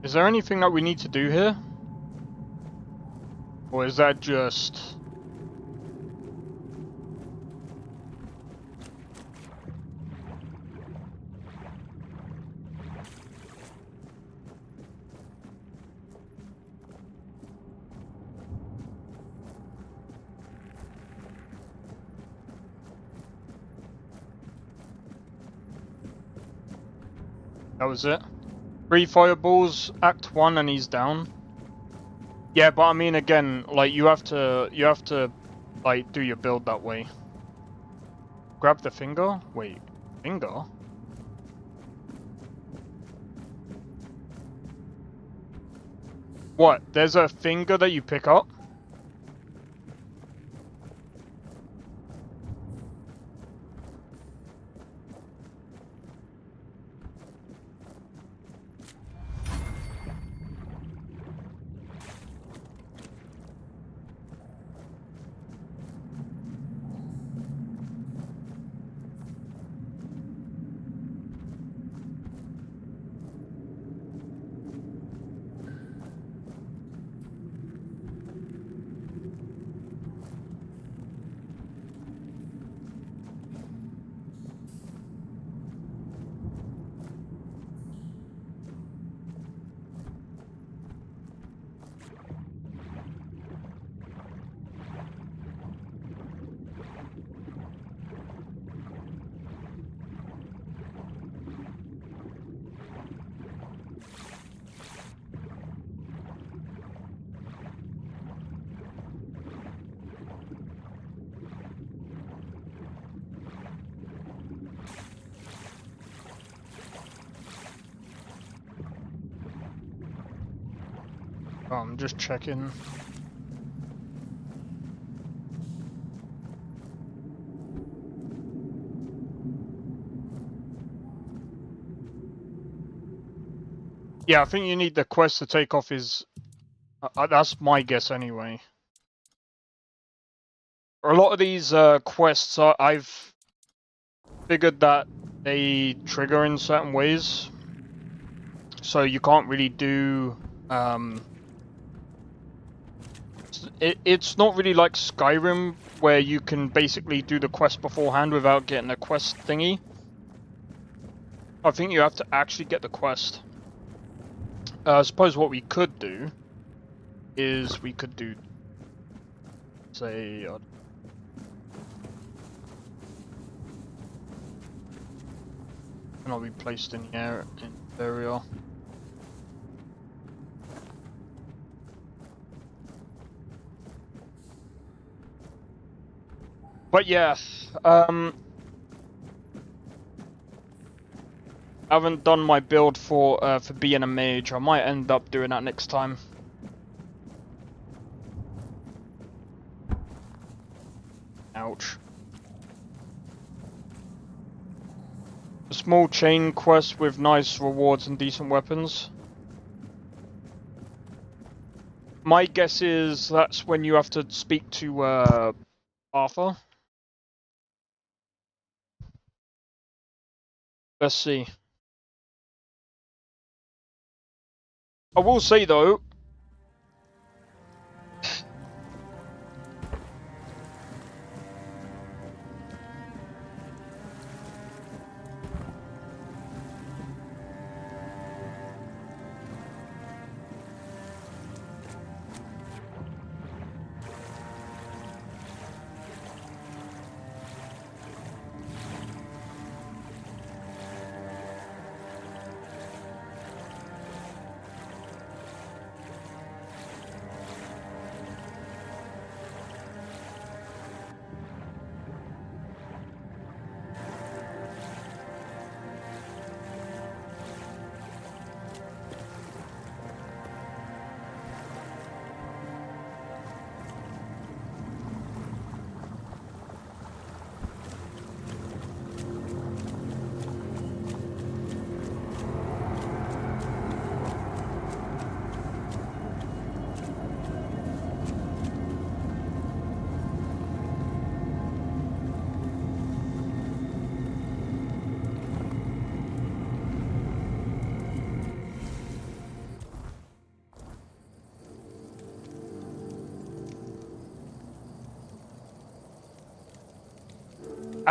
Is there anything that we need to do here? Or is that just... That was it? 3 fireballs, Act 1, and he's down. Yeah, but I mean, again, like, you have to, like, do your build that way. Grab the finger? Wait, finger? What? There's a finger that you pick up? Oh, I'm just checking. Yeah, I think you need the quest to take off his... that's my guess anyway. A lot of these quests, I've figured that they trigger in certain ways. So you can't really do... It's not really like Skyrim, where you can basically do the quest beforehand without getting a quest thingy. I think you have to actually get the quest. I suppose what we could do is we could do, say, and I'll be placed in the area. But yeah, I haven't done my build for being a mage. I might end up doing that next time. Ouch. A small chain quest with nice rewards and decent weapons. My guess is that's when you have to speak to Arthur. Let's see. I will say though,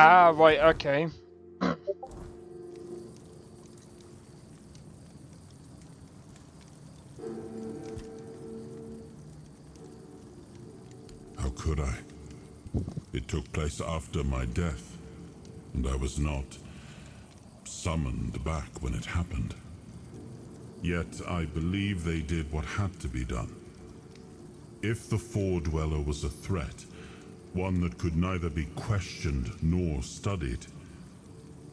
Ah, right, okay. How could I? It took place after my death, and I was not summoned back when it happened. Yet I believe they did what had to be done. If the Four-Dweller was a threat, one that could neither be questioned nor studied,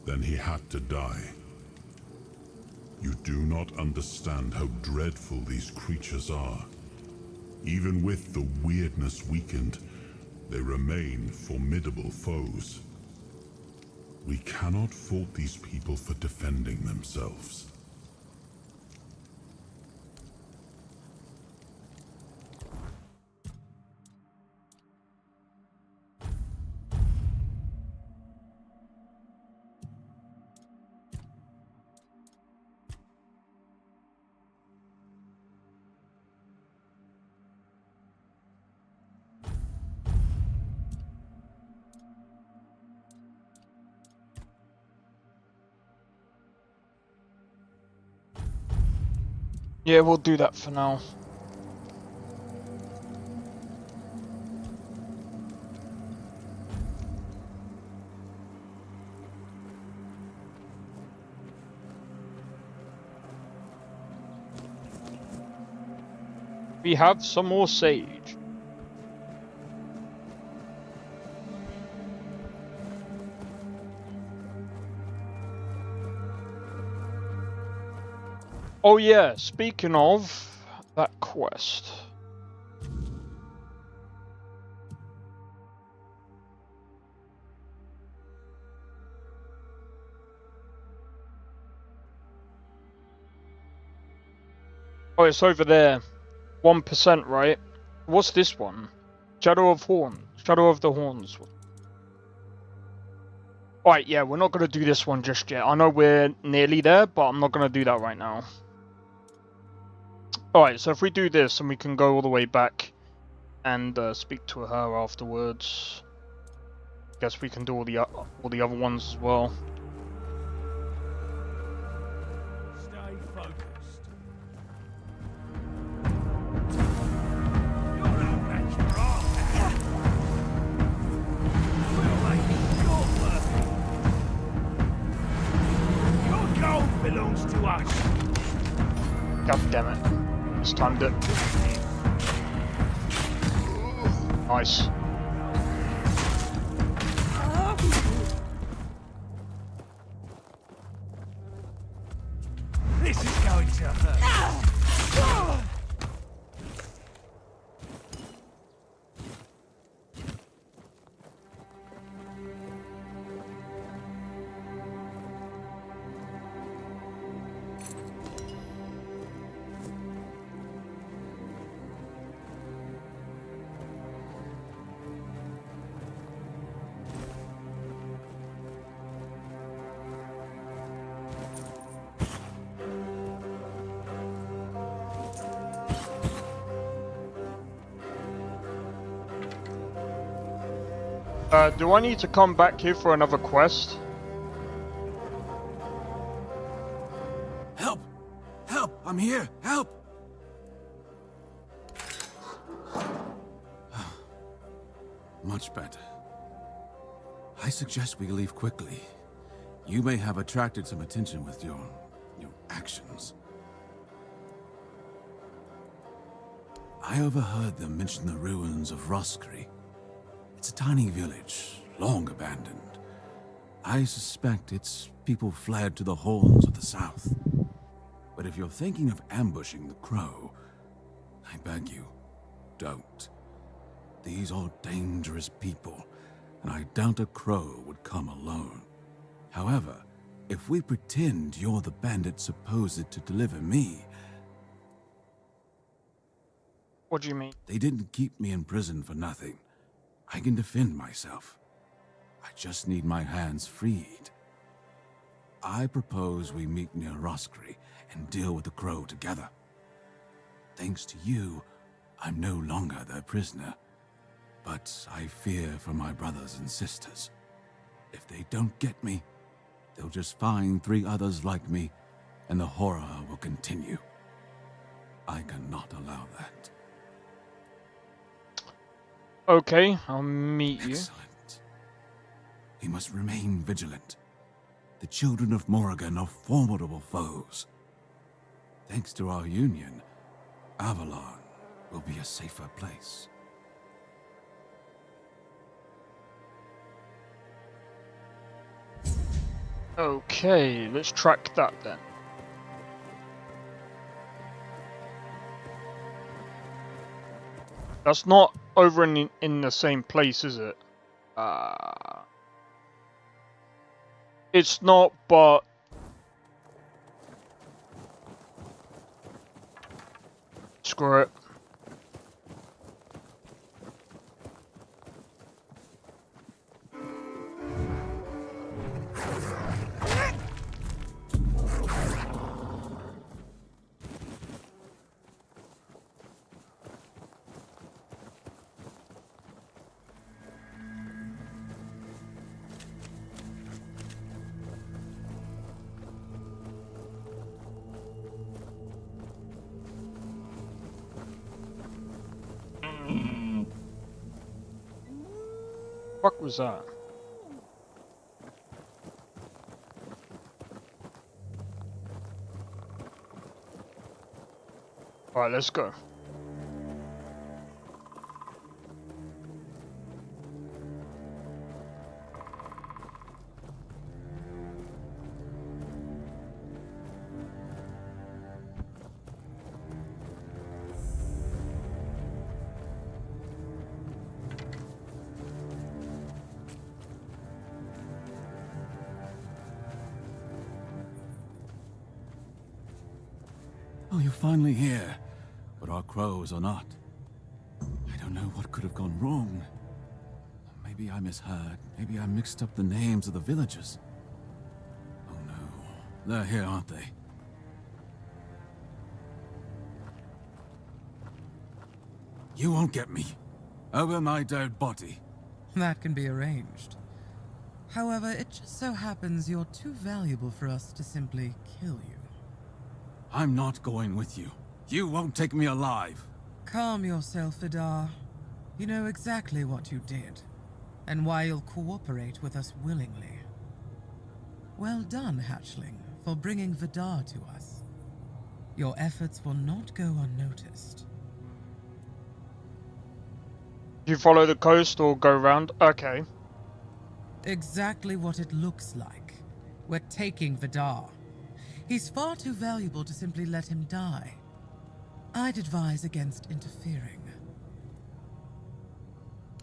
then he had to die. You do not understand how dreadful these creatures are. Even with the weirdness weakened, they remain formidable foes. We cannot fault these people for defending themselves. Yeah, we'll do that for now. We have some more sage. Oh yeah, speaking of that quest. Oh, it's over there. 1%, right? What's this one? Shadow of the Horns. Alright, yeah, we're not going to do this one just yet. I know we're nearly there, but I'm not going to do that right now. Alright, so if we do this, and we can go all the way back and speak to her afterwards. Guess we can do all the other ones as well. Stay focused. Your gold belongs to us. God damn it. Just timed it. Nice. This is going to hurt. Do I need to come back here for another quest? Help! Help! I'm here! Help! Much better. I suggest we leave quickly. You may have attracted some attention with your actions. I overheard them mention the ruins of Roscary. It's a tiny village, long abandoned. I suspect its people fled to the horns of the south. But if you're thinking of ambushing the Crow, I beg you, don't. These are dangerous people, and I doubt a Crow would come alone. However, if we pretend you're the bandit supposed to deliver me... What do you mean? They didn't keep me in prison for nothing. I can defend myself. I just need my hands freed. I propose we meet near Roscary and deal with the Crow together. Thanks to you, I'm no longer their prisoner. But I fear for my brothers and sisters. If they don't get me, they'll just find 3 others like me, and the horror will continue. I cannot allow that. Okay, I'll meet you. Excellent. We must remain vigilant. The children of Morrigan are formidable foes. Thanks to our union, Avalon will be a safer place. Okay, let's track that then. That's not over in the same place, is it? It's not, but screw it. What was that? Alright, let's go. Oh, you're finally here. But our crows are not. I don't know what could have gone wrong. Maybe I misheard. Maybe I mixed up the names of the villagers. Oh no. They're here, aren't they? You won't get me. Over my dead body. That can be arranged. However, it just so happens you're too valuable for us to simply kill you. I'm not going with you. You won't take me alive. Calm yourself, Vidar. You know exactly what you did, and why you'll cooperate with us willingly. Well done, Hatchling, for bringing Vidar to us. Your efforts will not go unnoticed. Do you follow the coast or go round? Okay. Exactly what it looks like. We're taking Vidar. He's far too valuable to simply let him die. I'd advise against interfering.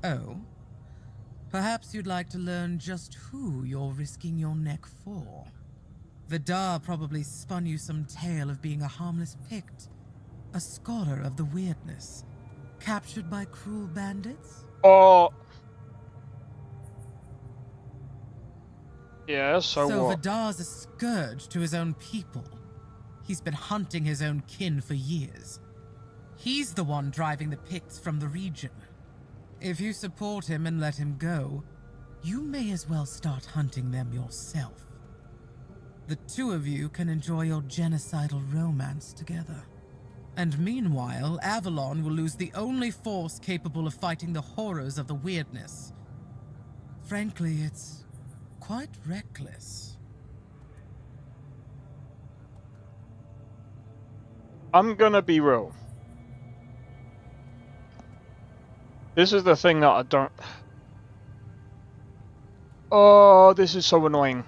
Oh? Perhaps you'd like to learn just who you're risking your neck for. Vidar probably spun you some tale of being a harmless Pict, a scholar of the weirdness, captured by cruel bandits? Oh. Yeah, so what? Vidar's a scourge to his own people. He's been hunting his own kin for years. He's the one driving the Picts from the region. If you support him and let him go, you may as well start hunting them yourself. The 2 of you can enjoy your genocidal romance together. And meanwhile, Avalon will lose the only force capable of fighting the horrors of the weirdness. Frankly, it's quite reckless. I'm gonna be real. This is the thing that I don't... Oh, this is so annoying.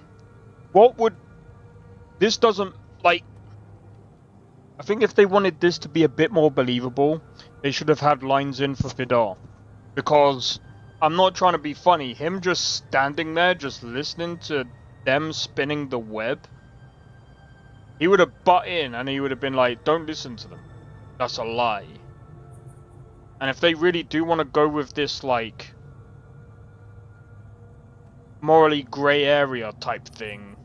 What would... This doesn't, like... I think if they wanted this to be a bit more believable, they should have had lines in for Vidar. Because, I'm not trying to be funny, him just standing there, just listening to them spinning the web, he would have butt in and he would have been like, don't listen to them. That's a lie. And if they really do want to go with this, like, morally grey area type thing,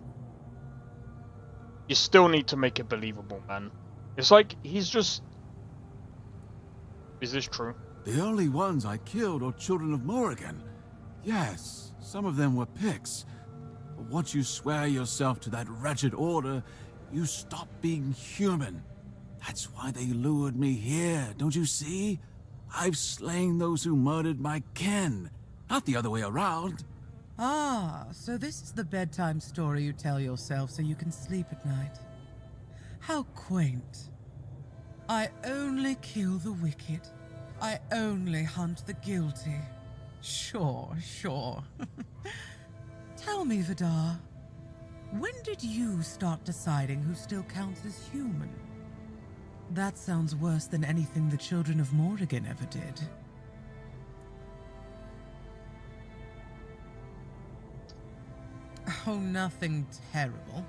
you still need to make it believable, man. It's like, he's just... Is this true? The only ones I killed are children of Morrigan. Yes, some of them were Picts. But once you swear yourself to that wretched order, you stop being human. That's why they lured me here, don't you see? I've slain those who murdered my kin, not the other way around. Ah, so this is the bedtime story you tell yourself so you can sleep at night. How quaint. I only kill the wicked. I only hunt the guilty. Sure, sure. Tell me, Vidar, when did you start deciding who still counts as human? That sounds worse than anything the children of Morrigan ever did. Oh, nothing terrible.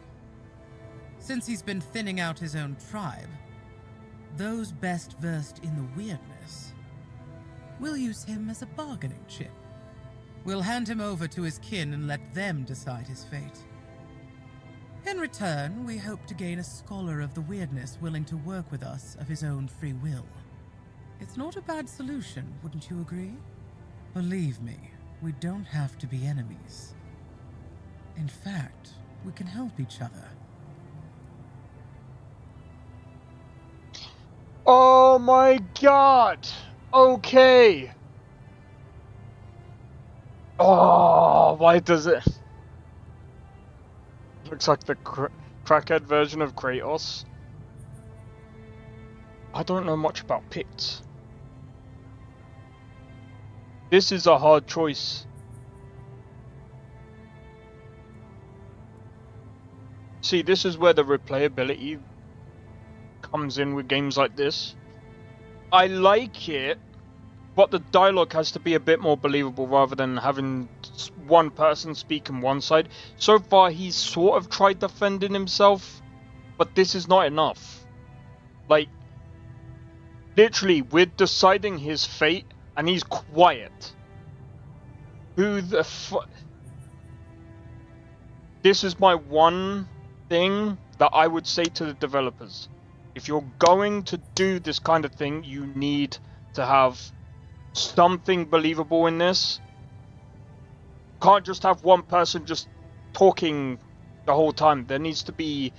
Since he's been thinning out his own tribe, those best versed in the weirdness, we'll use him as a bargaining chip. We'll hand him over to his kin and let them decide his fate. In return, we hope to gain a scholar of the weirdness willing to work with us of his own free will. It's not a bad solution, wouldn't you agree? Believe me, we don't have to be enemies. In fact, we can help each other. Oh my god! Okay! Oh, why does it... Looks like the crackhead version of Kratos. I don't know much about Picts. This is a hard choice. See, this is where the replayability comes in with games like this. I like it, but the dialogue has to be a bit more believable rather than having one person speak on one side. So far, he's sort of tried defending himself, but this is not enough. Like, literally, we're deciding his fate, and he's quiet. Who the fuck? This is my one thing that I would say to the developers. If you're going to do this kind of thing, you need to have something believable in this. Can't just have one person just talking the whole time. There needs to be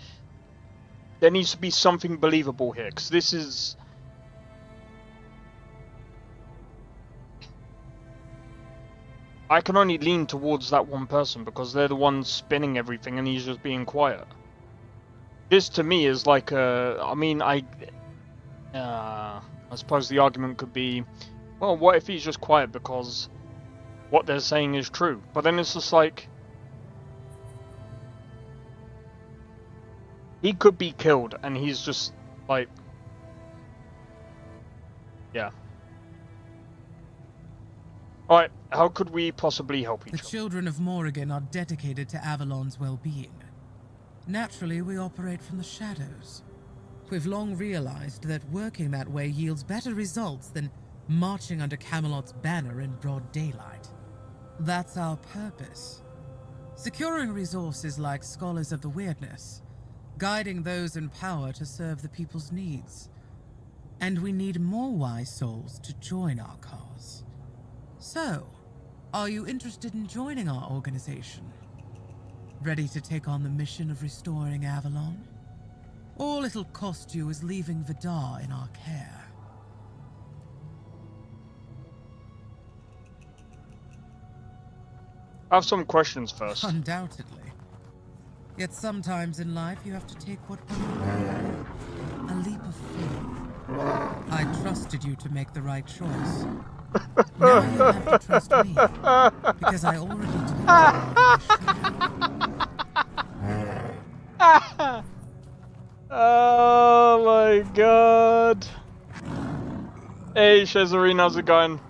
something believable here, because this is... I can only lean towards that one person because they're the ones spinning everything and he's just being quiet. This to me is like a... I mean, I suppose the argument could be, well, what if he's just quiet because what they're saying is true? But then it's just like... He could be killed and he's just like... Yeah. Alright, how could we possibly help each other? The children of Morrigan are dedicated to Avalon's well-being. Naturally, we operate from the shadows. We've long realized that working that way yields better results than marching under Camelot's banner in broad daylight. That's our purpose. Securing resources like scholars of the weirdness, guiding those in power to serve the people's needs. And we need more wise souls to join our cause. So, are you interested in joining our organization? Ready to take on the mission of restoring Avalon? All it'll cost you is leaving Vidar in our care. I have some questions first. Undoubtedly. Yet sometimes in life you have to take what one can. A leap of faith. I trusted you to make the right choice. Now you have to trust me, because I already told you. Oh my god. Hey Shezarine, how's it going?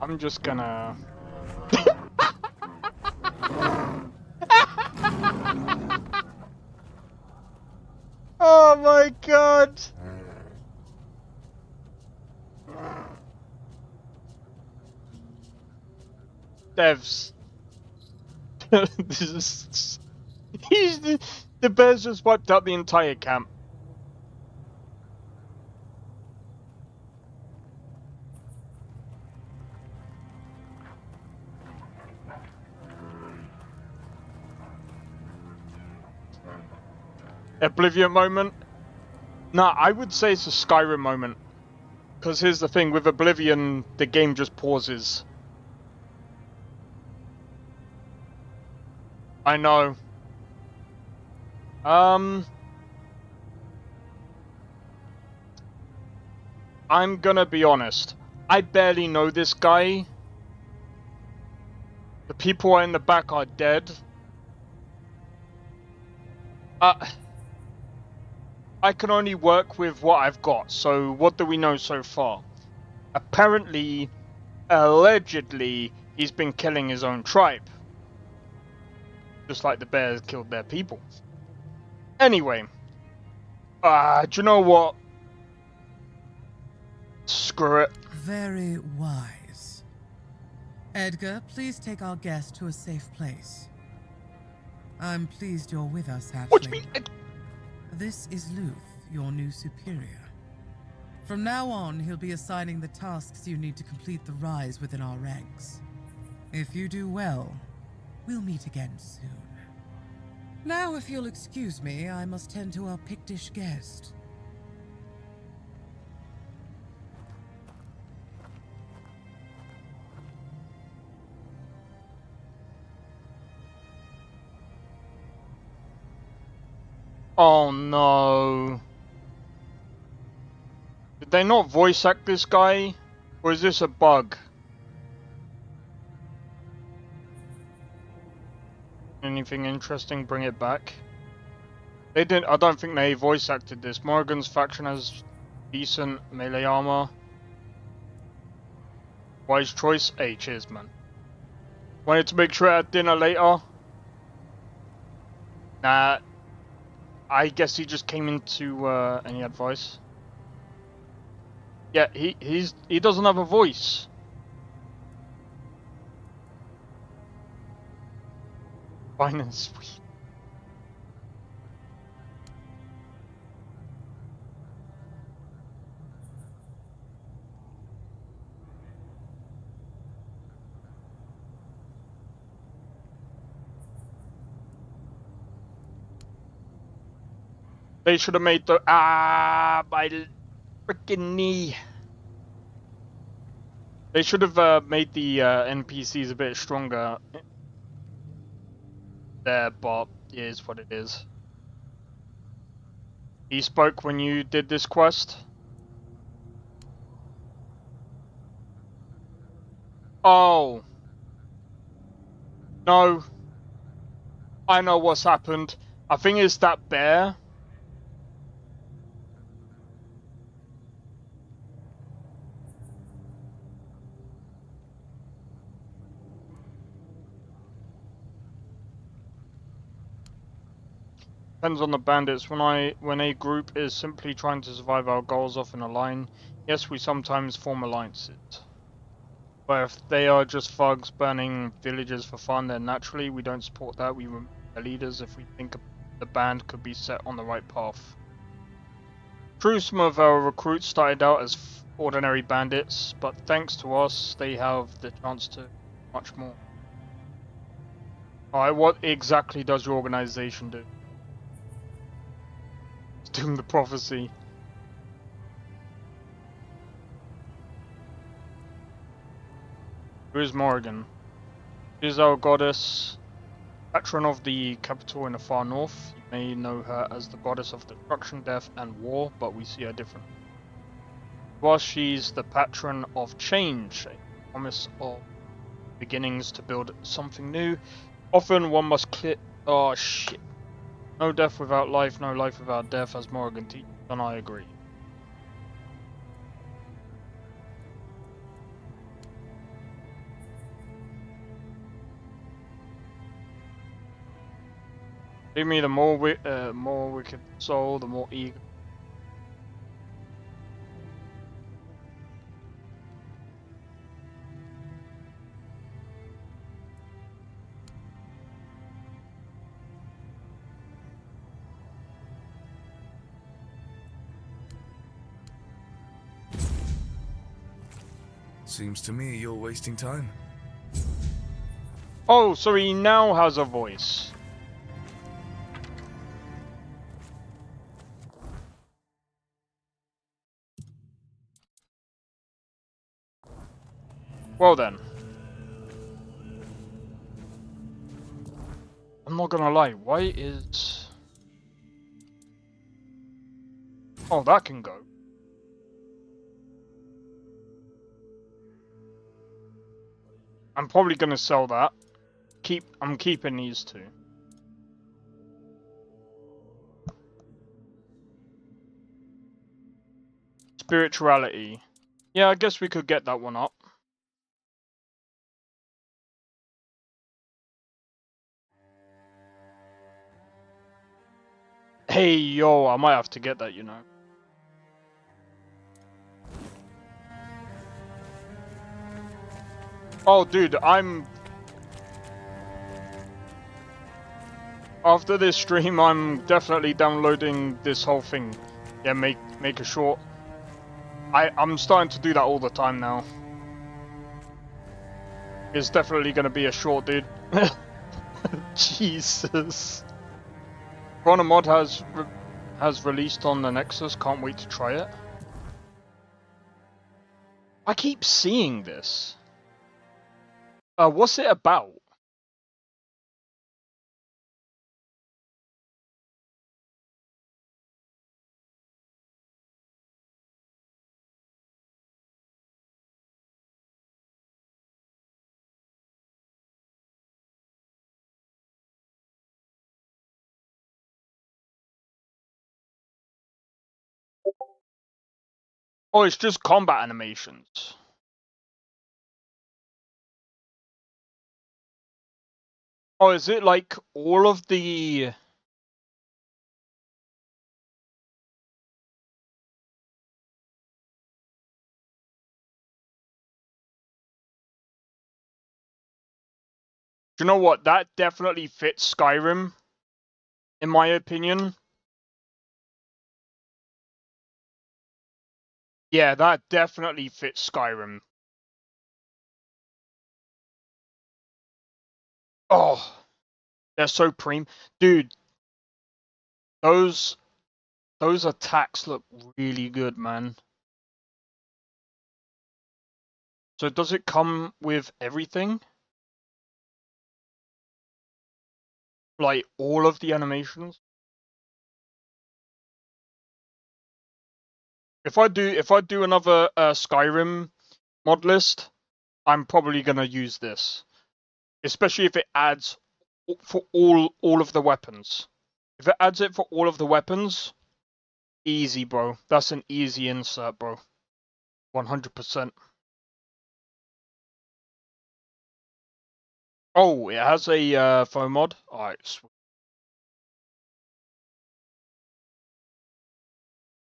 I'm just gonna... Oh my god. Devs. This is... The bears just wiped out the entire camp. Oblivion moment? Nah, I would say it's a Skyrim moment. Because here's the thing, with Oblivion, the game just pauses. I know. I'm gonna be honest. I barely know this guy. The people in the back are dead. I can only work with what I've got, so what do we know so far? Apparently, allegedly, he's been killing his own tribe. Just like the bears killed their people. Anyway. Do you know what? Screw it. Very wise. Edgar, please take our guest to a safe place. I'm pleased you're with us, Hatchling. This is Luth, your new superior. From now on, he'll be assigning the tasks you need to complete the rise within our ranks. If you do well, we'll meet again soon. Now, if you'll excuse me, I must tend to our Pictish guest. Oh no. Did they not voice act this guy? Or is this a bug? Anything interesting, bring it back. They didn't, I don't think they voice acted this. Morrigan's faction has decent melee armor. Wise choice? Hey, cheers, man. Wanted to make sure I had dinner later. Nah. I guess he just came into any advice. Yeah, he doesn't have a voice. Fine and sweet. They should have made the my freaking knee. They should have made the NPCs a bit stronger. There, but it is what it is. He spoke when you did this quest. Oh. No. I know what's happened. I think it's that bear. Depends on the bandits. When a group is simply trying to survive our goals off in a line, yes, we sometimes form alliances. But if they are just thugs burning villages for fun, then naturally we don't support that. We remove their leaders if we think the band could be set on the right path. True, some of our recruits started out as ordinary bandits, but thanks to us, they have the chance to much more. Alright, what exactly does your organization do? Doom the prophecy. Who is Morrigan? She is our goddess, patron of the capital in the far north. You may know her as the goddess of destruction, death, and war, but we see her differently. While she's the patron of change, a promise of beginnings to build something new. Often one must clear. Oh shit. No death without life, no life without death, as Morrigan teaches, and I agree. Believe me, the more wicked soul, the more eager. Seems to me you're wasting time. Oh, so he now has a voice. Well then. I'm not gonna lie, why is... Oh, that can go. I'm probably gonna sell that. I'm keeping these two. Spirituality. Yeah, I guess we could get that one up. Hey, yo, I might have to get that, you know. Oh, dude, after this stream, I'm definitely downloading this whole thing. Yeah, make a short. I'm starting to do that all the time now. It's definitely gonna be a short, dude. Jesus. Chrono Mod has released on the Nexus. Can't wait to try it. I keep seeing this. What's it about? Oh, it's just combat animations. Oh, is it like all of the... Do you know what? That definitely fits Skyrim, in my opinion. Yeah, that definitely fits Skyrim. Oh, they're so dude. Those attacks look really good, man. So does it come with everything? Like all of the animations? If I do another Skyrim mod list, I'm probably gonna use this, especially if it adds for all of the weapons. If it adds it for all of the weapons, easy, bro. That's an easy insert, bro. 100%. Oh, it has a foam mod. Alright, sweet.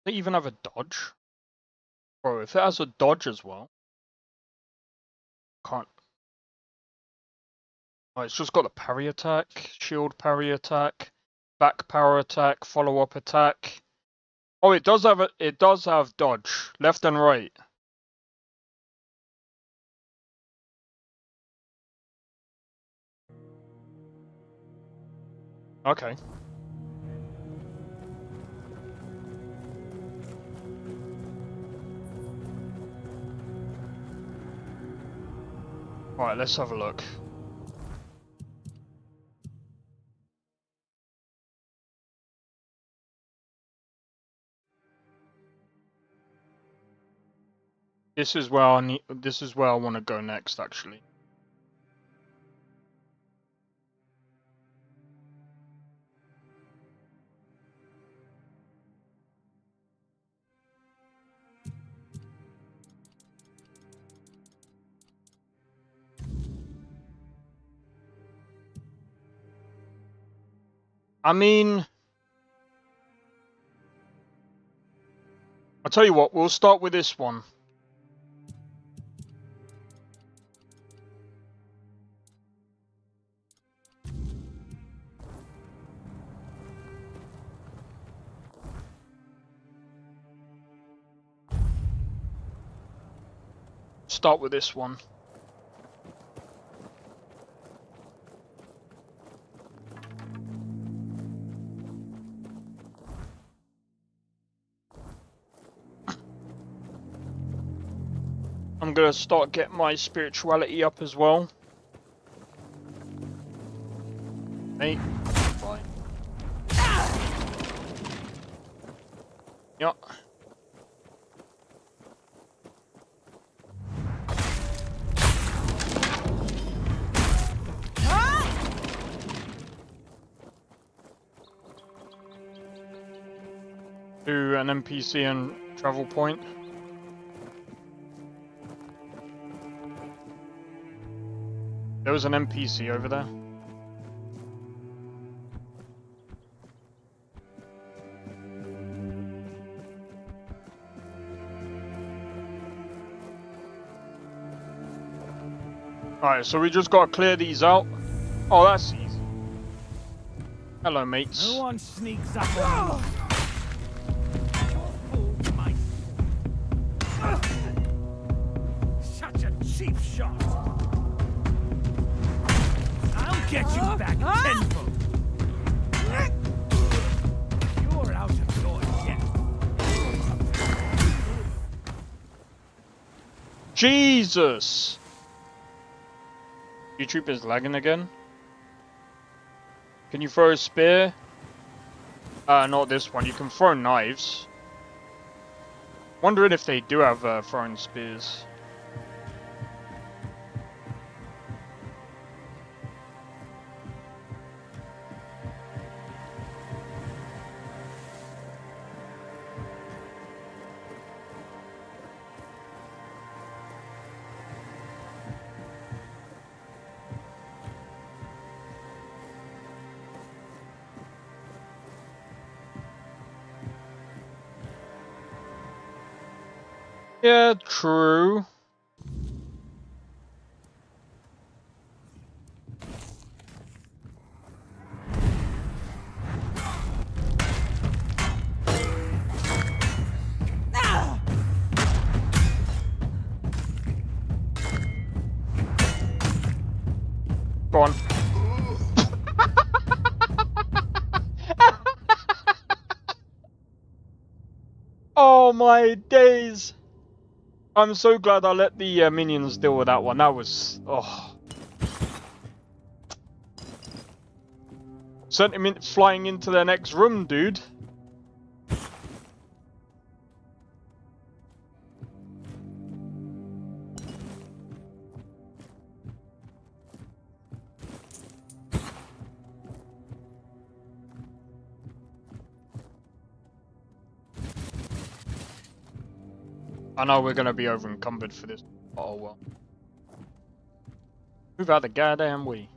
Does it even have a dodge? Bro, if it has a dodge as well. Can't. Oh, it's just got a parry attack, shield parry attack, back power attack, follow up attack. Oh, it does have dodge, left and right. Okay. Alright, let's have a look. This is where I want to go next, actually. I mean, I'll tell you what, we'll start with this one. Start with this one. I'm gonna start getting my spirituality up as well. Hey, fine. Yup. To an NPC and travel point. There was an NPC over there. Alright, so we just gotta clear these out. Oh, that's easy. Hello, mates. No one sneaks up on me. Such a cheap shot. I'll get you back tenfold. You're out of your depth. Jesus! YouTube is lagging again. Can you throw a spear? Not this one. You can throw knives. Wondering if they do have throwing spears. Yeah, true. Go on. Oh my days! I'm so glad I let the minions deal with that one. That was... oh. Sent him flying into the next room, dude. I know we're gonna be over encumbered for this. Oh well. Move out the goddamn way.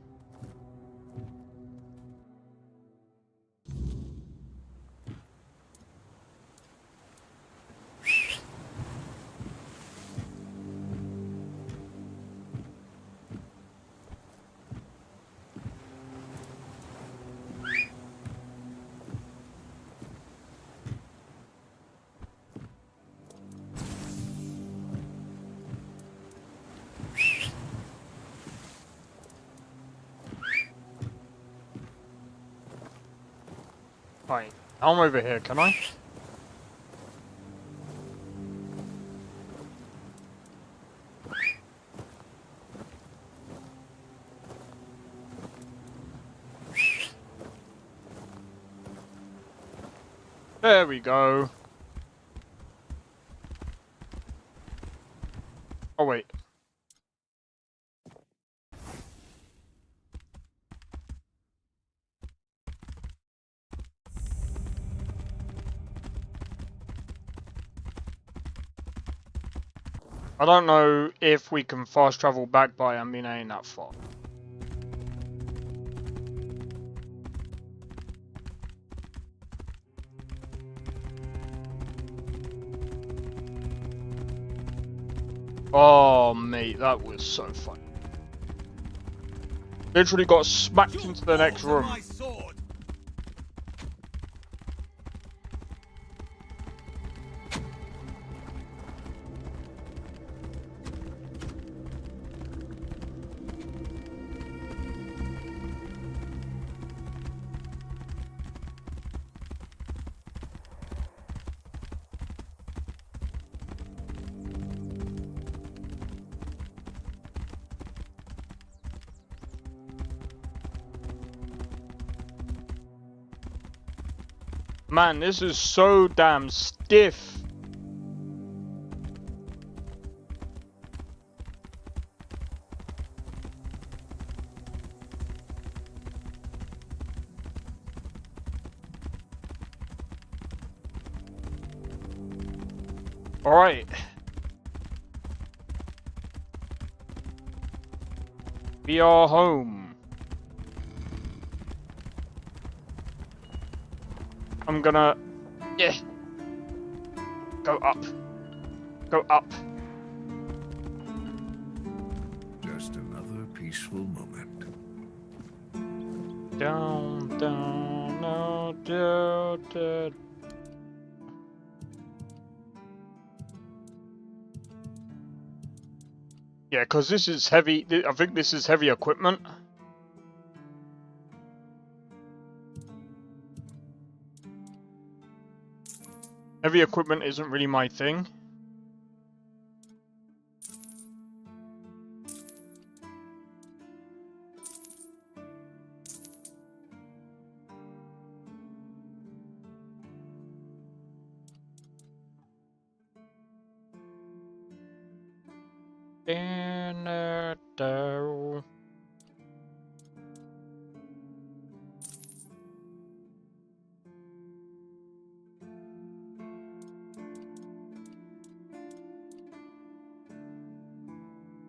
Right, I'm over here, can I? There we go. Oh wait. I don't know if we can fast travel back, but I mean, I ain't that far. Oh, mate, that was so fun. Literally got smacked into the next room. Man, this is so damn stiff. All right. We are home. I'm gonna... Yeah. Go up. Go up. Just another peaceful moment. Down, down, no, down, down. Yeah, because this is heavy. I think this is heavy equipment. Heavy equipment isn't really my thing.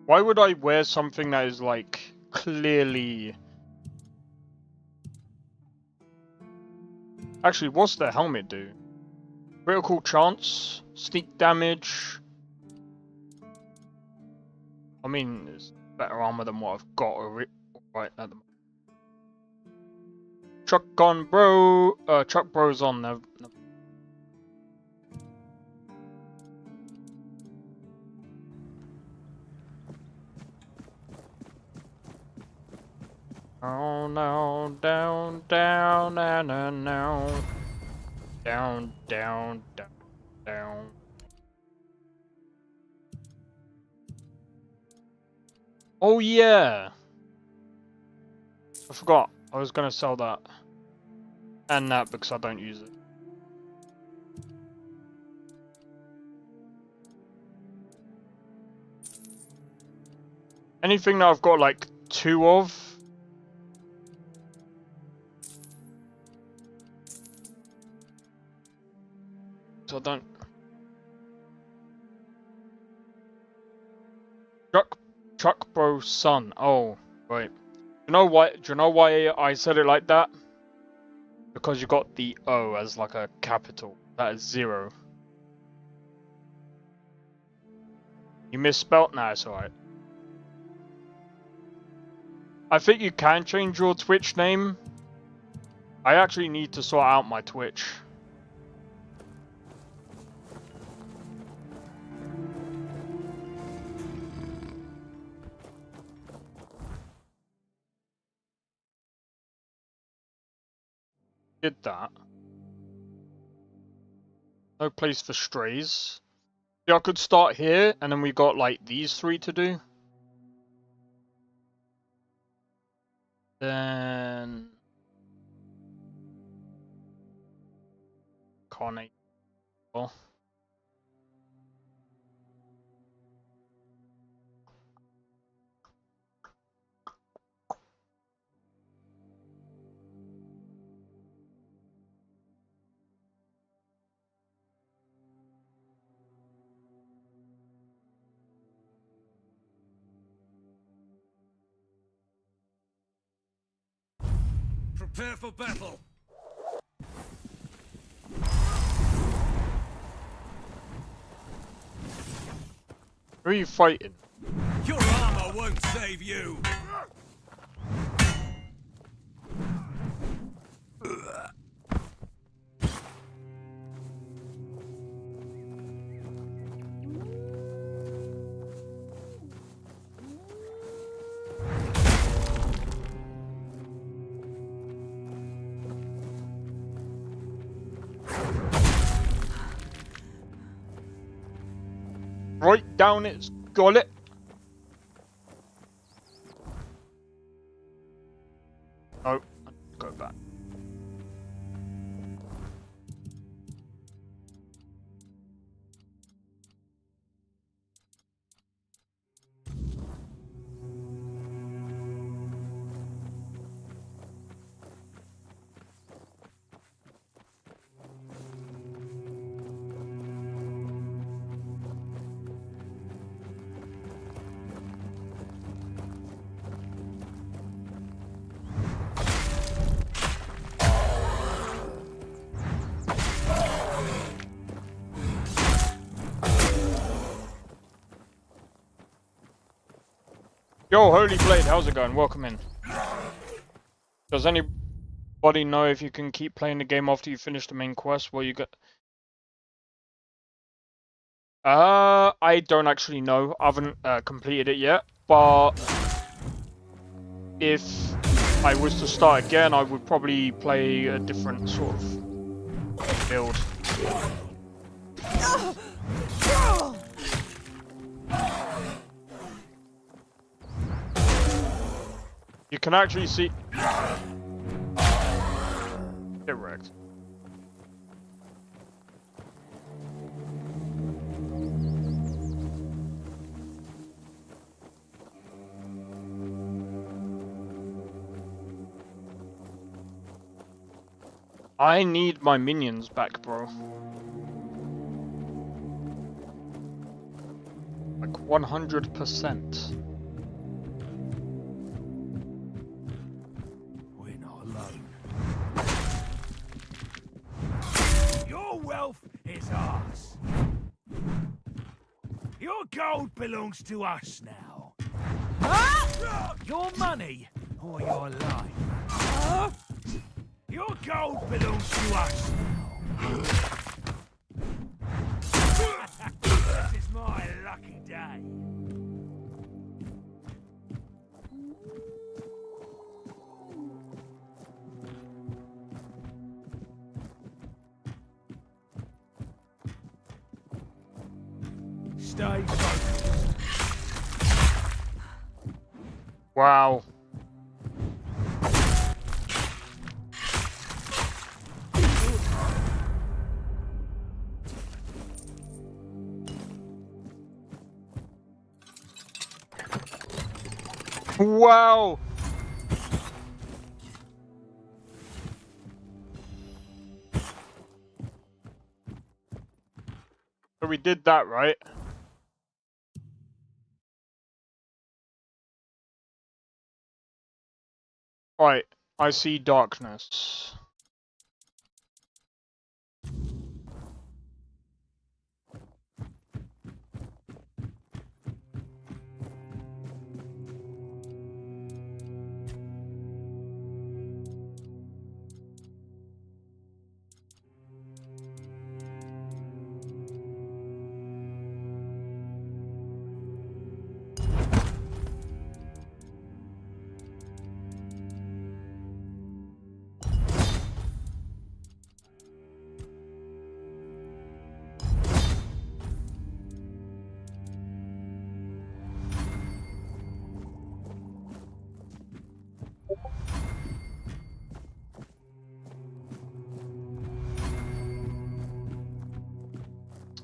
Why would I wear something that is like clearly... Actually, what's the helmet do? Critical chance, sneak damage. I mean, it's better armor than what I've got right at the moment. Chuck on, bro. Chuck bro's on there. Oh no, down, down, and no. Down, down, down, down. Oh yeah! I forgot. I was gonna sell that. And that because I don't use it. Anything that I've got like 2 of. So I don't. Chuck Bro's son. Oh, right. Do you know why I said it like that? Because you got the O as like a capital. That is 0. You misspelt? Nah, it's alright. I think you can change your Twitch name. I actually need to sort out my Twitch. Did that. No place for strays. Yeah, I could start here, and then we got like these 3 to do. Then Carnate. Well. Prepare for battle. Who are you fighting? Your armor won't save you. Right down its gullet. Oh, go back. Yo, Holy Blade, how's it going? Welcome in. Does anybody know if you can keep playing the game after you finish the main quest? Well, you get... I don't actually know. I haven't completed it yet, but if I was to start again, I would probably play a different sort of build. You can actually see... Get wrecked. I need my minions back, bro. Like 100%. We're not alone. Your wealth is ours. Your gold belongs to us now. Your money or your life. Your gold belongs to us now. This is my lucky day. Stay focused. Wow. Wow. So we did that, right? Right, I see darkness.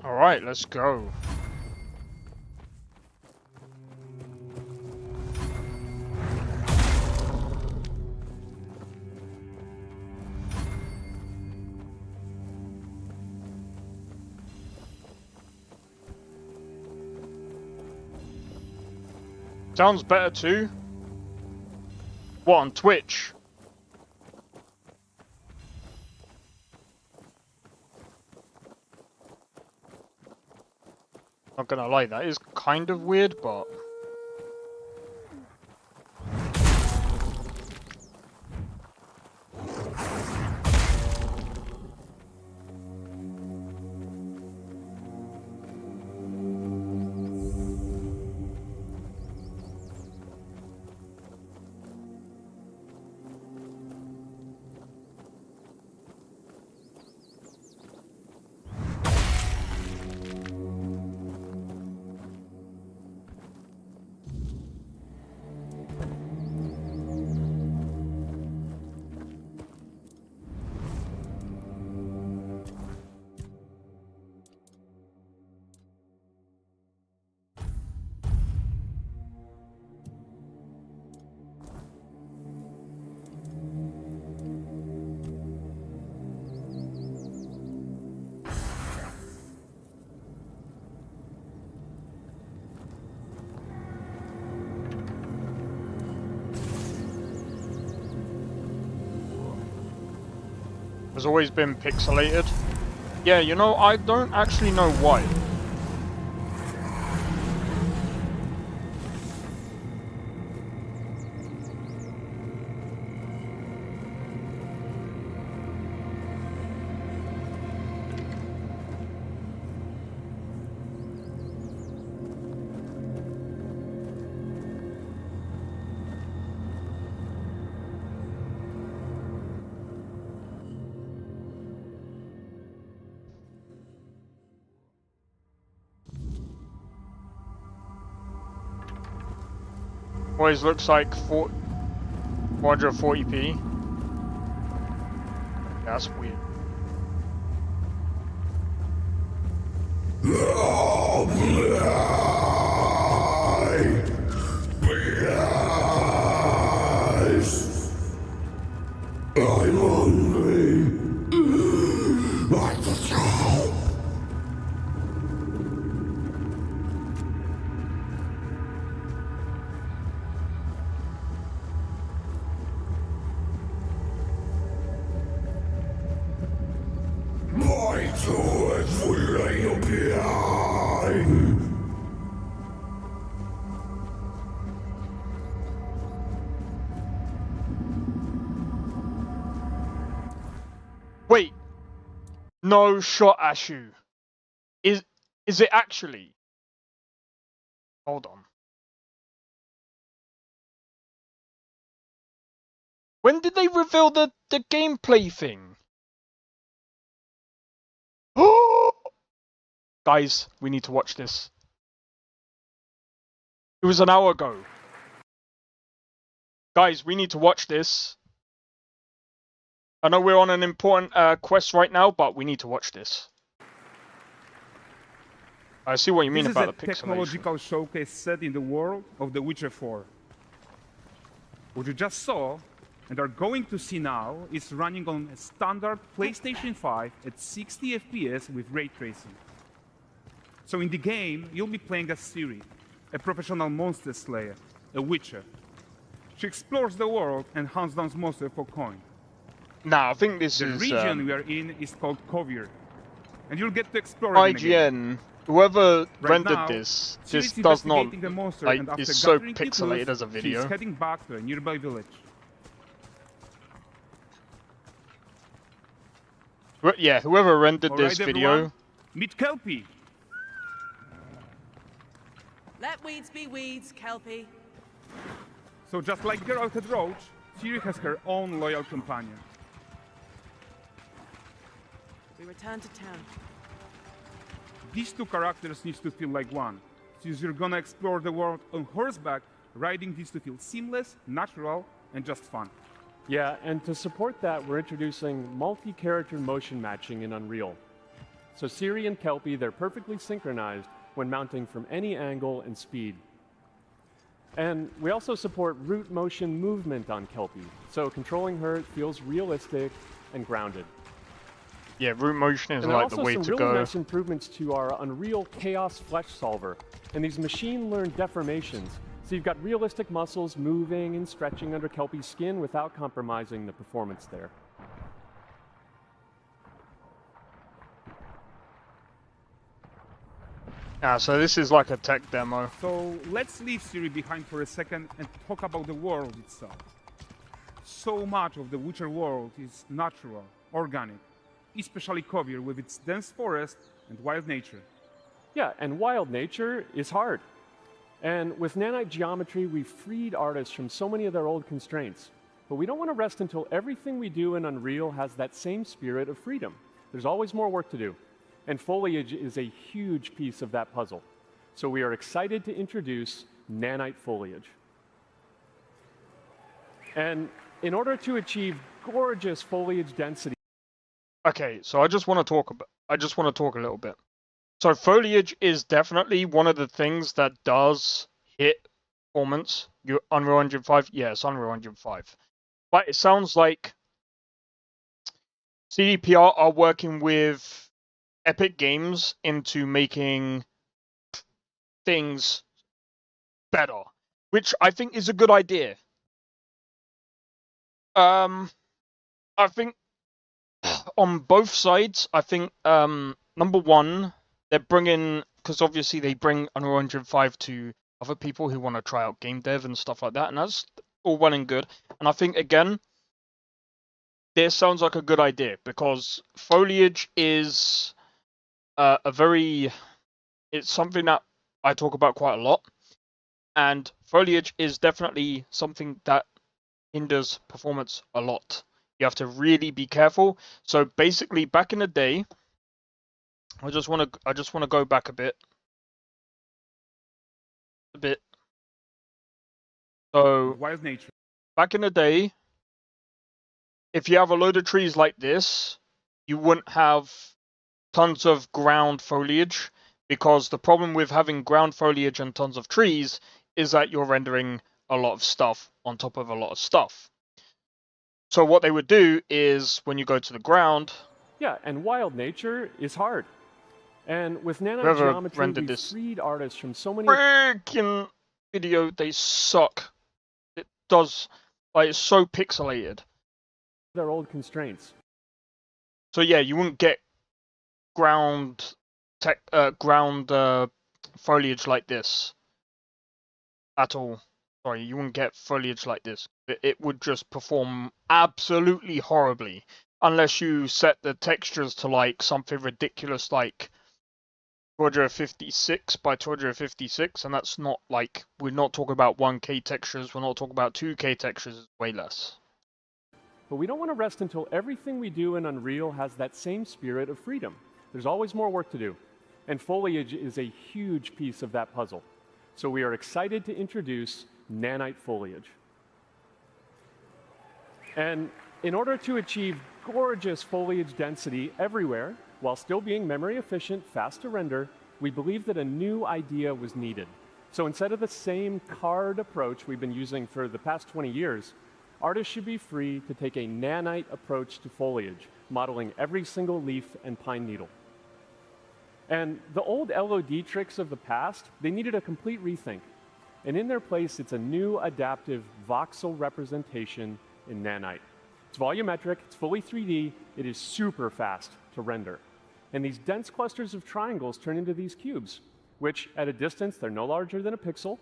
Alright, let's go. Sounds better too. What, on Twitch? Not gonna lie, that is kind of weird, but... has always been pixelated. Yeah, you know, I don't actually know why. Boys, looks like 440p. Yeah, that's weird. I'm hungry. Like the child. My toys will lay you behind. Wait. No shot, Ashu. Is it actually? Hold on. When did they reveal the gameplay thing? Guys, we need to watch this. It was an hour ago. Guys, we need to watch this. I know we're on an important quest right now, but we need to watch this. I see what you mean about the pixelation. This is a technological showcase set in the world of The Witcher 4. What you just saw, and are going to see now, is running on a standard PlayStation 5 at 60 FPS with ray tracing. So in the game, you'll be playing as Ciri, a professional monster slayer, a witcher. She explores the world and hunts down monsters for coin. Nah, I think this the is... region we are in is called Kovir, and you'll get to explore it in the game. IGN, whoever Right rendered now, this, Ciri's this does not... investigating the monster, Like, and after it's so gathering key pixelated clues, as a video. She's heading back to a nearby village. Yeah, whoever rendered All this right, video... everyone, meet Kelpie. Let weeds be weeds, Kelpie. So just like Geralt and Roach, Ciri has her own loyal companion. We return to town. These two characters need to feel like one. Since you're gonna explore the world on horseback, riding needs to feel seamless, natural, and just fun. Yeah, and to support that, we're introducing multi-character motion matching in Unreal. So Ciri and Kelpie, they're perfectly synchronized when mounting from any angle and speed. And we also support root motion movement on Kelpie, so controlling her feels realistic and grounded. Yeah, root motion is and like the way to also some go. really nice improvements to our Unreal Chaos Flesh Solver, and these machine-learned deformations. So you've got realistic muscles moving and stretching under Kelpie's skin without compromising the performance there. Ah, so this is like a tech demo. So let's leave Ciri behind for a second and talk about the world itself. So much of the Witcher world is natural, organic, especially Kovir with its dense forest and wild nature. Yeah, and wild nature is hard. And with nanite geometry, we've freed artists from so many of their old constraints. But we don't want to rest until everything we do in Unreal has that same spirit of freedom. There's always more work to do. And foliage is a huge piece of that puzzle. So we are excited to introduce nanite foliage. And in order to achieve gorgeous foliage density... Okay, so I just want to talk a little bit. So foliage is definitely one of the things that does hit performance. Unreal Engine 5, yes, Unreal Engine 5. But it sounds like CDPR are working with Epic Games into making things better, which I think is a good idea. I think on both sides, I think number one, they're bringing, because obviously they bring Unreal Engine 5 to other people who want to try out game dev and stuff like that, and that's all well and good. And I think, again, this sounds like a good idea, because foliage is it's something that I talk about quite a lot, and foliage is definitely something that hinders performance a lot. You have to really be careful. So basically, back in the day, I just want to go back a bit. So, wild nature. Back in the day, if you have a load of trees like this, you wouldn't have tons of ground foliage, because the problem with having ground foliage and tons of trees is that you're rendering a lot of stuff on top of a lot of stuff. So what they would do is, when you go to the ground... Yeah, and wild nature is hard. And with nanite Whoever geometry, rendered we this freed artists from so many... freaking video, they suck. It does, like, it's so pixelated. Their old constraints. So yeah, you wouldn't get ground foliage like this at all. Sorry, you wouldn't get foliage like this. It would just perform absolutely horribly unless you set the textures to like something ridiculous like 256 by 256, and that's not like, we're not talking about 1K textures, we're not talking about 2K textures, it's way less. But we don't want to rest until everything we do in Unreal has that same spirit of freedom. There's always more work to do, and foliage is a huge piece of that puzzle. So we are excited to introduce nanite foliage. And in order to achieve gorgeous foliage density everywhere, while still being memory efficient, fast to render, we believe that a new idea was needed. So instead of the same card approach we've been using for the past 20 years, artists should be free to take a nanite approach to foliage, modeling every single leaf and pine needle. And the old LOD tricks of the past, they needed a complete rethink. And in their place, it's a new adaptive voxel representation in nanite. It's volumetric, it's fully 3D, it is super fast to render. And these dense clusters of triangles turn into these cubes, which at a distance, they're no larger than a pixel,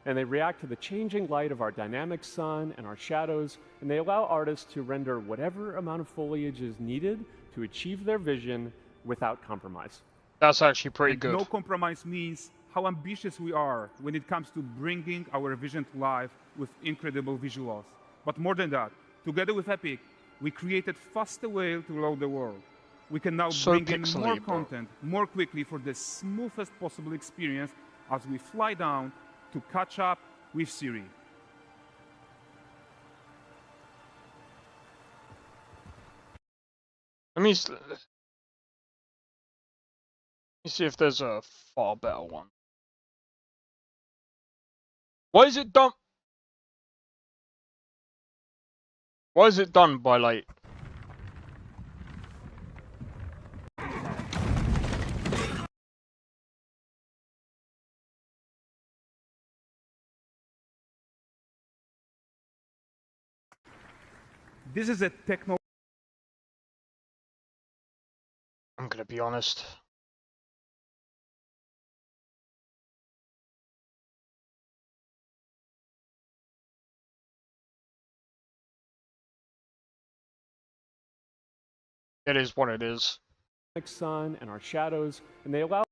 and they react to the changing light of our dynamic sun and our shadows, and they allow artists to render whatever amount of foliage is needed to achieve their vision without compromise. That's actually pretty And good. No compromise means how ambitious we are when it comes to bringing our vision to life with incredible visuals. But more than that, together with Epic, we created faster way to load the world. We can now bring in more content more quickly for the smoothest possible experience as we fly down to catch up with Siri. Let me see if there's a far better one. Why is it done? Why is it done by like? This is a techno. I'm gonna be honest. It is what it is. Sun and our shadows, and they allow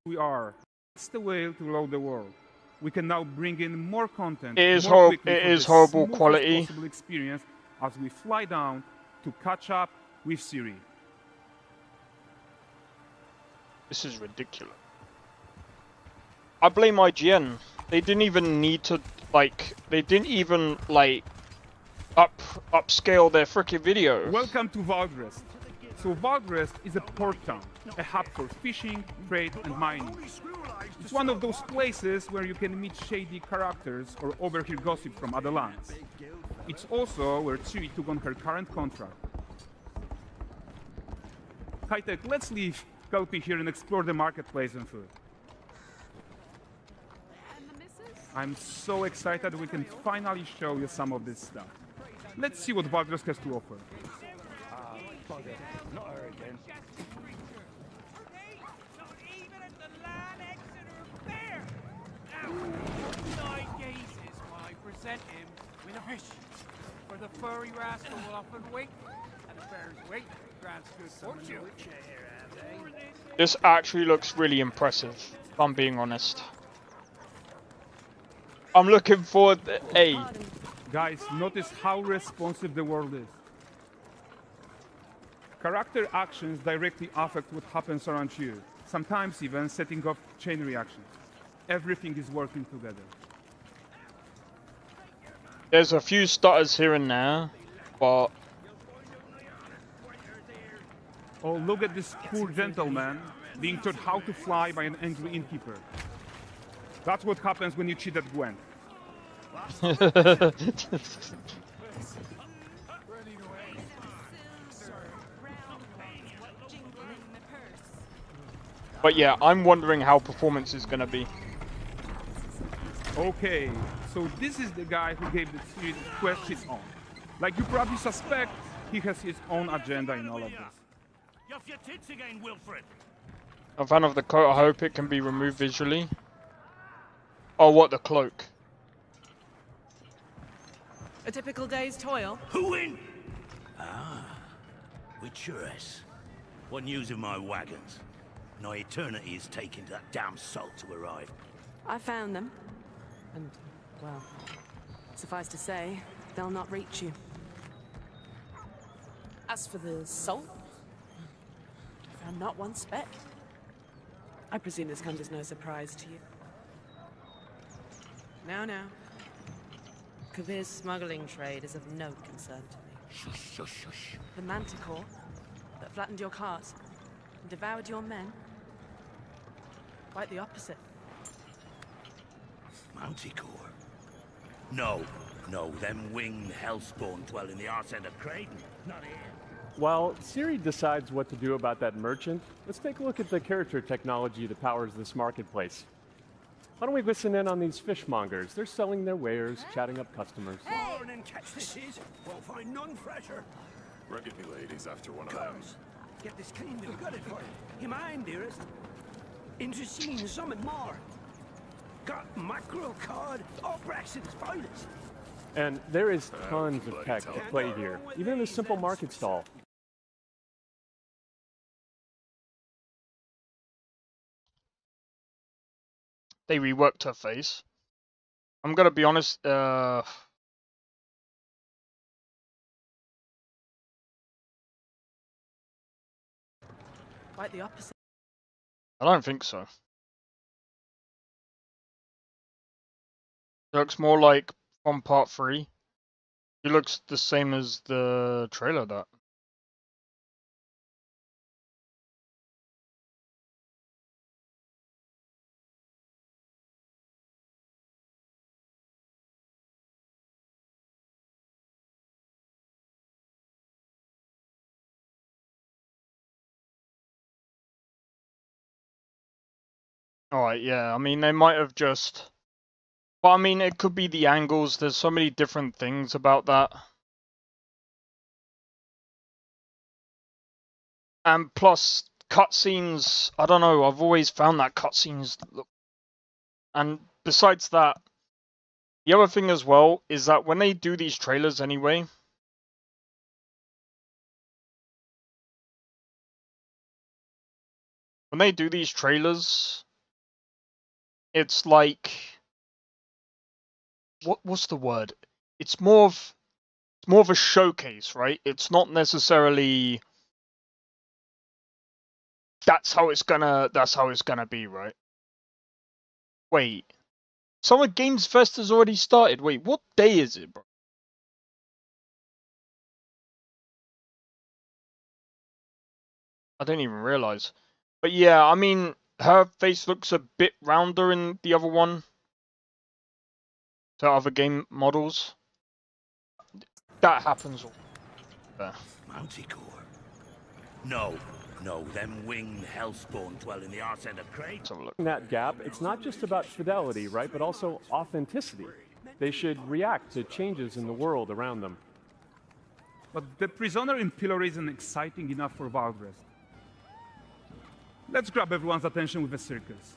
That's the way to load the world. We can now bring in more content. It is more horrible quality. Possible experience as we fly down to catch up with Siri. This is ridiculous. I blame IGN. They didn't even need to upscale their freaking videos. Welcome to Valdrest. So Valdrest is a port town, a hub for fishing, trade, and mining. It's one of those places where you can meet shady characters or overhear gossip from other lands. It's also where Ciri took on her current contract. High-Tech, let's leave Kelpie here and explore the marketplace and food. I'm so excited we can finally show you some of this stuff. Let's see what Valdrest has to offer. Not her again. Present him with a fish. For the furry rascal will often wait, and the bear's weight grants good fortune. This actually looks really impressive, if I'm being honest. I'm looking forward to Guys, notice how responsive the world is. Character actions directly affect what happens around you, sometimes even setting off chain reactions. Everything is working together. There's a few stutters here and there, but... Oh, look at this poor gentleman being taught how to fly by an angry innkeeper. That's what happens when you cheat at Gwent. But yeah, I'm wondering how performance is gonna be. Okay, so this is the guy who gave the series quest his own. Like you probably suspect, he has his own agenda in all of this. You're off your tits again, Wilfred. I'm a fan of the coat. I hope it can be removed visually. Oh, what, the cloak? A typical day's toil. Who in? Ah, with Churres. What news of my wagons? No eternity is taking that damn salt to arrive. I found them. And, well, suffice to say, they'll not reach you. As for the salt, I found not one speck. I presume this comes as no surprise to you. Now. Kavir's smuggling trade is of no concern to me. Shush, shush, shush. The manticore that flattened your cart and devoured your men? Quite the opposite. Manticore? No, them winged hellspawn dwell in the arse end of Creighton. Not here. While Ciri decides what to do about that merchant, let's take a look at the character technology that powers this marketplace. Why don't we listen in on these fishmongers? They're selling their wares, chatting up customers. Morning, catch fishes. Won't find none fresher. Rugged me ladies after one of them. Comes. Get this cleaned and gutted for you. You mind, dearest? Interesting something more. Got mackerel, cod, all Braxton's finest. And there is tons of tech at play here, even in this simple market stall. They reworked her face. I'm gonna be honest, Quite the opposite. I don't think so. It looks more like from part 3. He looks the same as the trailer that. Alright, yeah, I mean, they might have just... But I mean, it could be the angles, there's so many different things about that. And plus, cutscenes, I don't know, I've always found that cutscenes look... And besides that, the other thing as well is that when they do these trailers anyway... When they do these trailers... It's like... What's the word? It's more of a showcase, right? It's not necessarily that's how it's gonna be, right? Wait. Summer Games Fest has already started. Wait, what day is it, bro? I didn't even realize. But yeah, I mean, her face looks a bit rounder in the other one. To other game models. That happens all there. Manticore? No, them winged hellspawn dwell in the arse end of Creighton. In that gap, it's not just about fidelity, right, but also authenticity. They should react to changes in the world around them. But the prisoner in Pillory isn't exciting enough for Valdrest. Let's grab everyone's attention with a circus.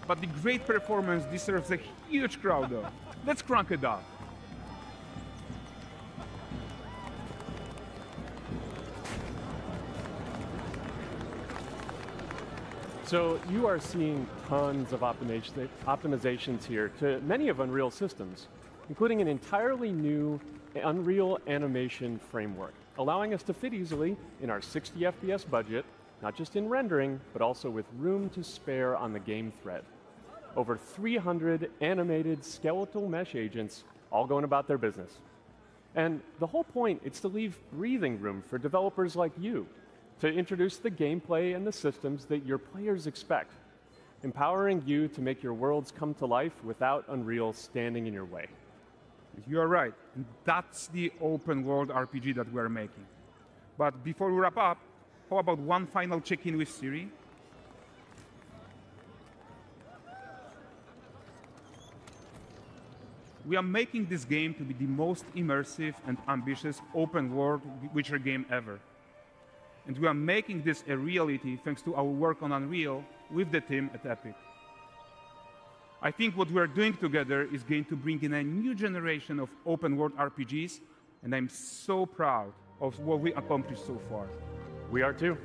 But the great performance deserves a huge crowd though. Let's crank it up. So you are seeing tons of optimizations here to many of Unreal systems, including an entirely new Unreal animation framework, allowing us to fit easily in our 60 FPS budget not just in rendering, but also with room to spare on the game thread. Over 300 animated skeletal mesh agents all going about their business. And the whole point is to leave breathing room for developers like you to introduce the gameplay and the systems that your players expect, empowering you to make your worlds come to life without Unreal standing in your way. You are right. And that's the open world RPG that we're making. But before we wrap up, how about one final check-in with Siri? We are making this game to be the most immersive and ambitious open world Witcher game ever. And we are making this a reality thanks to our work on Unreal with the team at Epic. I think what we are doing together is going to bring in a new generation of open world RPGs, and I'm so proud of what we accomplished so far. We are too.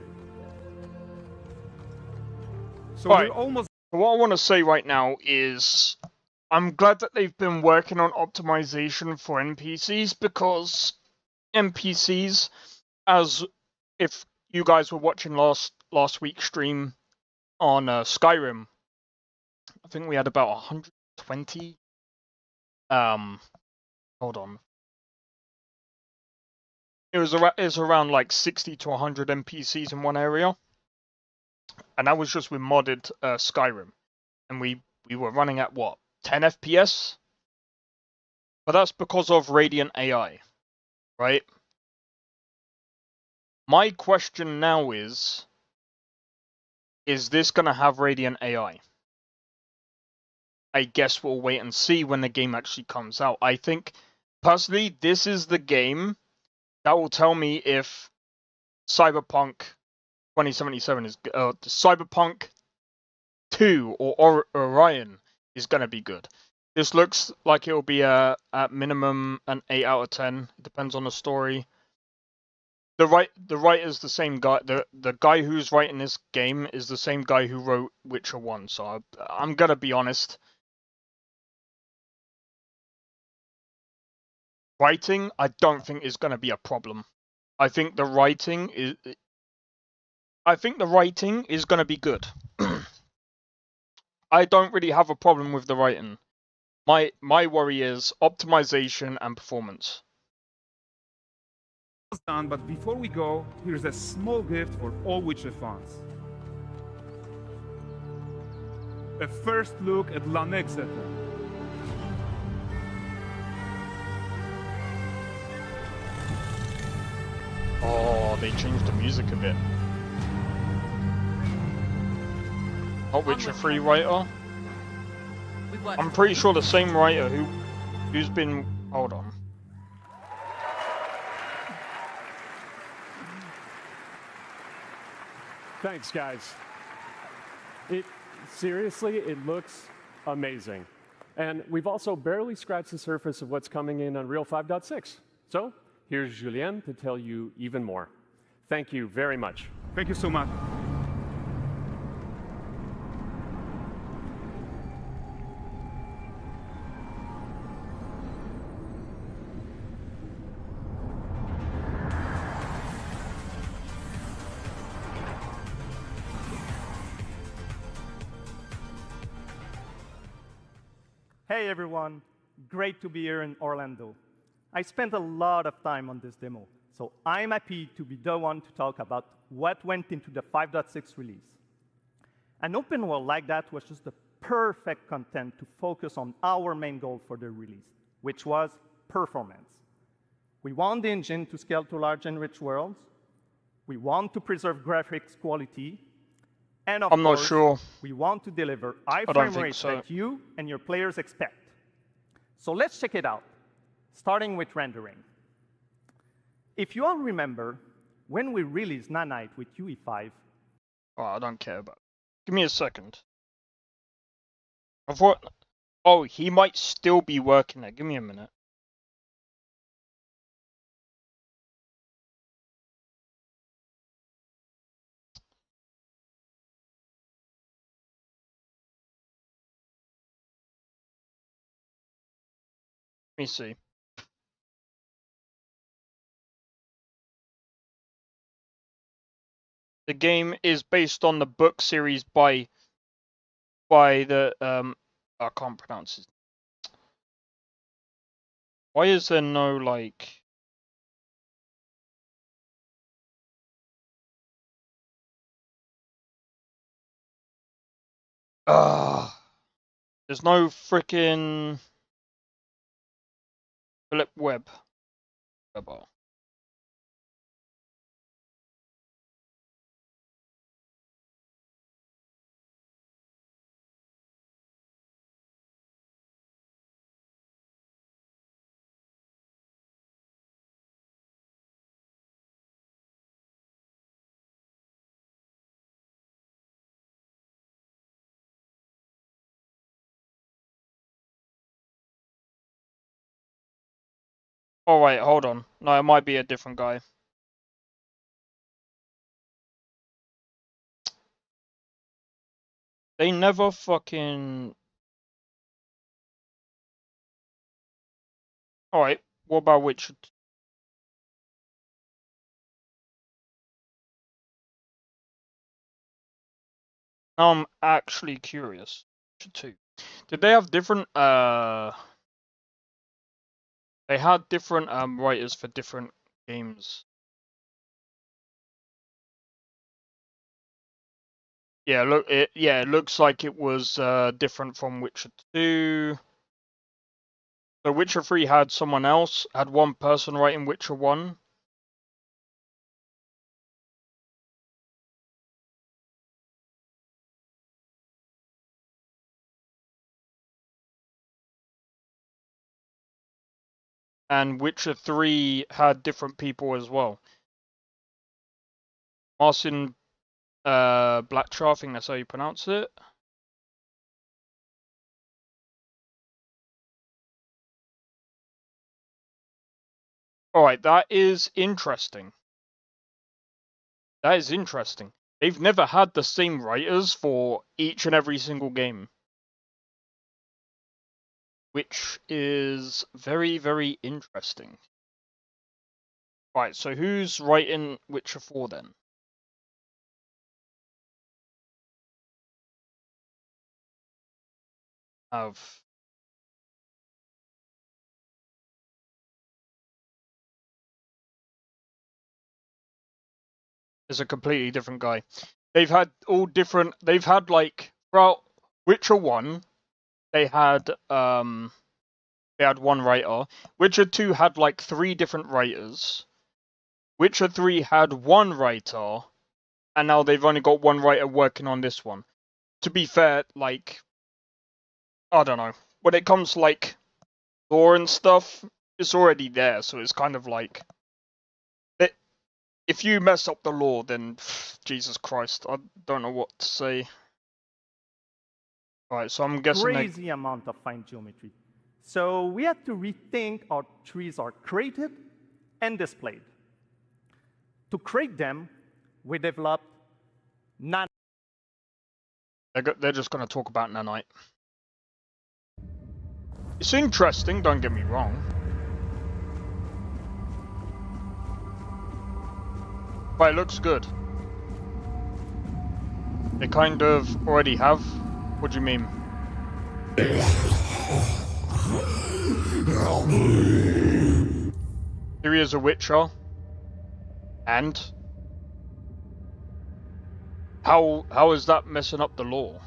So Right. we're almost. What I want to say right now is I'm glad that they've been working on optimization for NPCs, because NPCs, as if you guys were watching last week's stream on Skyrim, I think we had about 120. Hold on. It was around like 60 to 100 NPCs in one area, and that was just with modded Skyrim, and we were running at what, 10 FPS? But that's because of Radiant AI, right? My question now is this gonna have Radiant AI? I guess we'll wait and see when the game actually comes out. I think, personally, this is the game that will tell me if Cyberpunk 2077 is Cyberpunk 2 or Orion is gonna be good. This looks like it will be at minimum an 8 out of 10. It depends on the story. The writer's the same guy. The guy who's writing this game is the same guy who wrote Witcher 1. So I'm gonna be honest. Writing, I don't think is gonna be a problem. I think the writing is gonna be good. I don't really have a problem with the writing. My worry is optimization and performance. Done, but before we go, here's a small gift for all Witcher fans. A first look at Lanexeter. Oh, they changed the music a bit. Not Witcher 3 writer. I'm pretty sure the same writer who's been. Hold on. Thanks, guys. Seriously, it looks amazing. And we've also barely scratched the surface of what's coming in Unreal 5.6. So here's Julien to tell you even more. Thank you very much. Thank you so much. Hey everyone, great to be here in Orlando. I spent a lot of time on this demo, so I'm happy to be the one to talk about what went into the 5.6 release. An open world like that was just the perfect content to focus on our main goal for the release, which was performance. We want the engine to scale to large and rich worlds. We want to preserve graphics quality. And of I'm not course, sure. we want to deliver high I don't frame think rates so. that you and your players expect. So let's check it out, starting with rendering. If you all remember, when we released Nanite with UE5, Oh, I don't care about. Give me a second. I thought. Oh, he might still be working there. Give me a minute. Let me see. The game is based on the book series by the I can't pronounce it. Why is there no like? There's no freaking Philip Webb. Oh wait, hold on. No, it might be a different guy. They never fucking... Alright, what about Witcher? Now I'm actually curious. Witcher 2. Did they have different, They had different, writers for different games. Yeah, look, it looks like it was, different from Witcher 2. So Witcher 3 had someone else, had one person writing Witcher 1. And Witcher 3 had different people as well. Marcin Blackshaw, I think that's how you pronounce it. Alright, that is interesting. That is interesting. They've never had the same writers for each and every single game. Which is very, very interesting. Right, so who's writing Witcher 4 then? Is a completely different guy. They've had all different. They've had like throughout Witcher 1, they had one writer. Witcher 2 had like 3 different writers. Witcher 3 had 1 writer, and now they've only got 1 writer working on this one. To be fair, like, I don't know. When it comes to like lore and stuff, it's already there, so it's kind of like, if you mess up the lore, then Jesus Christ, I don't know what to say. Right, so I'm guessing crazy amount of fine geometry. So we had to rethink how trees are created and displayed. To create them, we developed nanite. They're just going to talk about nanite. It's interesting, don't get me wrong. But it looks good. They kind of already have. What do you mean? Here he is a Witcher. And? How is that messing up the lore?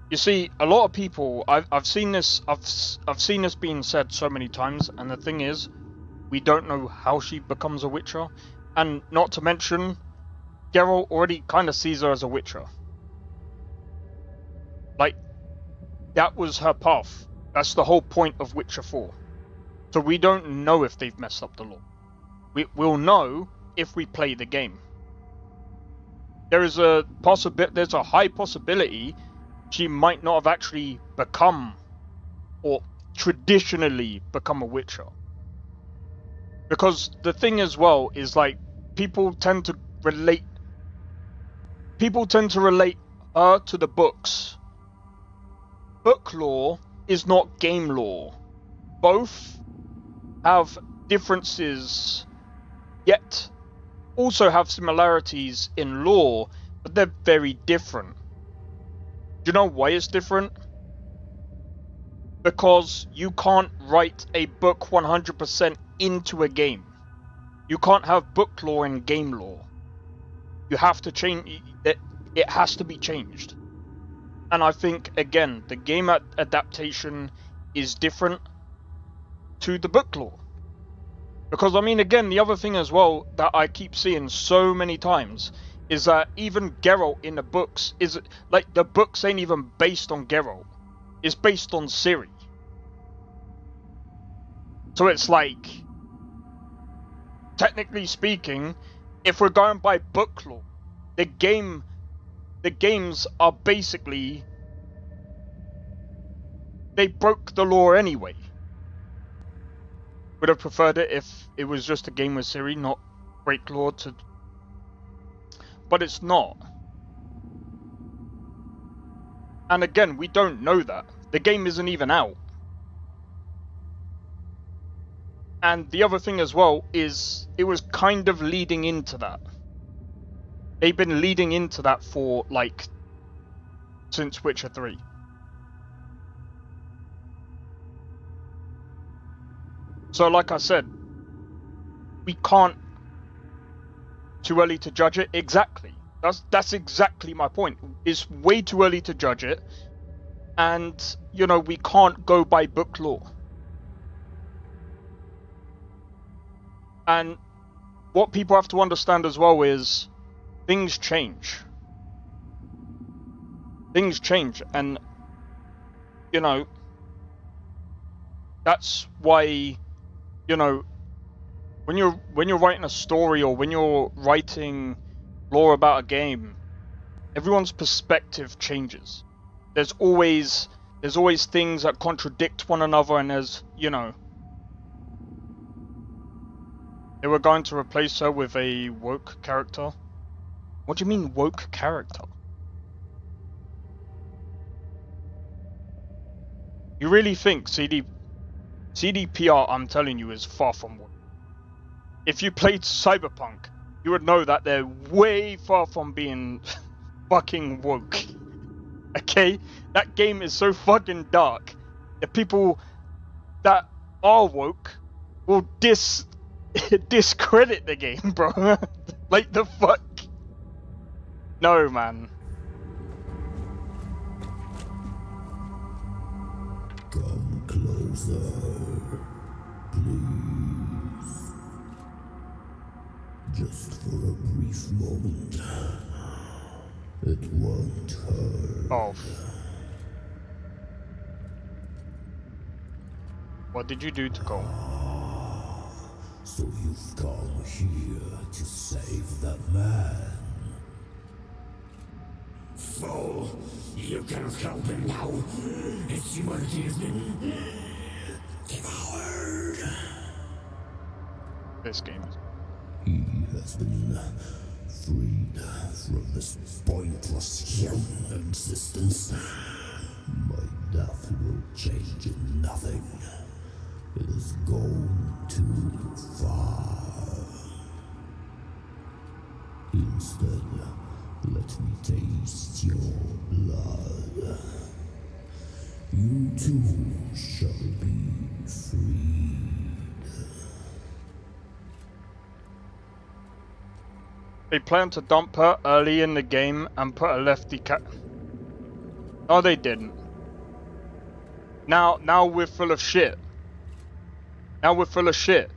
You see, a lot of people, I've seen this being said so many times, and the thing is, we don't know how she becomes a Witcher. And not to mention, Geralt already kind of sees her as a Witcher. Like, that was her path. That's the whole point of Witcher 4. So we don't know if they've messed up the lore. We'll know if we play the game. There's a high possibility she might not have actually become, or traditionally become, a Witcher. Because the thing as well is, like, people tend to relate her to the books. Book lore is not game lore. Both have differences, yet also have similarities in lore, but they're very different. Do you know why it's different? Because you can't write a book 100% into a game. You can't have book lore and game lore. You have to change it. It has to be changed. And I think, again, the game adaptation is different to the book lore. Because, I mean, again, the other thing as well that I keep seeing so many times is that even Geralt in the books is, like, the books ain't even based on Geralt. It's based on Ciri. So it's like, technically speaking, if we're going by book lore, the games are basically, they broke the lore anyway. Would have preferred it if it was just a game with Ciri, not break lore to... But it's not. And again, we don't know that. The game isn't even out. And the other thing as well is it was kind of leading into that. They've been leading into that for, like, since Witcher 3. So, like I said, we can't... Too early to judge it? Exactly. That's exactly my point. It's way too early to judge it. And, you know, we can't go by book lore. And what people have to understand as well is things change. Things change, and you know, that's why, you know, when you're writing a story or when you're writing lore about a game, everyone's perspective changes. There's always things that contradict one another, and there's, you know, they were going to replace her with a woke character. What do you mean woke character? You really think CDPR, I'm telling you, is far from woke? If you played Cyberpunk, you would know that they're way far from being fucking woke. Okay? That game is so fucking dark. The people that are woke will discredit the game, bro. Like, the fuck? No, man. Come closer, please. Just for a brief moment. It won't hurt. Oh. What did you do to Cole? So you've come here to save that man. Fool, you cannot help him now. His humanity has been devoured. This game is... He has been freed from this pointless human existence. My death will change in nothing. It has gone too far. Instead, let me taste your blood. You too shall be freed. They planned to dump her early in the game and put a lefty cat. No, they didn't. Now we're full of shit. Now we're full of shit.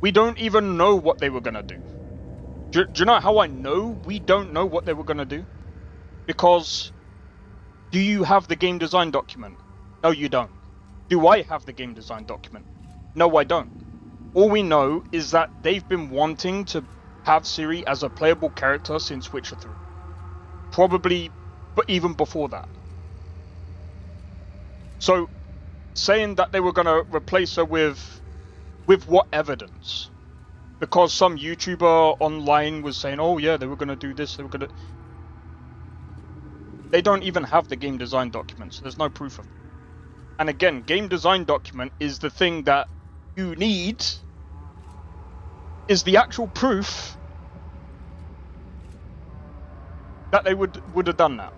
We don't even know what they were gonna do. Do you know how I know we don't know what they were gonna do? Because, do you have the game design document? No, you don't. Do I have the game design document? No, I don't. All we know is that they've been wanting to have Ciri as a playable character since Witcher 3. Probably, but even before that. So, saying that they were going to replace her with what evidence? Because some YouTuber online was saying, oh yeah, they were going to do this, they were going to... They don't even have the game design document, so there's no proof of it. And again, game design document is the thing that you need is the actual proof that they would have done that.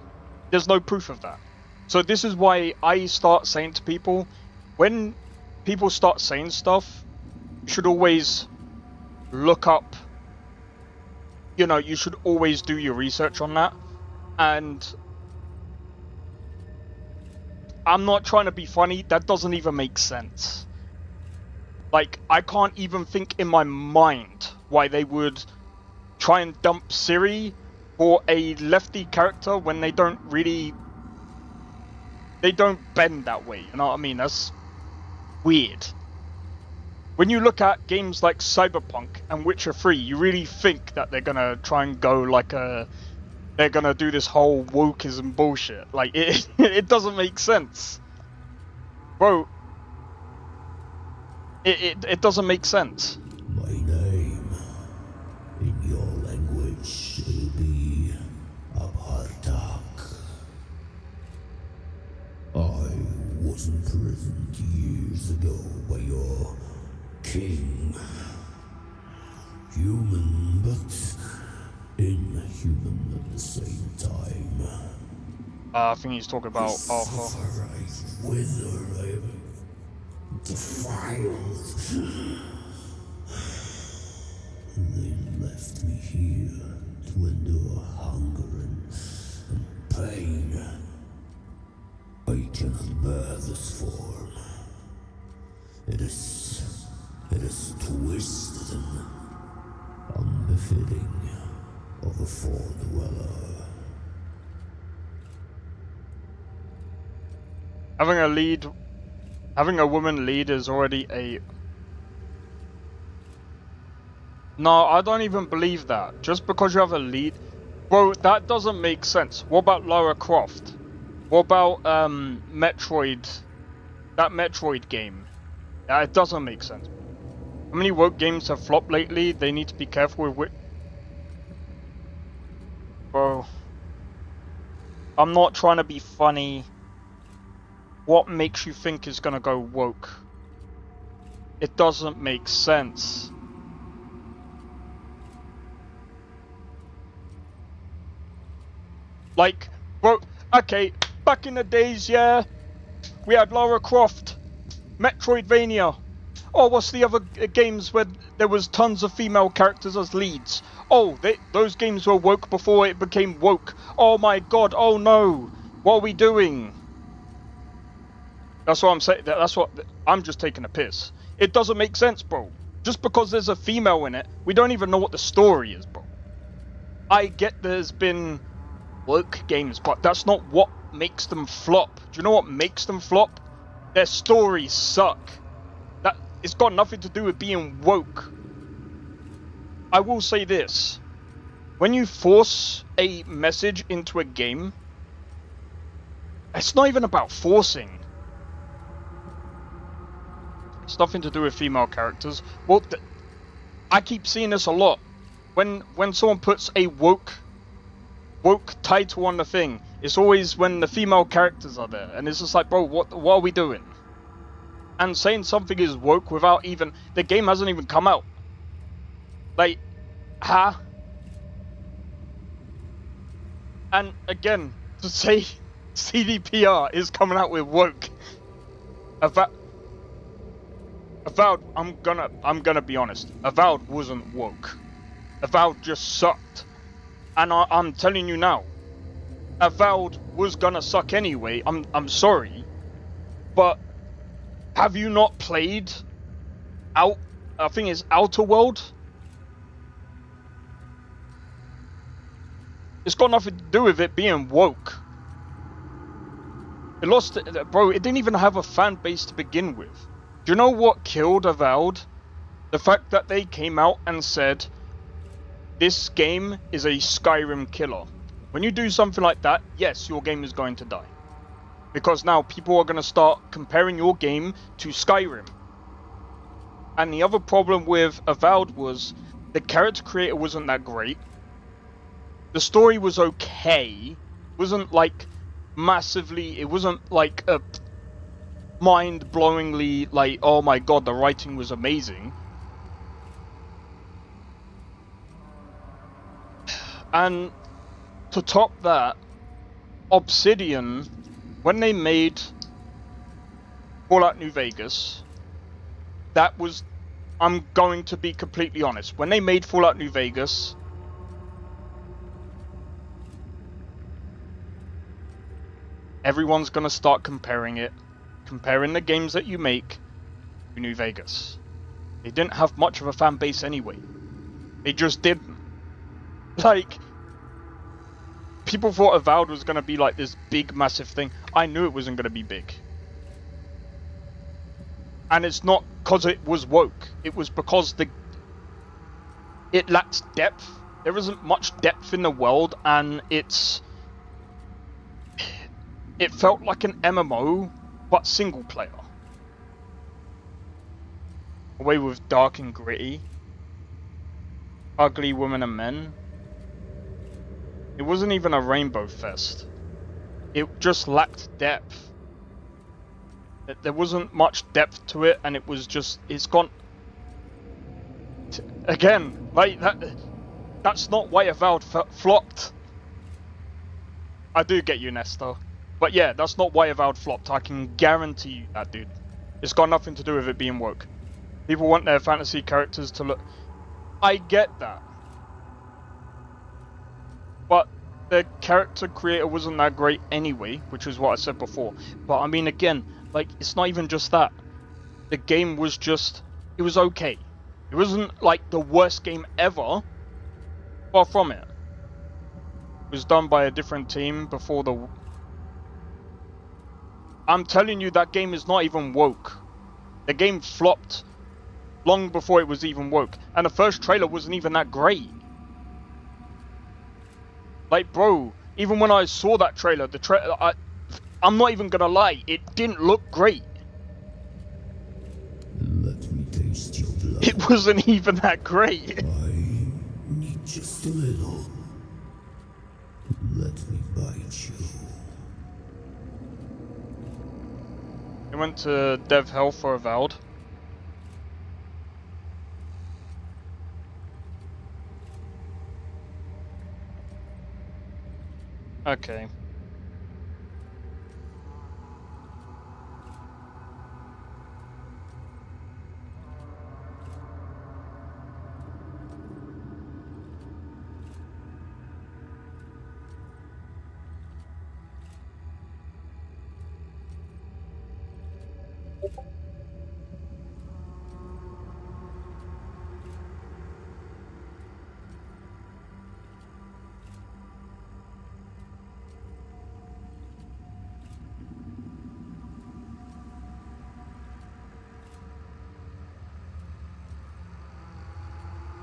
There's no proof of that. So this is why I start saying to people, when people start saying stuff, you should always look up, you know, you should always do your research on that. And I'm not trying to be funny, that doesn't even make sense. Like, I can't even think in my mind why they would try and dump Ciri for a lefty character when they don't really... They don't bend that way, you know what I mean? That's weird. When you look at games like Cyberpunk and Witcher 3, you really think that they're gonna try and go like a... They're gonna do this whole wokeism bullshit. Like, it doesn't make sense. Bro, it doesn't make sense. My name, in your language, it'll be Abhartak. I was imprisoned years ago by your king. Human, but inhuman at the same time. I think he's talking about Arthur. Whether I am defiled. They left me here to endure hunger and pain. I cannot bear this form. It is twisted and unbefitting of a foredweller. Having a woman lead is already a... No, I don't even believe that. Just because you have a lead... Bro, that doesn't make sense. What about Lara Croft? What about Metroid? That Metroid game? It doesn't make sense. How many woke games have flopped lately? They need to be careful with... Bro. I'm not trying to be funny. What makes you think is gonna go woke? It doesn't make sense. Like, bro, okay, back in the days, yeah, we had Lara Croft, Metroidvania. Oh, what's the other games where there was tons of female characters as leads? Oh, those games were woke before it became woke. Oh my god, oh no, what are we doing? That's what I'm saying. That's what I'm just taking a piss. It doesn't make sense, bro. Just because there's a female in it, we don't even know what the story is, bro. I get there's been woke games, but that's not what makes them flop. Do you know what makes them flop? Their stories suck. That it's got nothing to do with being woke. I will say this: when you force a message into a game, it's not even about forcing. It's nothing to do with female characters. Well, I keep seeing this a lot. When someone puts a woke title on the thing, it's always when the female characters are there, and it's just like, bro, what are we doing? And saying something is woke without even the game hasn't even come out. Like, huh? And again, to say CDPR is coming out with woke. Avowed, I'm gonna be honest. Avowed wasn't woke. Avowed just sucked. And I'm telling you now, Avowed was gonna suck anyway. I'm sorry, but have you not played I think it's Outer World? It's got nothing to do with it being woke. It lost, bro. It didn't even have a fan base to begin with. Do you know what killed Avowed? The fact that they came out and said, this game is a Skyrim killer. When you do something like that, yes, your game is going to die. Because now people are going to start comparing your game to Skyrim. And the other problem with Avowed was the character creator wasn't that great. The story was okay. It wasn't like massively, it wasn't like a mind-blowingly like, oh my god, the writing was amazing. And to top that, Obsidian, when they made Fallout New Vegas, that was, I'm going to be completely honest, when they made Fallout New Vegas, everyone's going to start comparing the games that you make to New Vegas. They didn't have much of a fan base anyway. They just didn't. Like, people thought Avowed was going to be like this big, massive thing. I knew it wasn't going to be big. And it's not because it was woke. It was because it lacks depth. There isn't much depth in the world, and it felt like an MMO, but single player. Away with dark and gritty. Ugly women and men. It wasn't even a rainbow fest. It just lacked depth. There wasn't much depth to it, and it was just, it's gone... Again, like, that's not why Avowed flopped. I do get you, Nestor. But yeah, that's not why Avowed flopped. I can guarantee you that, dude. It's got nothing to do with it being woke. People want their fantasy characters to look... I get that. But the character creator wasn't that great anyway, which is what I said before. But I mean, again, like, it's not even just that. The game was just... It was okay. It wasn't, like, the worst game ever. Far from it. It was done by a different team before the... I'm telling you, that game is not even woke. The game flopped long before it was even woke. And the first trailer wasn't even that great. Like, bro, even when I saw that trailer, I'm not even gonna lie, it didn't look great. Let me taste your blood. It wasn't even that great. I need just a little. Let me bite you. I went to Dev Hell for Avowed. Okay.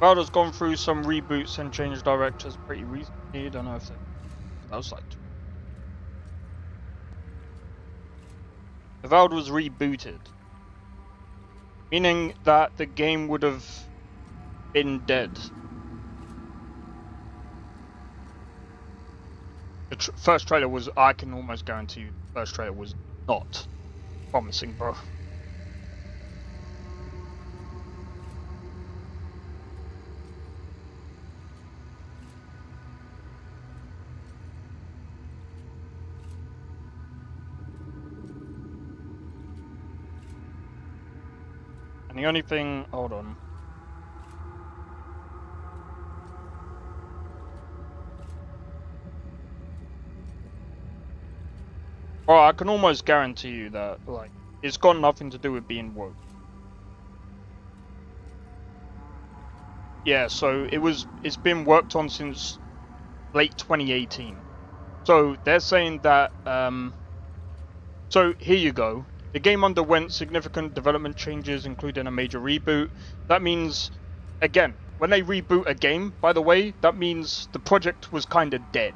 Well, has gone through some reboots and changed directors pretty recently. I don't know if that was like... Avowed was rebooted. Meaning that the game would have been dead. The first trailer was, I can almost guarantee you, the first trailer was not promising, bro. And the only thing, hold on. Well, I can almost guarantee you that, like, it's got nothing to do with being woke. Yeah, so it's been worked on since late 2018. So they're saying that, so here you go. The game underwent significant development changes, including a major reboot. That means, again, when they reboot a game, by the way, that means the project was kind of dead.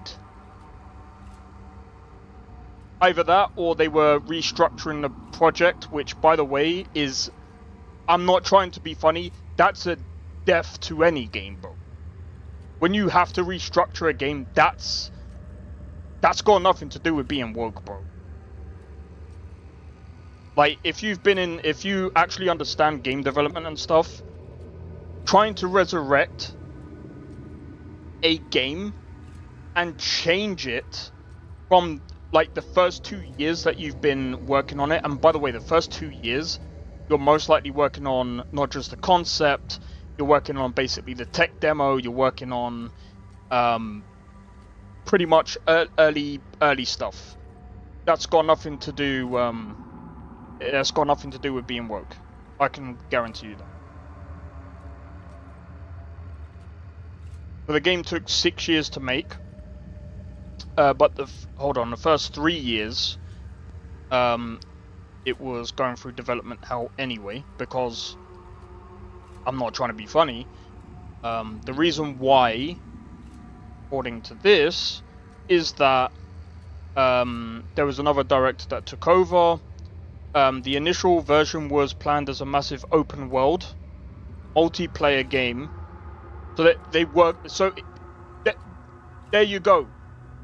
Either that, or they were restructuring the project, which, by the way, is... I'm not trying to be funny, that's a death to any game, bro. When you have to restructure a game, that's got nothing to do with being woke, bro. Like, if you actually understand game development and stuff, trying to resurrect a game and change it from like the first 2 years that you've been working on it. And by the way, the first 2 years, you're most likely working on not just the concept, you're working on basically the tech demo, you're working on pretty much early stuff. That's got nothing to do. That's got nothing to do with being woke. I can guarantee you that. So the game took 6 years to make, but the first 3 years, it was going through development hell anyway. Because I'm not trying to be funny. The reason why, according to this, is that there was another director that took over. The initial version was planned as a massive open world multiplayer game, so that they worked. So there you go.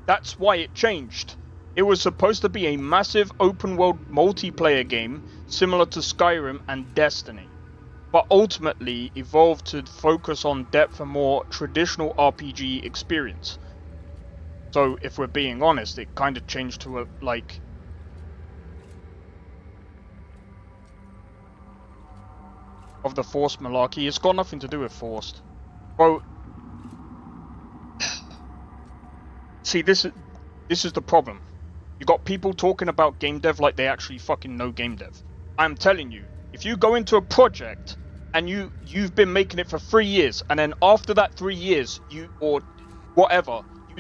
That's why it changed. It was supposed to be a massive open world multiplayer game similar to Skyrim and Destiny, but ultimately evolved to focus on depth and more traditional RPG experience. So if we're being honest, it kind of changed to a like of the Forced malarkey. It's got nothing to do with Forced. Bro, see, this is the problem. You got people talking about game dev like they actually fucking know game dev. I'm telling you, if you go into a project and you've been making it for 3 years, and then after that 3 years, you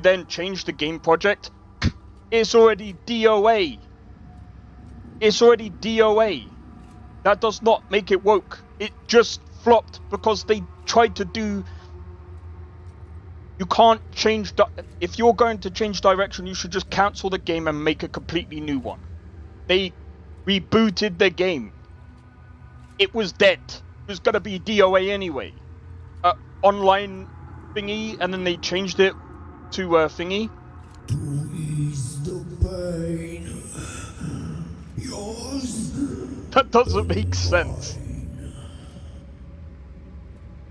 then change the game project, it's already DOA. It's already DOA. That does not make it woke. It just flopped because they tried to do... You can't change... If you're going to change direction, you should just cancel the game and make a completely new one. They rebooted the game. It was dead. It was going to be DOA anyway. Online thingy, and then they changed it to thingy. To ease the pain. Yours. That doesn't make sense.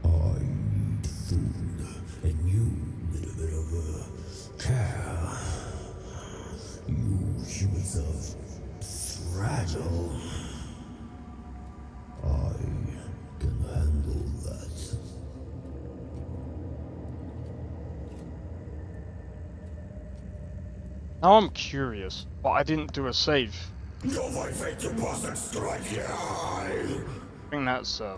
I need food, and you need a bit of care. You humans are fragile. I can handle that. Now I'm curious, but I didn't do a save. No, my fate to pass and strike here. I think that's the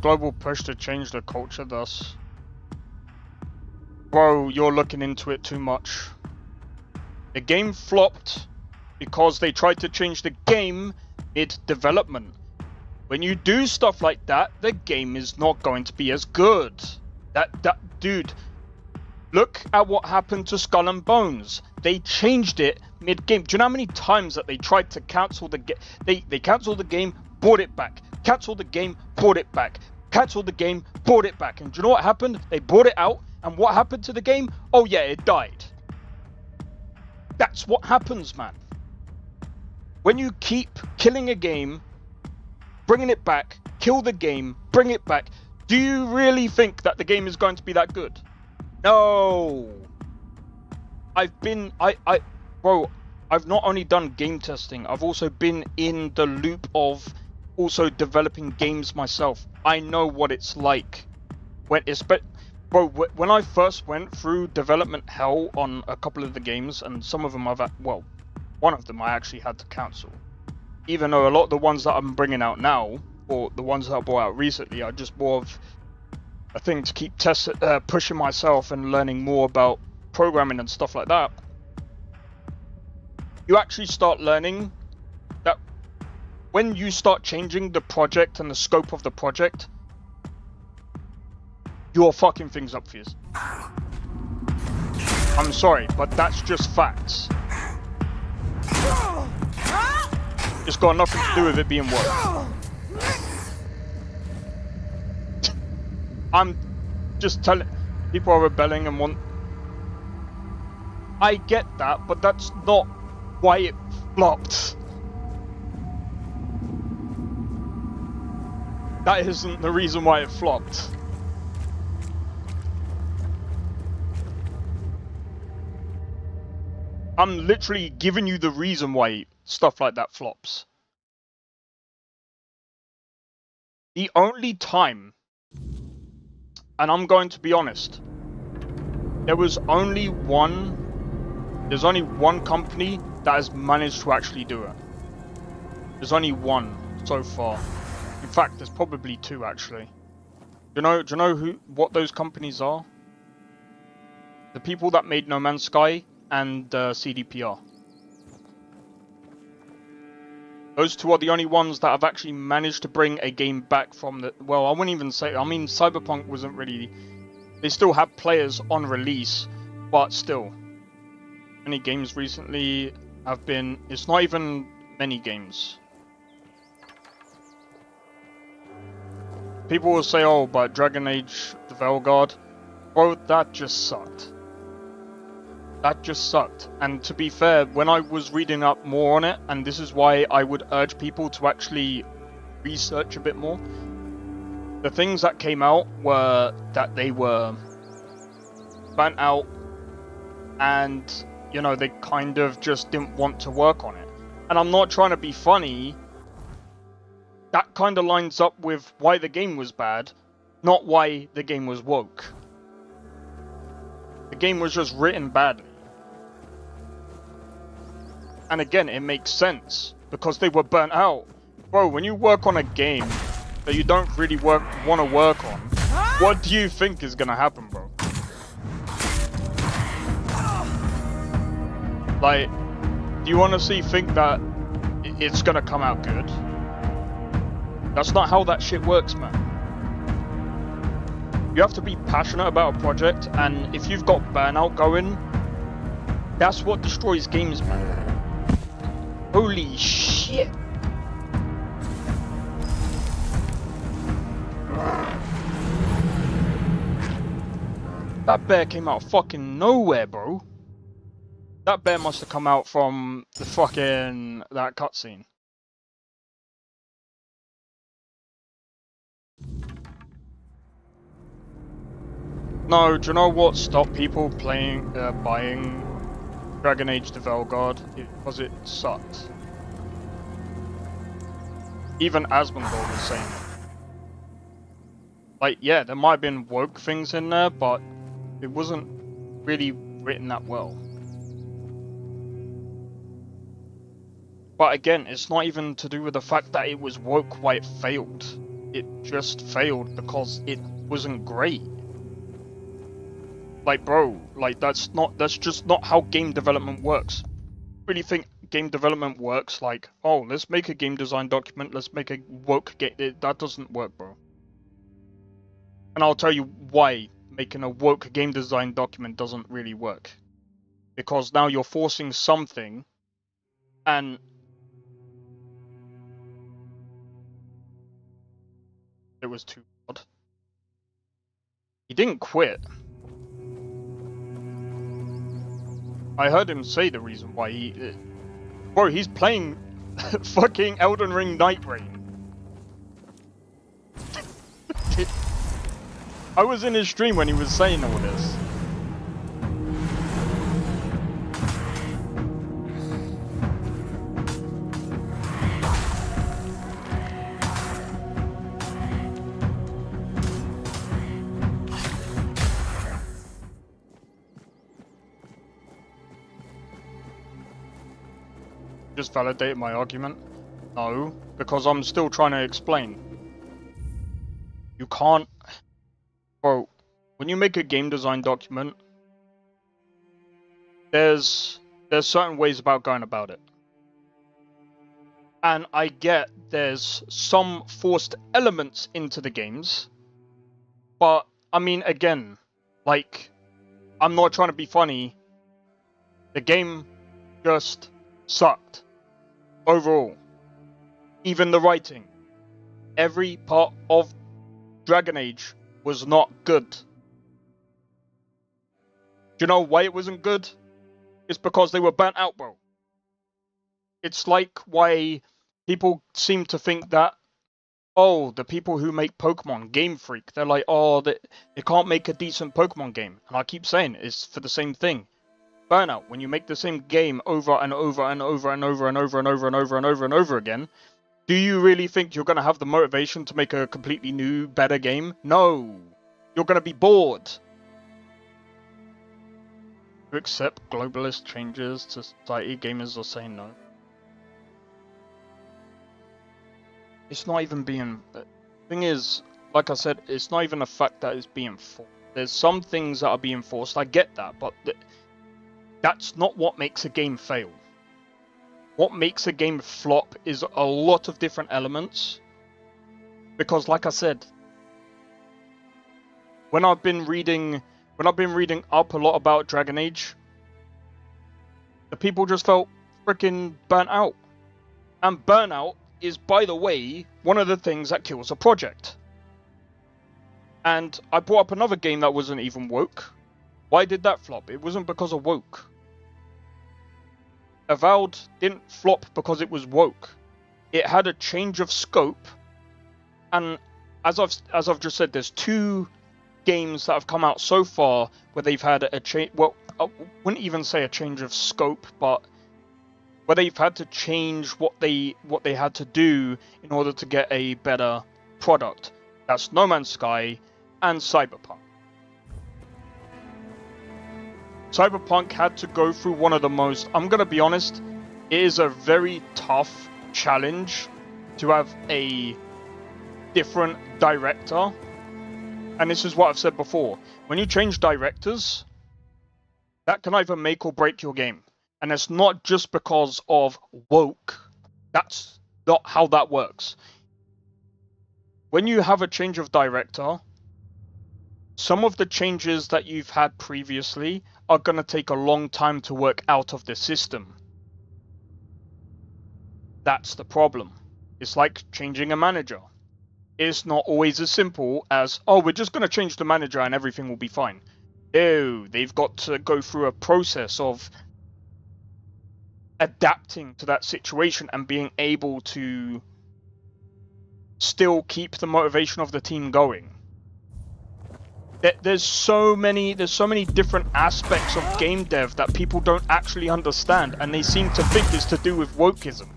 global push to change the culture thus. Bro, you're looking into it too much. The game flopped because they tried to change the game mid-development. When you do stuff like that, the game is not going to be as good. Dude, look at what happened to Skull and Bones. They changed it mid-game. Do you know how many times that they tried to cancel the game? They canceled the game, brought it back. Canceled the game, brought it back. Canceled the game, brought it back. And do you know what happened? They brought it out. And what happened to the game? Oh yeah, it died. That's what happens, man. When you keep killing a game, bringing it back, kill the game, bring it back, do you really think that the game is going to be that good? No. Bro, I've not only done game testing, I've also been in the loop of also developing games myself. I know what it's like. Bro, when I first went through development hell on a couple of the games, and some of them one of them I actually had to cancel. Even though a lot of the ones that I'm bringing out now, or the ones that I brought out recently, are just more of a thing to keep pushing myself and learning more about programming and stuff like that. You actually start learning that when you start changing the project and the scope of the project, you're fucking things up for you. I'm sorry, but that's just facts. It's got nothing to do with it being work. I'm just telling people are rebelling and want. I get that, but that's not why it flopped. That isn't the reason why it flopped. I'm literally giving you the reason why stuff like that flops. The only time, and I'm going to be honest, there's only one company that has managed to actually do it. There's only one so far. In fact, there's probably two actually. Do you know what those companies are? The people that made No Man's Sky and CDPR. Those two are the only ones that have actually managed to bring a game back from the... Well, I wouldn't even say... I mean, Cyberpunk wasn't really... They still had players on release, but still. Many games recently have been... It's not even many games. People will say, oh, but Dragon Age the Veilguard, bro, that just sucked. That just sucked. And to be fair, when I was reading up more on it, and this is why I would urge people to actually research a bit more, the things that came out were that they were burnt out and, you know, they kind of just didn't want to work on it. And I'm not trying to be funny. That kind of lines up with why the game was bad, not why the game was woke. The game was just written badly. And again, it makes sense, because they were burnt out. Bro, when you work on a game that you don't really want to work on, what do you think is going to happen, bro? Like, do you honestly think that it's going to come out good? That's not how that shit works, man. You have to be passionate about a project, and if you've got burnout going, that's what destroys games, man. Holy shit. That bear came out of fucking nowhere, bro. That bear must have come out from the fucking... that cutscene. No, do you know what stopped people buying Dragon Age the Veilguard? Because it sucked. Even Asmongold was saying it. Like, yeah, there might have been woke things in there, but it wasn't really written that well. But again, it's not even to do with the fact that it was woke why it failed. It just failed because it wasn't great. Like, bro, like that's just not how game development works. Really think game development works like, oh, let's make a game design document, let's make a woke game. That doesn't work, bro. And I'll tell you why making a woke game design document doesn't really work. Because now you're forcing something, and it was too odd. He didn't quit. I heard him say the reason why he... Bro, he's playing fucking Elden Ring Night Rain. I was in his stream when he was saying all this. Just validate my argument? No, because I'm still trying to explain. You can't... Bro, when you make a game design document, there's certain ways about going about it. And I get there's some forced elements into the games, but I mean, again, like, I'm not trying to be funny. The game just sucked. Overall. Even the writing. Every part of Dragon Age was not good. Do you know why it wasn't good? It's because they were burnt out, bro. It's like why people seem to think that, oh, the people who make Pokemon, Game Freak, they're like, oh, they can't make a decent Pokemon game. And I keep saying it's for the same thing. Burnout, when you make the same game over and over and over and over and over and over and over and over and over again, do you really think you're going to have the motivation to make a completely new, better game? No. You're going to be bored. To accept globalist changes to society, gamers are saying no. It's not even being... The thing is, like I said, it's not even a fact that it's being forced. There's some things that are being forced, I get that, but that's not what makes a game fail. What makes a game flop is a lot of different elements. Because like I said, when I've been reading up a lot about Dragon Age, the people just felt freaking burnt out. And burnout is, by the way, one of the things that kills a project. And I brought up another game that wasn't even woke. Why did that flop? It wasn't because of woke. Avowed didn't flop because it was woke. It had a change of scope, and as I've just said, there's 2 games that have come out so far where they've had a change. Well, I wouldn't even say a change of scope, but where they've had to change what they had to do in order to get a better product. That's No Man's Sky and Cyberpunk. Cyberpunk had to go through one of the most, I'm going to be honest, it is a very tough challenge to have a different director. And this is what I've said before. When you change directors, that can either make or break your game. And it's not just because of woke. That's not how that works. When you have a change of director, some of the changes that you've had previously are going to take a long time to work out of the system. That's the problem. It's like changing a manager. It's not always as simple as, oh, we're just going to change the manager and everything will be fine. No, they've got to go through a process of adapting to that situation and being able to still keep the motivation of the team going. There's so many different aspects of game dev that people don't actually understand, and they seem to think it's to do with wokeism.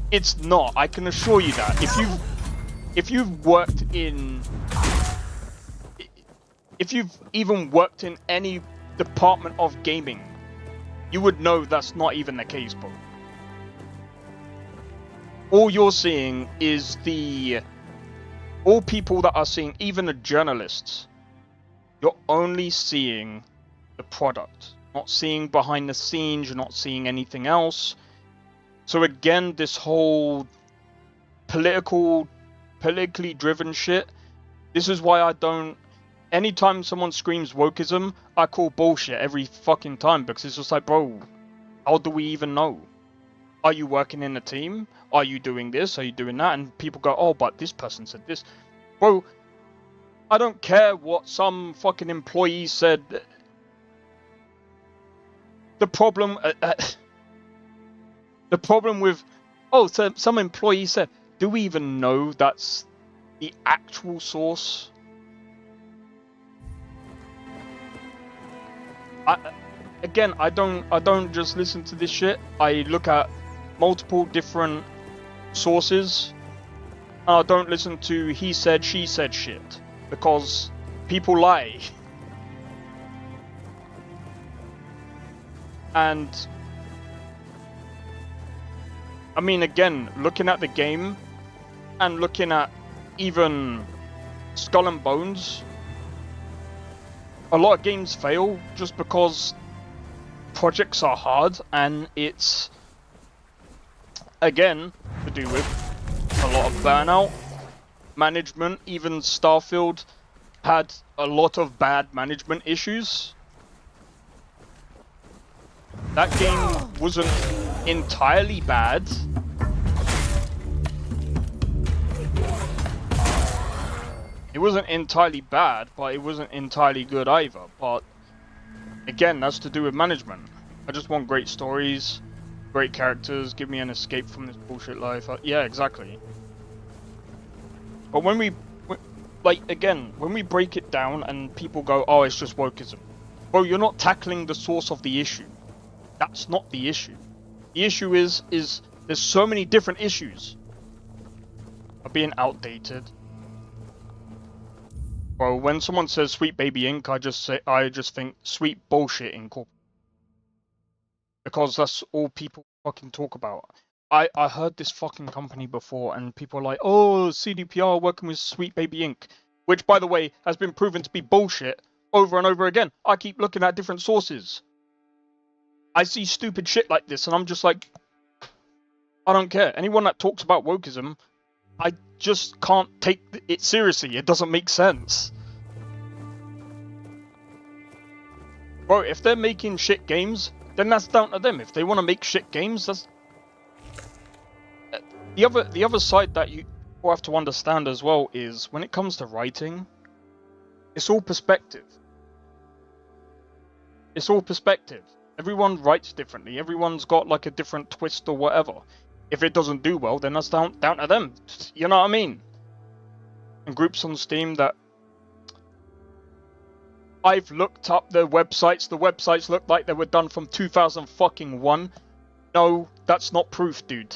It's not. I can assure you that. If you've worked in, if you've even worked in any department of gaming, you would know that's not even the case, bro. All you're seeing is all people that are seeing, even the journalists, you're only seeing the product, not seeing behind the scenes, you're not seeing anything else. So again, this whole politically driven shit, this is why I don't, anytime someone screams wokeism, I call bullshit every fucking time, because it's just like, bro, how do we even know? Are you working in a team? Are you doing this? Are you doing that? And people go, oh, but this person said this. Bro, I don't care what some fucking employee said. The problem with, oh, so some employee said, do we even know that's the actual source? I don't just listen to this shit. I look at multiple different sources. I don't listen to he said, she said shit, because people lie. And I mean, again, looking at the game and looking at even Skull and Bones, a lot of games fail just because projects are hard, and it's, again, to do with a lot of burnout, management. Even Starfield had a lot of bad management issues. That game wasn't entirely bad. It wasn't entirely bad, but it wasn't entirely good either. But again, that's to do with management. I just want great stories, great characters, give me an escape from this bullshit life. Yeah, exactly. But when we, like, again, when we break it down and people go, oh, it's just wokeism. Bro, you're not tackling the source of the issue. That's not the issue. The issue is there's so many different issues of being outdated. Bro, when someone says Sweet Baby Inc., I just think sweet bullshit Inc. Because that's all people fucking talk about. I heard this fucking company before and people are like, oh, CDPR working with Sweet Baby Inc. Which, by the way, has been proven to be bullshit over and over again. I keep looking at different sources. I see stupid shit like this and I'm just like, I don't care. Anyone that talks about wokeism, I just can't take it seriously. It doesn't make sense. Bro, if they're making shit games, then that's down to them. If they want to make shit games, that's... The other side that you have to understand as well is when it comes to writing, it's all perspective. It's all perspective. Everyone writes differently. Everyone's got like a different twist or whatever. If it doesn't do well, then that's down to them. You know what I mean? And groups on Steam that I've looked up the websites look like they were done from 2001. No, that's not proof, dude.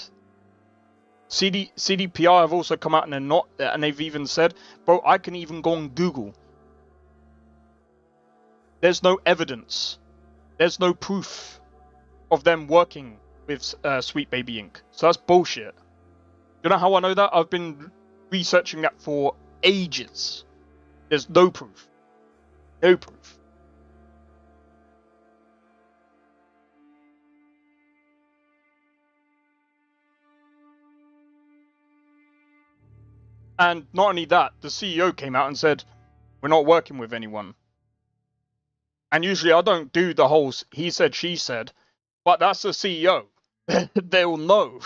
CDPR have also come out and they're not, and they've even said, bro, I can even go on Google. There's no evidence. There's no proof of them working with Sweet Baby Inc. So that's bullshit. You know how I know that? I've been researching that for ages. There's no proof. No proof. And not only that, the CEO came out and said, we're not working with anyone. And usually I don't do the whole he said, she said, but that's the CEO. They'll know.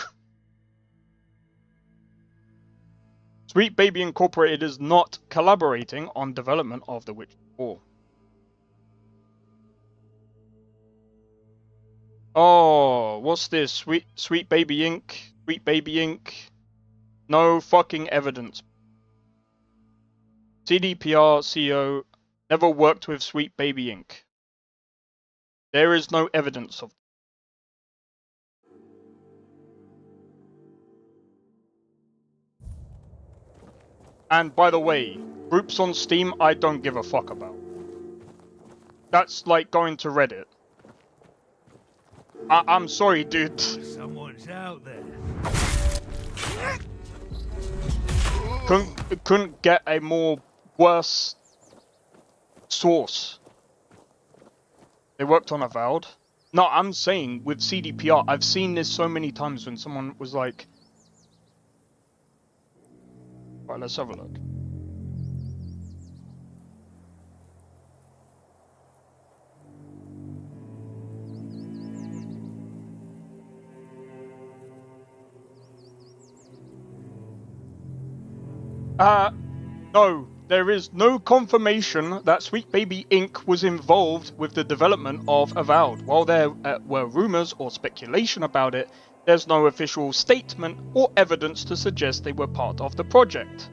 Sweet Baby Incorporated is not collaborating on development of The Witcher 4. Oh, what's this? Sweet Baby Inc. Sweet Baby Inc. No fucking evidence. CDPR CEO never worked with Sweet Baby Inc. There is no evidence of. And by the way, groups on Steam I don't give a fuck about. That's like going to Reddit. I'm sorry, dude. Someone's out there. Couldn't get a more worse source. They worked on Avowed. No, I'm saying with CDPR, I've seen this so many times when someone was like, right, let's have a look. No, there is no confirmation that Sweet Baby Inc. was involved with the development of Avowed. While there were rumors or speculation about it, there's no official statement or evidence to suggest they were part of the project.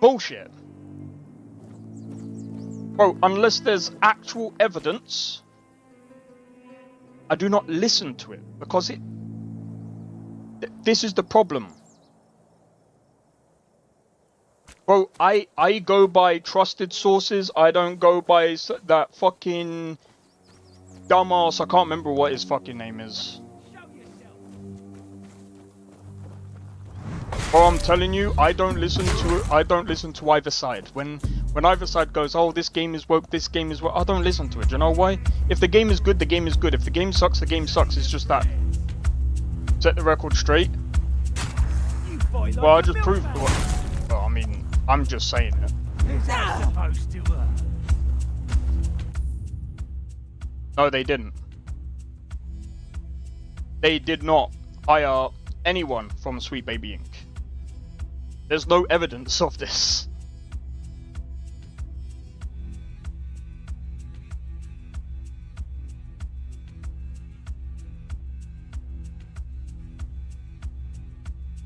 Bullshit. Bro, unless there's actual evidence, I do not listen to it, because this is the problem. Bro, I go by trusted sources. I don't go by that fucking dumbass. I can't remember what his fucking name is. Bro, I'm telling you, I don't listen to either side. When either side goes, oh, this game is woke, this game is woke, I don't listen to it. Do you know why? If the game is good, the game is good. If the game sucks, the game sucks. It's just that. Set the record straight. Well, I just proved what. Well, I mean, I'm just saying it. Is that supposed to work? No, they didn't. They did not hire anyone from Sweet Baby Inc. There's no evidence of this.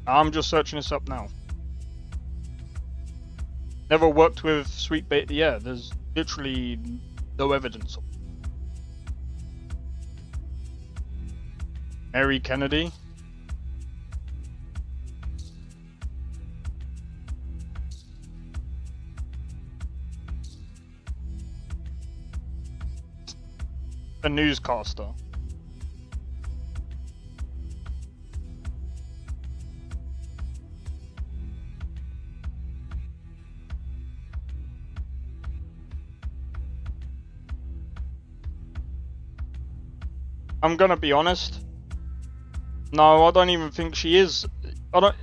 I'm just searching this up now. Never worked with Sweet Beta. Yeah, there's literally no evidence of it. Mary Kennedy. A newscaster. I'm gonna be honest. No, I don't even think she is. I don't.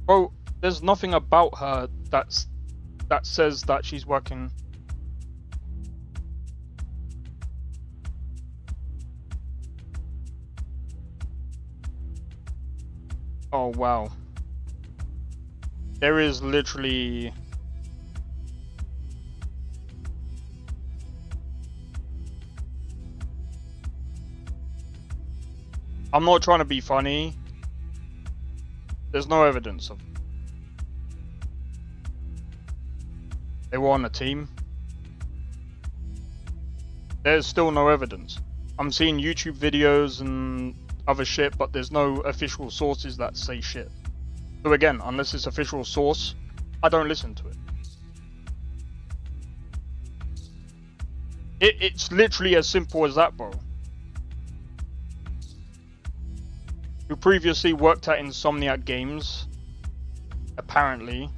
Bro, there's nothing about her that says that she's working. Oh wow. There is literally. I'm not trying to be funny. There's no evidence of. They were on a team. There's still no evidence. I'm seeing YouTube videos and other shit, but there's no official sources that say shit. So again, unless it's official source, I don't listen to it. It's literally as simple as that, bro. Who previously worked at Insomniac Games, apparently.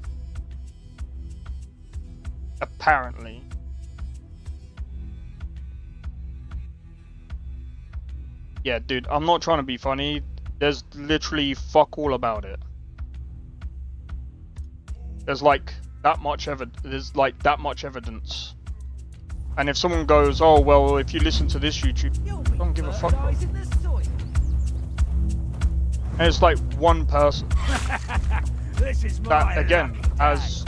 Yeah, dude, I'm not trying to be funny. There's literally fuck all about it. There's like that much evidence. And if someone goes, oh well, if you listen to this YouTube, I don't give a fuck. And it's like one person This is my that again as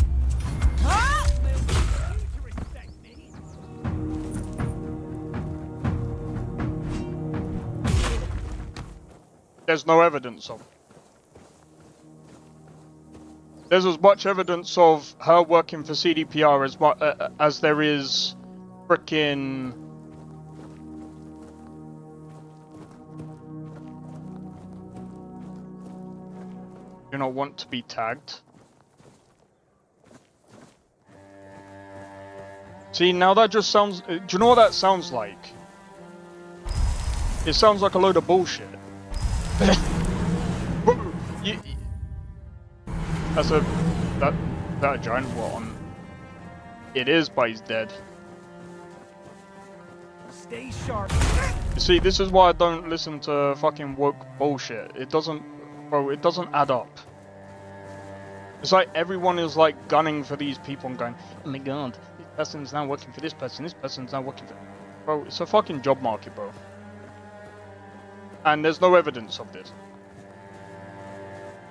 there's no evidence of. There's as much evidence of her working for CDPR as there is frickin' do not want to be tagged. See, now that just sounds. Do you know what that sounds like? It sounds like a load of bullshit. That's a that a giant one. It is, but he's dead. Stay sharp. You see, this is why I don't listen to fucking woke bullshit. It doesn't, bro. It doesn't add up. It's like everyone is like gunning for these people and going, oh my god, this person's now working for this person. This person's now working for. Bro, it's a fucking job market, bro. And there's no evidence of this.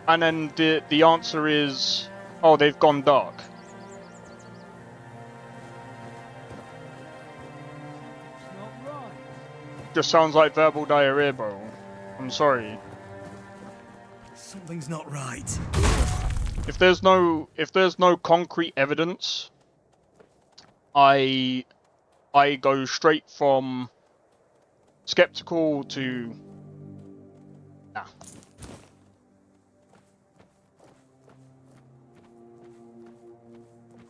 And then the answer is, oh, they've gone dark. Just sounds like verbal diarrhea, bro. I'm sorry. Something's not right. If there's no concrete evidence, I go straight from skeptical to nah.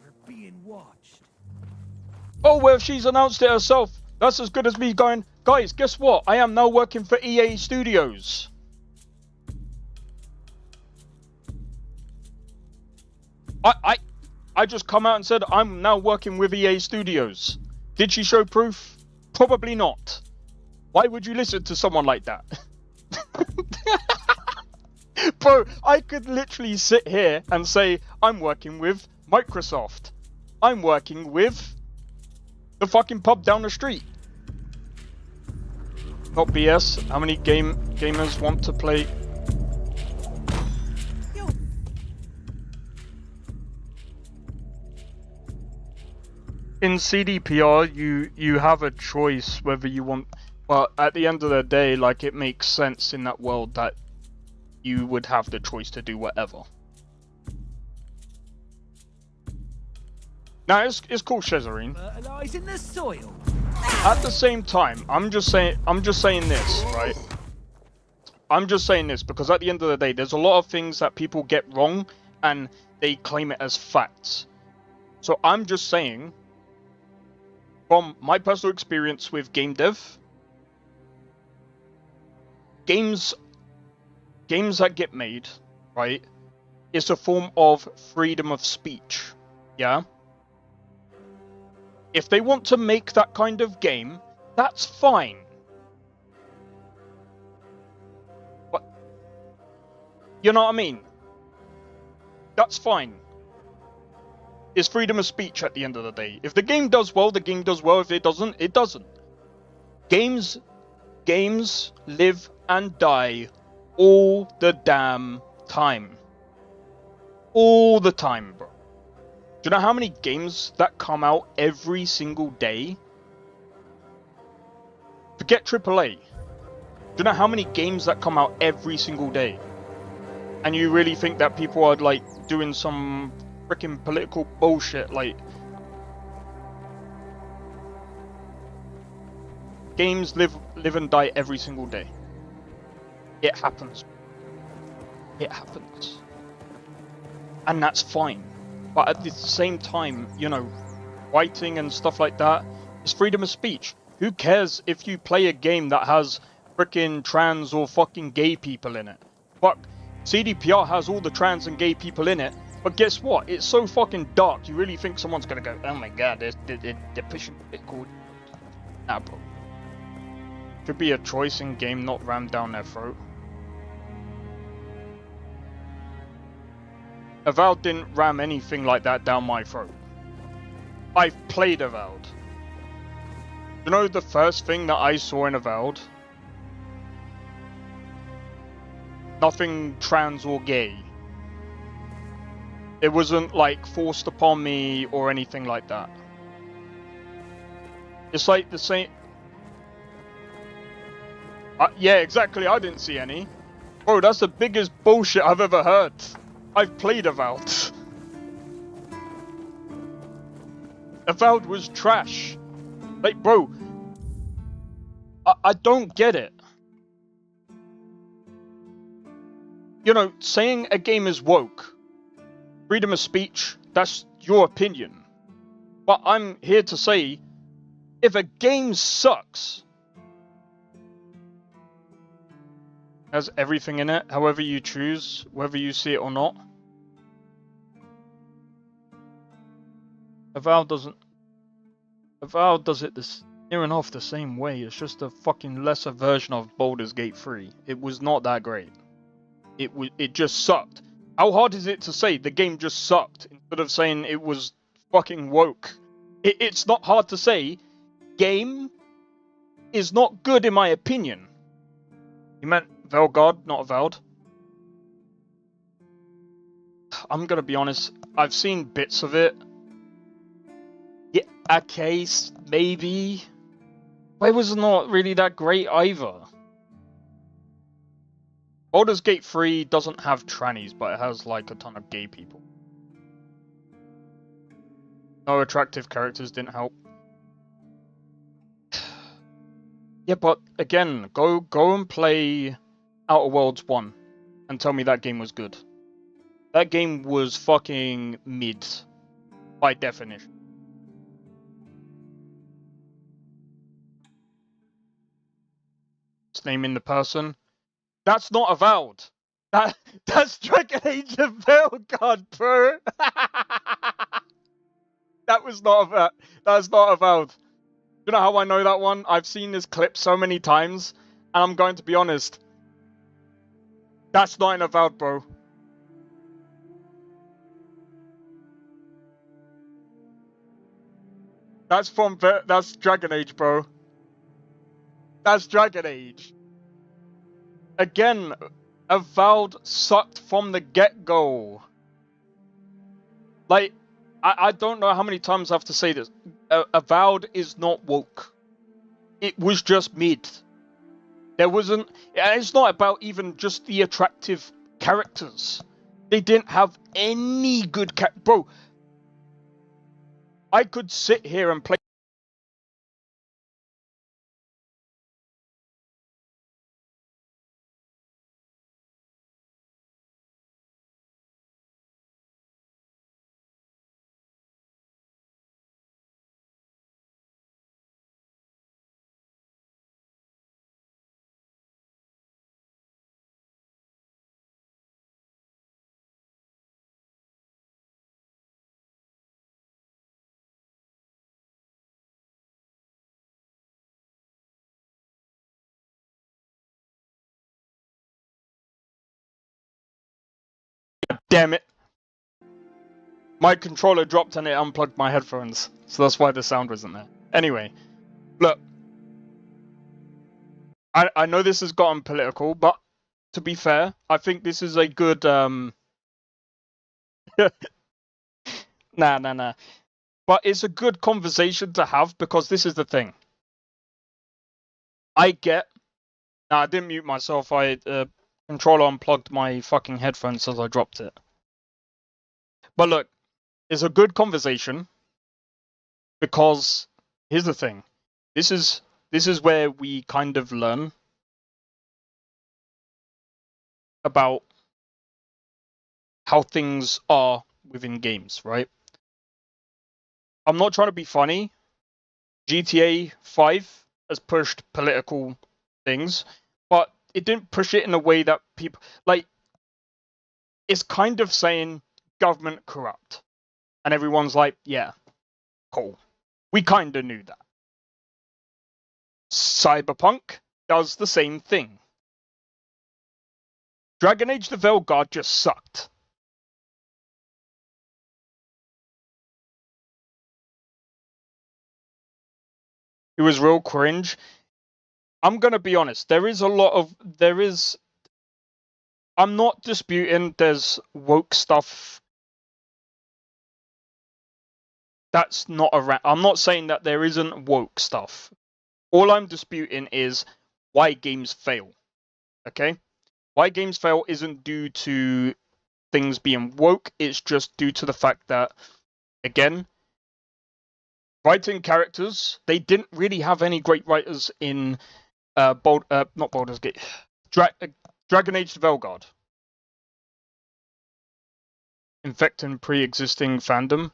We're being watched. Oh, well, if she's announced it herself, that's as good as me going, guys, guess what? I am now working for EA Studios. I just come out and said I'm now working with EA Studios. Did she show proof? Probably not. Why would you listen to someone like that? Bro, I could literally sit here and say I'm working with Microsoft. I'm working with the fucking pub down the street. Not BS. How many gamers want to play? in CDPR, you have a choice whether you want, but at the end of the day, like, it makes sense in that world that you would have the choice to do whatever. Now it's cool, Cesarine. Fertilize in the soil. At the same time, I'm just saying this, right? I'm just saying this because at the end of the day, there's a lot of things that people get wrong and they claim it as facts. So I'm just saying, from my personal experience with game dev, games that get made, right, is a form of freedom of speech, yeah? If they want to make that kind of game, that's fine. But, you know what I mean? That's fine. It's freedom of speech at the end of the day. If the game does well, the game does well. If it doesn't, it doesn't. Games live and die all the damn time. All the time, bro. Do you know how many games that come out every single day? Forget AAA. Do you know how many games that come out every single day? And you really think that people are like doing some freaking political bullshit? Like, games live and die every single day. It happens. It happens. And that's fine. But at the same time, you know, writing and stuff like that is freedom of speech. Who cares if you play a game that has frickin' trans or fucking gay people in it? Fuck, CDPR has all the trans and gay people in it, but guess what? It's so fucking dark, you really think someone's gonna go, oh my god, they're pushing it cool. Nah, bro. Should be a choice in game, not rammed down their throat. Avowed didn't ram anything like that down my throat. I've played Avowed. You know the first thing that I saw in Avowed? Nothing trans or gay. It wasn't like forced upon me or anything like that. It's like the same... yeah, exactly, I didn't see any. Bro, that's the biggest bullshit I've ever heard. I've played Avowed. Avowed was trash. Like, bro, I don't get it. You know, saying a game is woke, freedom of speech, that's your opinion. But I'm here to say, if a game sucks, has everything in it, however you choose, whether you see it or not. Avowed does it this near enough the same way. It's just a fucking lesser version of Baldur's Gate 3. It was not that great. It just sucked. How hard is it to say the game just sucked instead of saying it was fucking woke? It's not hard to say. Game is not good in my opinion. You meant Velgard, not Avowed. I'm gonna be honest, I've seen bits of it. Yeah, a case, maybe. But it was not really that great either. Baldur's Gate 3 doesn't have trannies, but it has like a ton of gay people. No attractive characters didn't help. Yeah, but again, go and play Outer Worlds 1 and tell me that game was good. That game was fucking mid, by definition. Just naming the person. That's not Avowed. That's Dragon Age of Velgard, bro. That was not Avowed. That's not Avowed. You know how I know that one? I've seen this clip so many times, and I'm going to be honest. That's not an Avowed, bro. That's Dragon Age, bro. That's Dragon Age. Again, Avowed sucked from the get-go. Like, I don't know how many times I have to say this. Avowed is not woke. It was just mid. There wasn't. It's not about even just the attractive characters. They didn't have any good bro. I could sit here and play. Damn it. My controller dropped and it unplugged my headphones. So that's why the sound wasn't there. Anyway, look. I know this has gotten political, but to be fair, I think this is a good nah. But it's a good conversation to have because this is the thing. I get. Nah, I didn't mute myself. Controller unplugged my fucking headphones as I dropped it. But look, it's a good conversation because here's the thing. This is where we kind of learn about how things are within games, right? I'm not trying to be funny. GTA 5 has pushed political things, but it didn't push it in a way that people like. It's kind of saying government corrupt, and everyone's like, yeah, cool. We kind of knew that. Cyberpunk does the same thing. Dragon Age the Veilguard just sucked. It was real cringe. I'm gonna be honest. I'm not disputing there's woke stuff. That's not I'm not saying that there isn't woke stuff. All I'm disputing is why games fail. Okay? Why games fail isn't due to things being woke, it's just due to the fact that, again, writing characters, they didn't really have any great writers in not Baldur's Gate, Dragon Age the Veilguard. Infecting pre-existing fandom.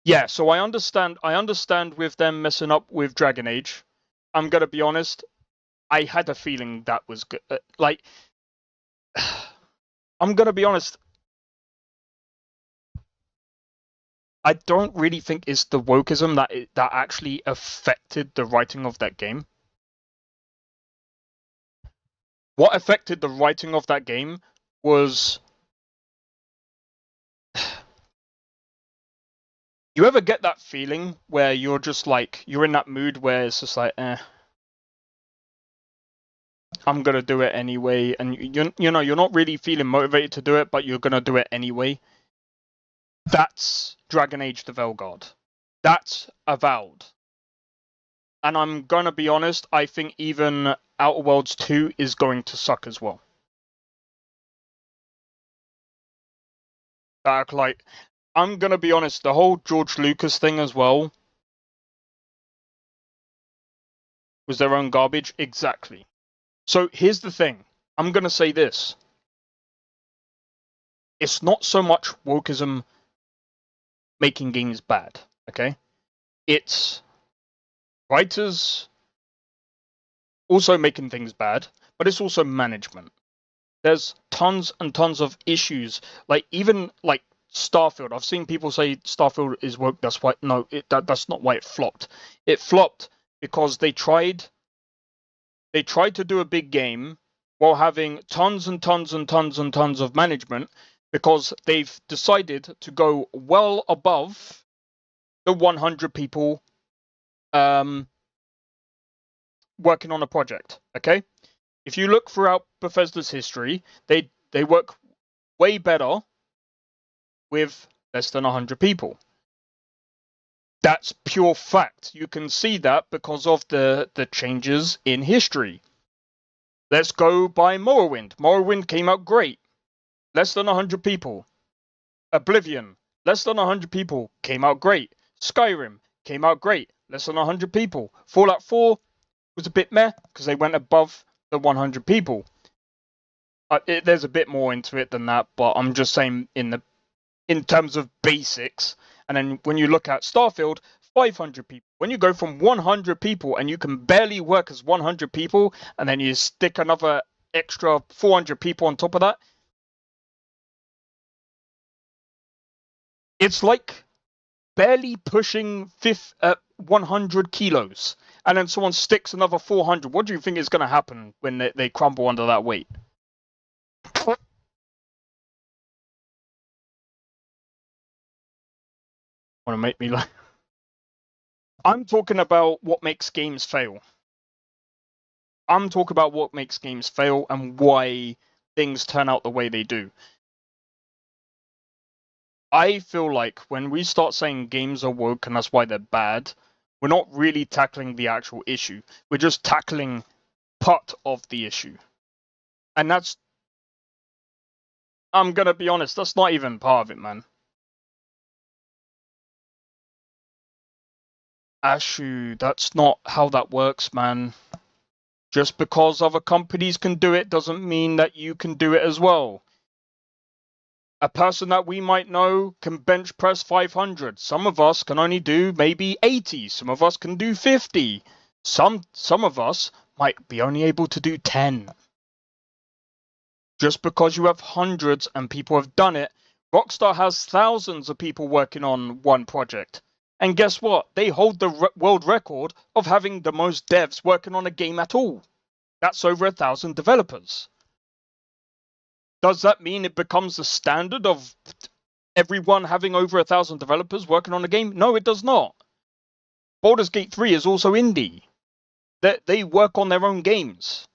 Yeah, so I understand with them messing up with Dragon Age. I'm gonna be honest, I had a feeling that was good. I'm gonna be honest, I don't really think it's the wokeism that actually affected the writing of that game. What affected the writing of that game was... You ever get that feeling where you're just like, you're in that mood where it's just like, I'm gonna do it anyway, and you know, you're not really feeling motivated to do it, but you're gonna do it anyway. That's Dragon Age the Veilguard. That's Avowed. And I'm gonna be honest, I think even Outer Worlds 2 is going to suck as well. Like, I'm gonna be honest, the whole George Lucas thing as well was their own garbage. Exactly. So here's the thing. I'm gonna say this. It's not so much wokeism making games bad, okay? It's writers also making things bad, but it's also management. There's tons and tons of issues. Like, even like Starfield. I've seen people say Starfield is woke. That's why that's not why it flopped. It flopped because they tried to do a big game while having tons and tons and tons and tons of management, because they've decided to go well above the 100 people working on a project. Okay, if you look throughout Bethesda's history, they work way better with less than 100 people. That's pure fact. You can see that because of the changes in history. Let's go by Morrowind. Morrowind came out great. Less than 100 people. Oblivion, less than 100 people, came out great. Skyrim came out great. Less than 100 people. Fallout 4 was a bit meh because they went above the 100 people. There's a bit more into it than that, but I'm just saying in terms of basics. And then when you look at Starfield, 500 people. When you go from 100 people and you can barely work as 100 people, and then you stick another extra 400 people on top of that, it's like barely pushing 100 kilos. And then someone sticks another 400. What do you think is going to happen when they crumble under that weight? Want to make me like... I'm talking about what makes games fail. I'm talking about what makes games fail and why things turn out the way they do. I feel like when we start saying games are woke and that's why they're bad, we're not really tackling the actual issue. We're just tackling part of the issue. And that's... I'm gonna be honest, that's not even part of it, man. Ashu, that's not how that works, man. Just because other companies can do it doesn't mean that you can do it as well. A person that we might know can bench press 500. Some of us can only do maybe 80. Some of us can do 50. Some of us might be only able to do 10. Just because you have hundreds and people have done it, Rockstar has thousands of people working on one project. And guess what? They hold the world record of having the most devs working on a game at all. That's over 1,000 developers. Does that mean it becomes the standard of everyone having over 1,000 developers working on a game? No, it does not. Baldur's Gate 3 is also indie. They work on their own games.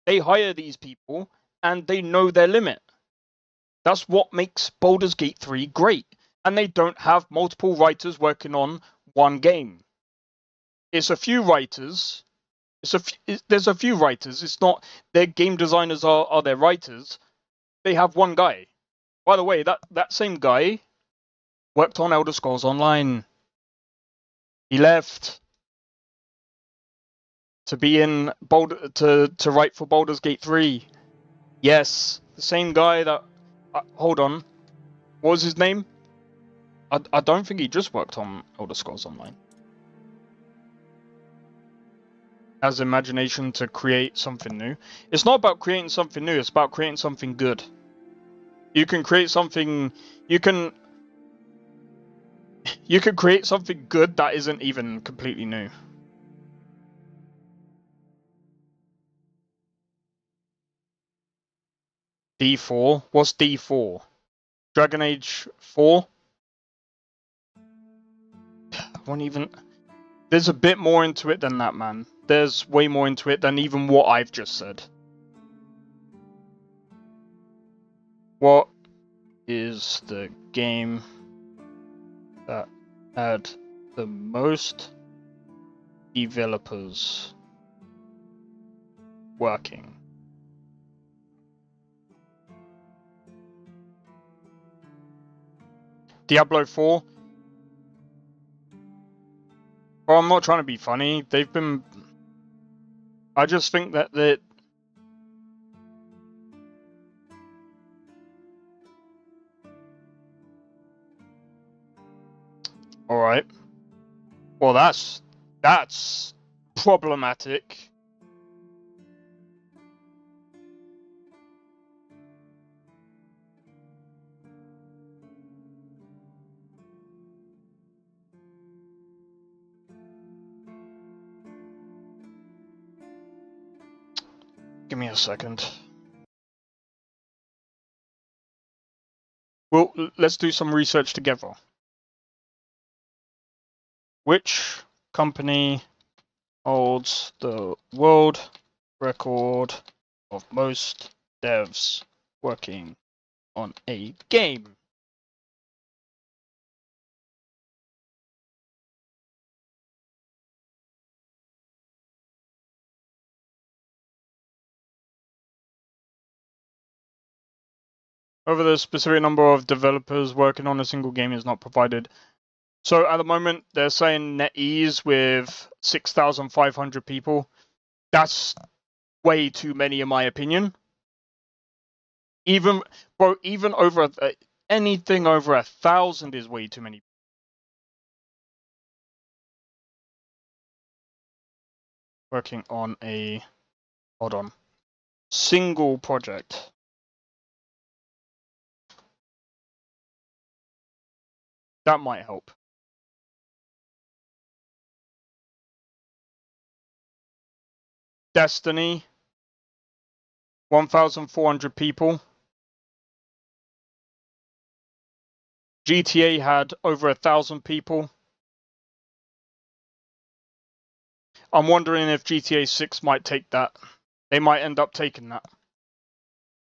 They hire these people and they know their limit. That's what makes Baldur's Gate 3 great. And they don't have multiple writers working on one game. It's a few writers. There's a few writers. It's not their game designers are their writers. They have one guy. By the way, that same guy worked on Elder Scrolls Online. He left to be in to write for Baldur's Gate 3. Yes, the same guy that... hold on. What was his name? I don't think he just worked on Elder Scrolls Online. Has imagination to create something new. It's not about creating something new, it's about creating something good. You can create something... You can create something good that isn't even completely new. D4? What's D4? Dragon Age 4? Won't even... There's a bit more into it than that, man. There's way more into it than even what I've just said. What is the game that had the most developers working? Diablo 4? Well, I'm not trying to be funny. They've been... I just think that Alright. Well, that's problematic. Give me a second. Well, let's do some research together. Which company holds the world record of most devs working on a game? However, the specific number of developers working on a single game is not provided. So at the moment, they're saying NetEase with 6,500 people. That's way too many in my opinion. Even over anything over 1,000 is way too many. Working on a, hold on, single project. That might help. Destiny, 1,400 people. GTA had over 1,000 people. I'm wondering if GTA 6 might take that. They might end up taking that.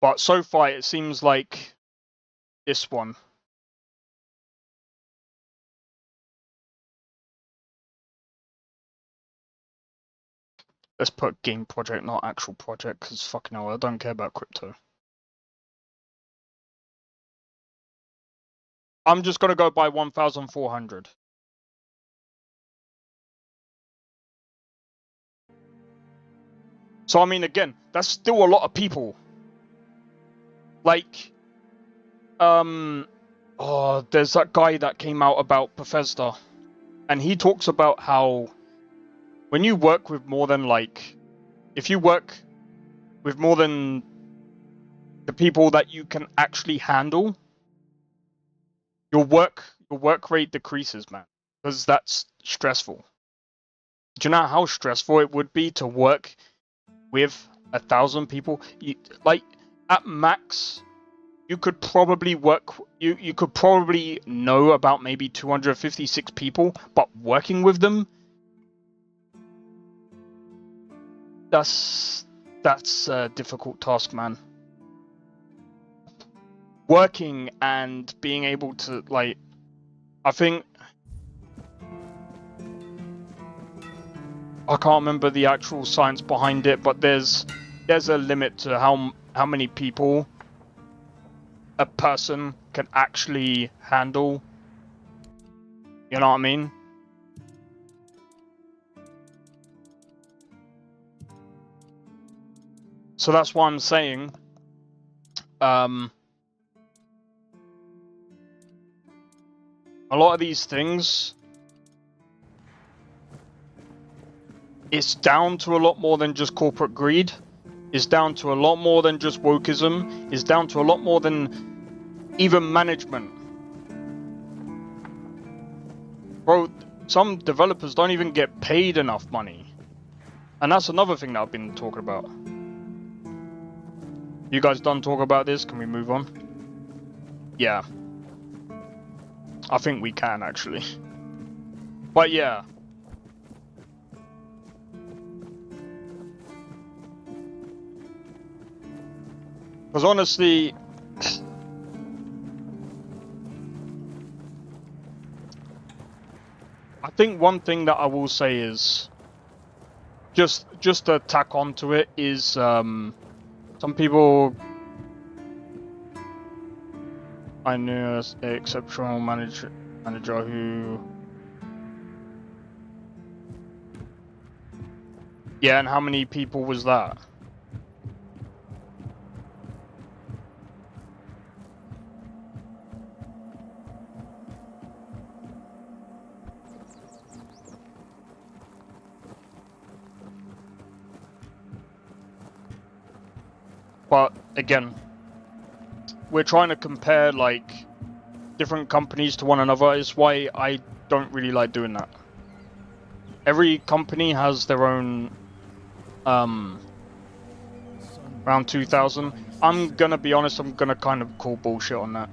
But so far it seems like this one. Let's put game project, not actual project, because fucking hell, I don't care about crypto. I'm just gonna go by 1,400. So I mean, again, that's still a lot of people. Like, oh, there's that guy that came out about Bethesda, and he talks about how when you work with more than if you work with more than the people that you can actually handle, your work rate decreases, man, because that's stressful. Do you know how stressful it would be to work with 1,000 people? Like at max, you could probably you could probably know about maybe 256 people, but working with them, that's a difficult task, man. Working and being able to, like, I think I can't remember the actual science behind it, but there's a limit to how many people a person can actually handle. You know what I mean? So that's why I'm saying a lot of these things, it's down to a lot more than just corporate greed. It's down to a lot more than just wokeism. It's down to a lot more than even management. Bro, some developers don't even get paid enough money. And that's another thing that I've been talking about. You guys done talking about this? Can we move on? Yeah. I think we can, actually. But yeah. Because honestly, I think one thing that I will say is, just to tack onto it, is some people, I knew an exceptional manager who, yeah, and how many people was that? But again, we're trying to compare like different companies to one another. Is why I don't really like doing that. Every company has their own around 2,000. I'm gonna be honest, I'm gonna kind of call bullshit on that.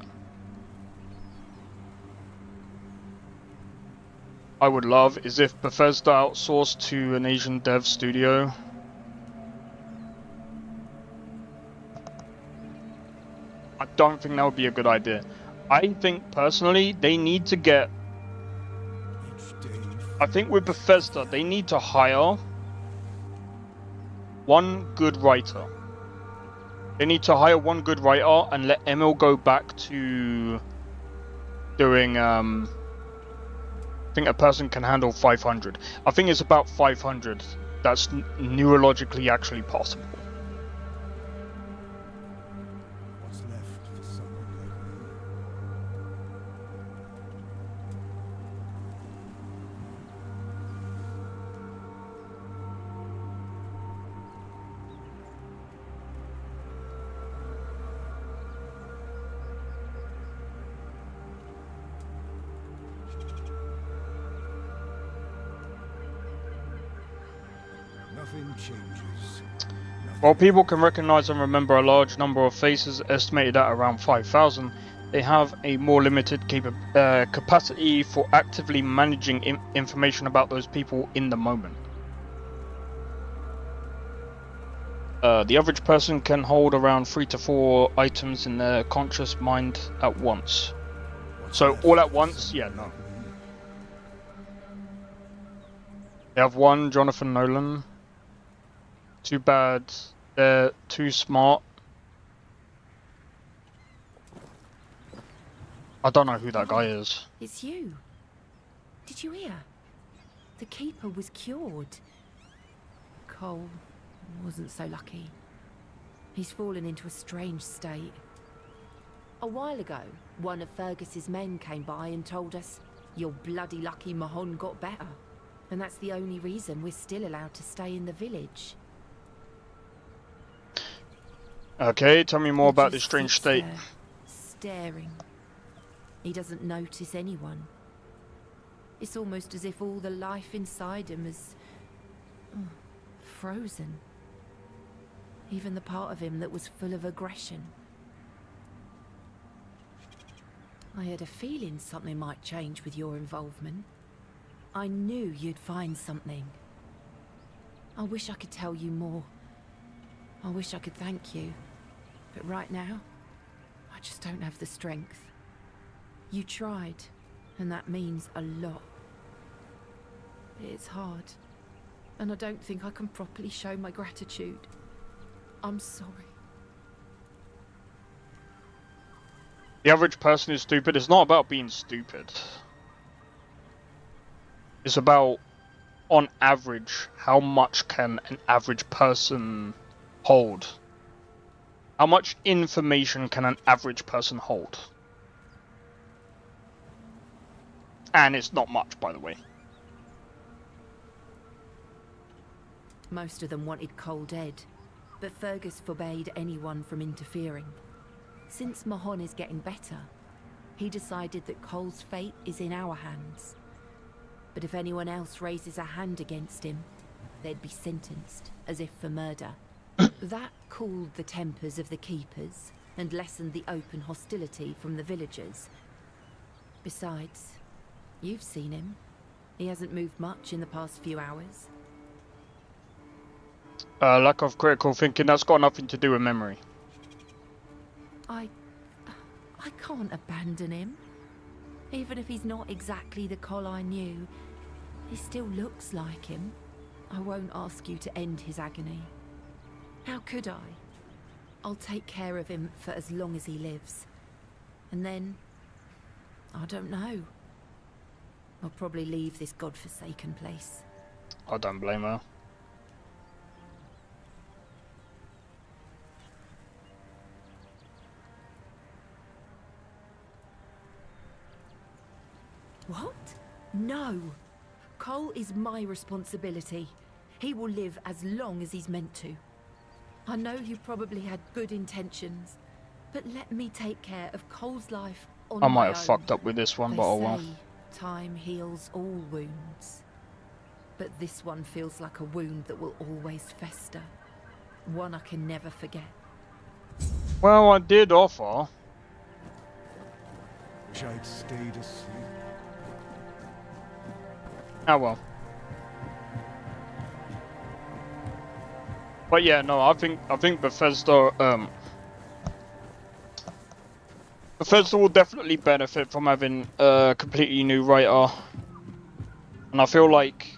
I would love is if Bethesda outsourced to an Asian dev studio. I don't think that would be a good idea. I think personally they need to get, I think with Bethesda they need to hire one good writer. They need to hire one good writer and let Emil go back to doing, I think a person can handle 500. I think it's about 500 that's neurologically actually possible. What's left for someone like me? Nothing changes. While people can recognize and remember a large number of faces, estimated at around 5,000, they have a more limited capacity for actively managing information about those people in the moment. The average person can hold around 3 to 4 items in their conscious mind at once. So all at once? Yeah, no. They have one, Jonathan Nolan. Too bad. They're too smart. I don't know who that guy is. It's you. Did you hear? The Keeper was cured. Cole wasn't so lucky. He's fallen into a strange state. A while ago, one of Fergus's men came by and told us, "You're bloody lucky Mahon got better." And that's the only reason we're still allowed to stay in the village. Okay, tell me more about this strange state. Staring. He doesn't notice anyone. It's almost as if all the life inside him is frozen. Even the part of him that was full of aggression. I had a feeling something might change with your involvement. I knew you'd find something. I wish I could tell you more. I wish I could thank you. But right now, I just don't have the strength. You tried, and that means a lot. It's hard, and I don't think I can properly show my gratitude. I'm sorry. The average person is stupid. It's not about being stupid. It's about, on average, how much can an average person hold? How much information can an average person hold? And it's not much, by the way. Most of them wanted Cole dead, but Fergus forbade anyone from interfering. Since Mahon is getting better, he decided that Cole's fate is in our hands. But if anyone else raises a hand against him, they'd be sentenced, as if for murder. That cooled the tempers of the Keepers, and lessened the open hostility from the villagers. Besides, you've seen him. He hasn't moved much in the past few hours. Lack of critical thinking, that's got nothing to do with memory. I can't abandon him. Even if he's not exactly the Cole I knew, he still looks like him. I won't ask you to end his agony. How could I? I'll take care of him for as long as he lives. And then, I don't know. I'll probably leave this godforsaken place. I don't blame her. What? No! Cole is my responsibility. He will live as long as he's meant to. I know you probably had good intentions, but let me take care of Cole's life on my own. I might have fucked up with this one, but oh well. Time heals all wounds. But this one feels like a wound that will always fester. One I can never forget. Well, I did offer. Wish I'd stayed asleep. Ah well. But yeah, no, I think Bethesda Bethesda will definitely benefit from having a completely new writer, and I feel like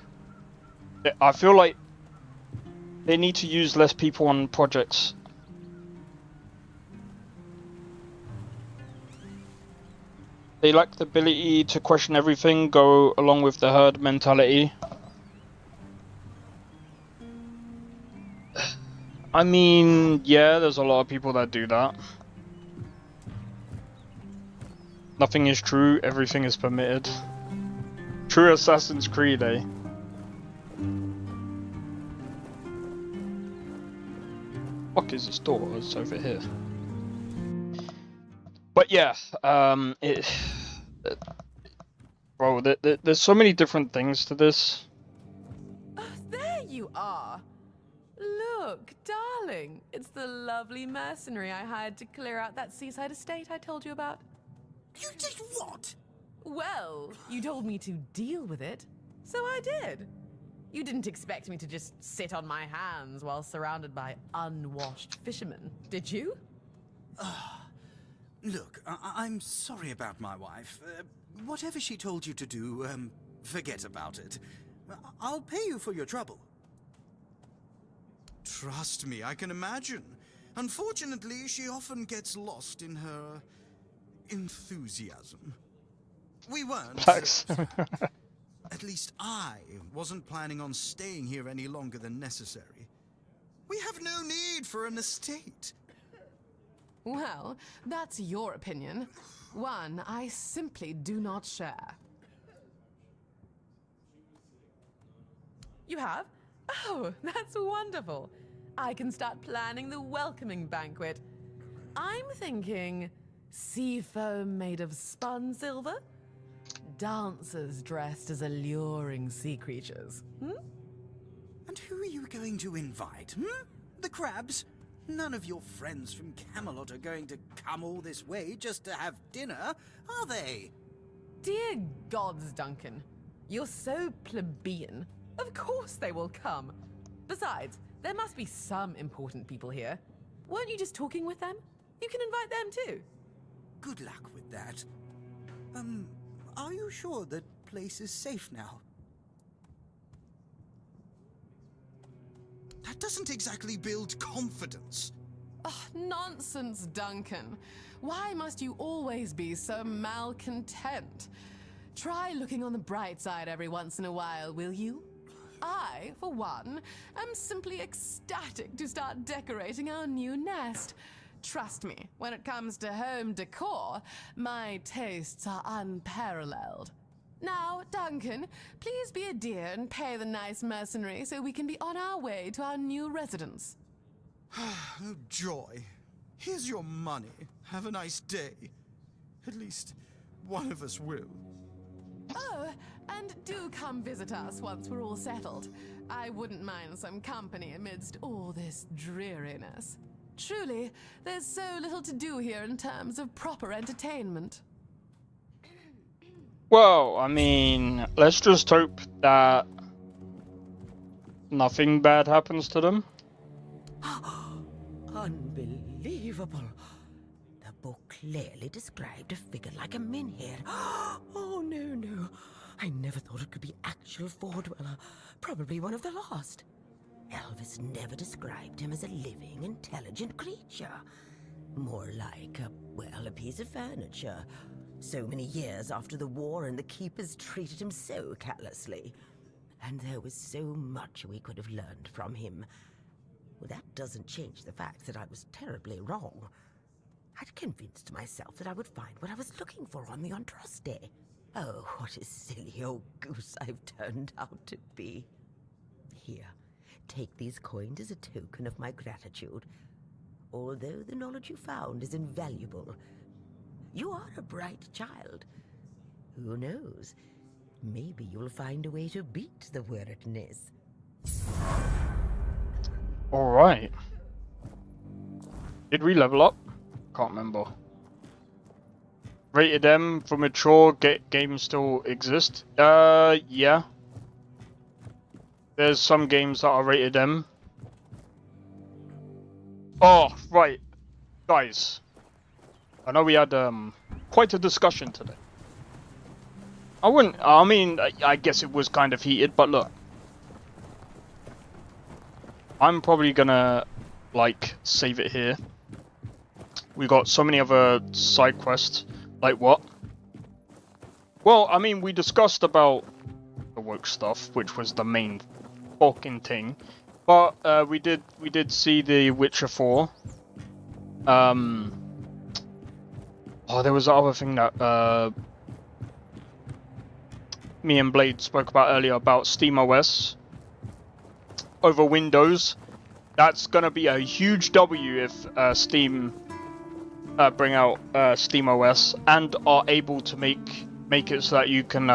they need to use less people on projects. They lack the ability to question everything, go along with the herd mentality. I mean, yeah, there's a lot of people that do that. Nothing is true, everything is permitted. True Assassin's Creed, eh? Fuck is this door? It's over here. But yeah, bro, there's so many different things to this. Oh, there you are. Look, darling, it's the lovely mercenary I hired to clear out that seaside estate I told you about. You did what? Well, you told me to deal with it, so I did. You didn't expect me to just sit on my hands while surrounded by unwashed fishermen, did you? Look, I'm sorry about my wife. Whatever she told you to do, forget about it. I'll pay you for your trouble. Trust me, I can imagine. Unfortunately, she often gets lost in her enthusiasm. We weren't. At least I wasn't planning on staying here any longer than necessary. We have no need for an estate. Well, that's your opinion. One I simply do not share. You have? Oh, that's wonderful. I can start planning the welcoming banquet. I'm thinking sea foam made of spun silver? Dancers dressed as alluring sea creatures. And who are you going to invite, The crabs? None of your friends from Camelot are going to come all this way just to have dinner, are they? Dear gods, Duncan. You're so plebeian. Of course they will come. Besides, there must be some important people here. Weren't you just talking with them? You can invite them too. Good luck with that. Are you sure the place is safe now? That doesn't exactly build confidence. Oh, nonsense, Duncan. Why must you always be so malcontent? Try looking on the bright side every once in a while, will you? I, for one, am simply ecstatic to start decorating our new nest. Trust me, when it comes to home decor, my tastes are unparalleled. Now, Duncan, please be a dear and pay the nice mercenary so we can be on our way to our new residence. Oh, joy. Here's your money. Have a nice day. At least one of us will. Oh, and do come visit us once we're all settled. I wouldn't mind some company amidst all this dreariness. Truly, there's so little to do here in terms of proper entertainment. Well, I mean, let's just hope that nothing bad happens to them. Unbelievable. The book clearly described a figure like a menhir. Oh, no. I never thought it could be actual Fordweller. Probably one of the lost. Elvis never described him as a living, intelligent creature. More like a piece of furniture. So many years after the war, and the keepers treated him so callously. And there was so much we could have learned from him. Well, that doesn't change the fact that I was terribly wrong. I'd convinced myself that I would find what I was looking for on the Andraste. Oh, what a silly old goose I've turned out to be. Here, take these coins as a token of my gratitude. Although the knowledge you found is invaluable, you are a bright child. Who knows? Maybe you'll find a way to beat the weirdness. Alright. Did we level up? Can't remember. Rated M for mature games still exist? Yeah. There's some games that are rated M. Oh, right. Guys. I know we had quite a discussion today. I guess it was kind of heated, but look. I'm probably gonna, save it here. We got so many other side quests. Like what? Well, I mean, we discussed about the woke stuff, which was the main fucking thing. But we did see the Witcher 4. Oh, there was the other thing that me and Blade spoke about earlier about SteamOS over Windows. That's gonna be a huge W if Steam bring out SteamOS and are able to make it so that you can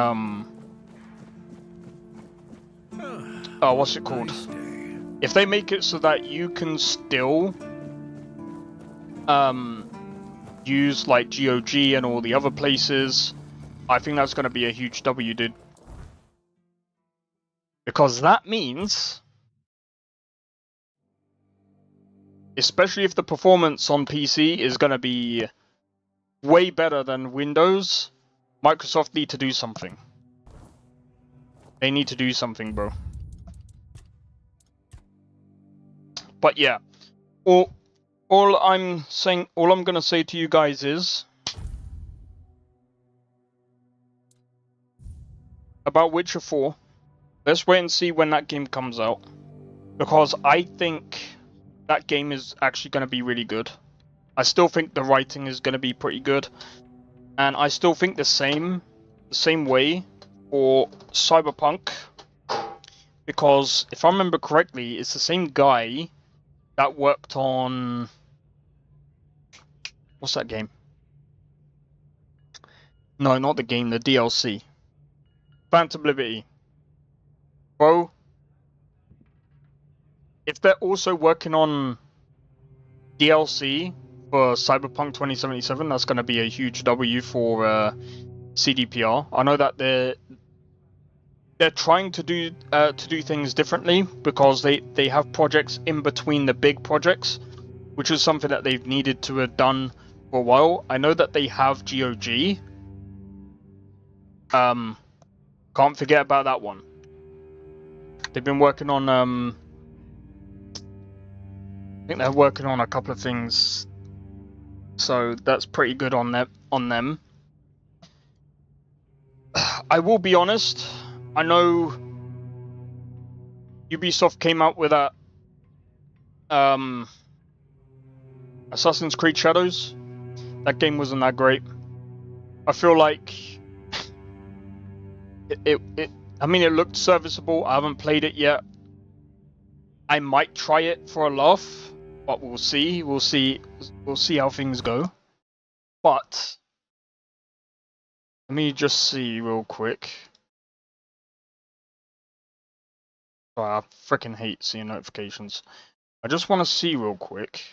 what's it called? If they make it so that you can still use like GOG and all the other places, I think that's going to be a huge W, dude. Because that means, especially if the performance on PC is going to be way better than Windows, Microsoft need to do something. They need to do something, bro. But yeah, all I'm gonna say to you guys is about Witcher 4. Let's wait and see when that game comes out, because I think that game is actually going to be really good. I still think the writing is going to be pretty good, and I still think the same way for Cyberpunk, because if I remember correctly, it's the same guy that worked on, what's that game? No, not the game, the DLC. Phantom Liberty. Bro, if they're also working on DLC for Cyberpunk 2077, that's going to be a huge W for CDPR. I know that they're trying to do things differently, because they have projects in between the big projects, which is something that they've needed to have done for a while. I know that they have GOG. Can't forget about that one. They've been working on I think they're working on a couple of things, so that's pretty good on them. I will be honest, I know Ubisoft came out with that Assassin's Creed Shadows. That game wasn't that great. I feel like I mean, it looked serviceable. I haven't played it yet. I might try it for a laugh, but we'll see. We'll see how things go. But let me just see real quick. Oh, I freaking hate seeing notifications. I just want to see real quick.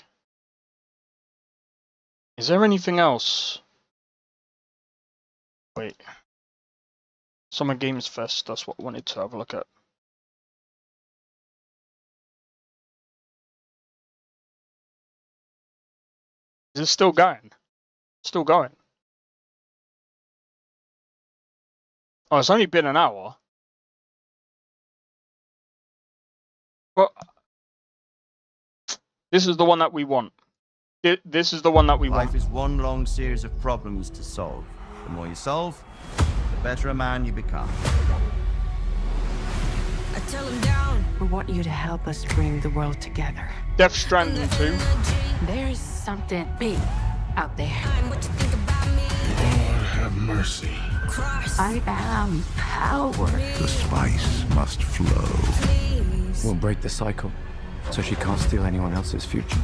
Is there anything else? Wait. Summer Games Fest, that's what I wanted to have a look at. Is it still going? Still going. Oh, it's only been an hour. Well, this is the one that we want. This is the one that we want. Life is one long series of problems to solve. The more you solve, the better a man you become. I tell him down. We want you to help us bring the world together. Death Stranding 2. There's something big out there. Lord have mercy. I am power. The spice must flow. We'll break the cycle, so she can't steal anyone else's future.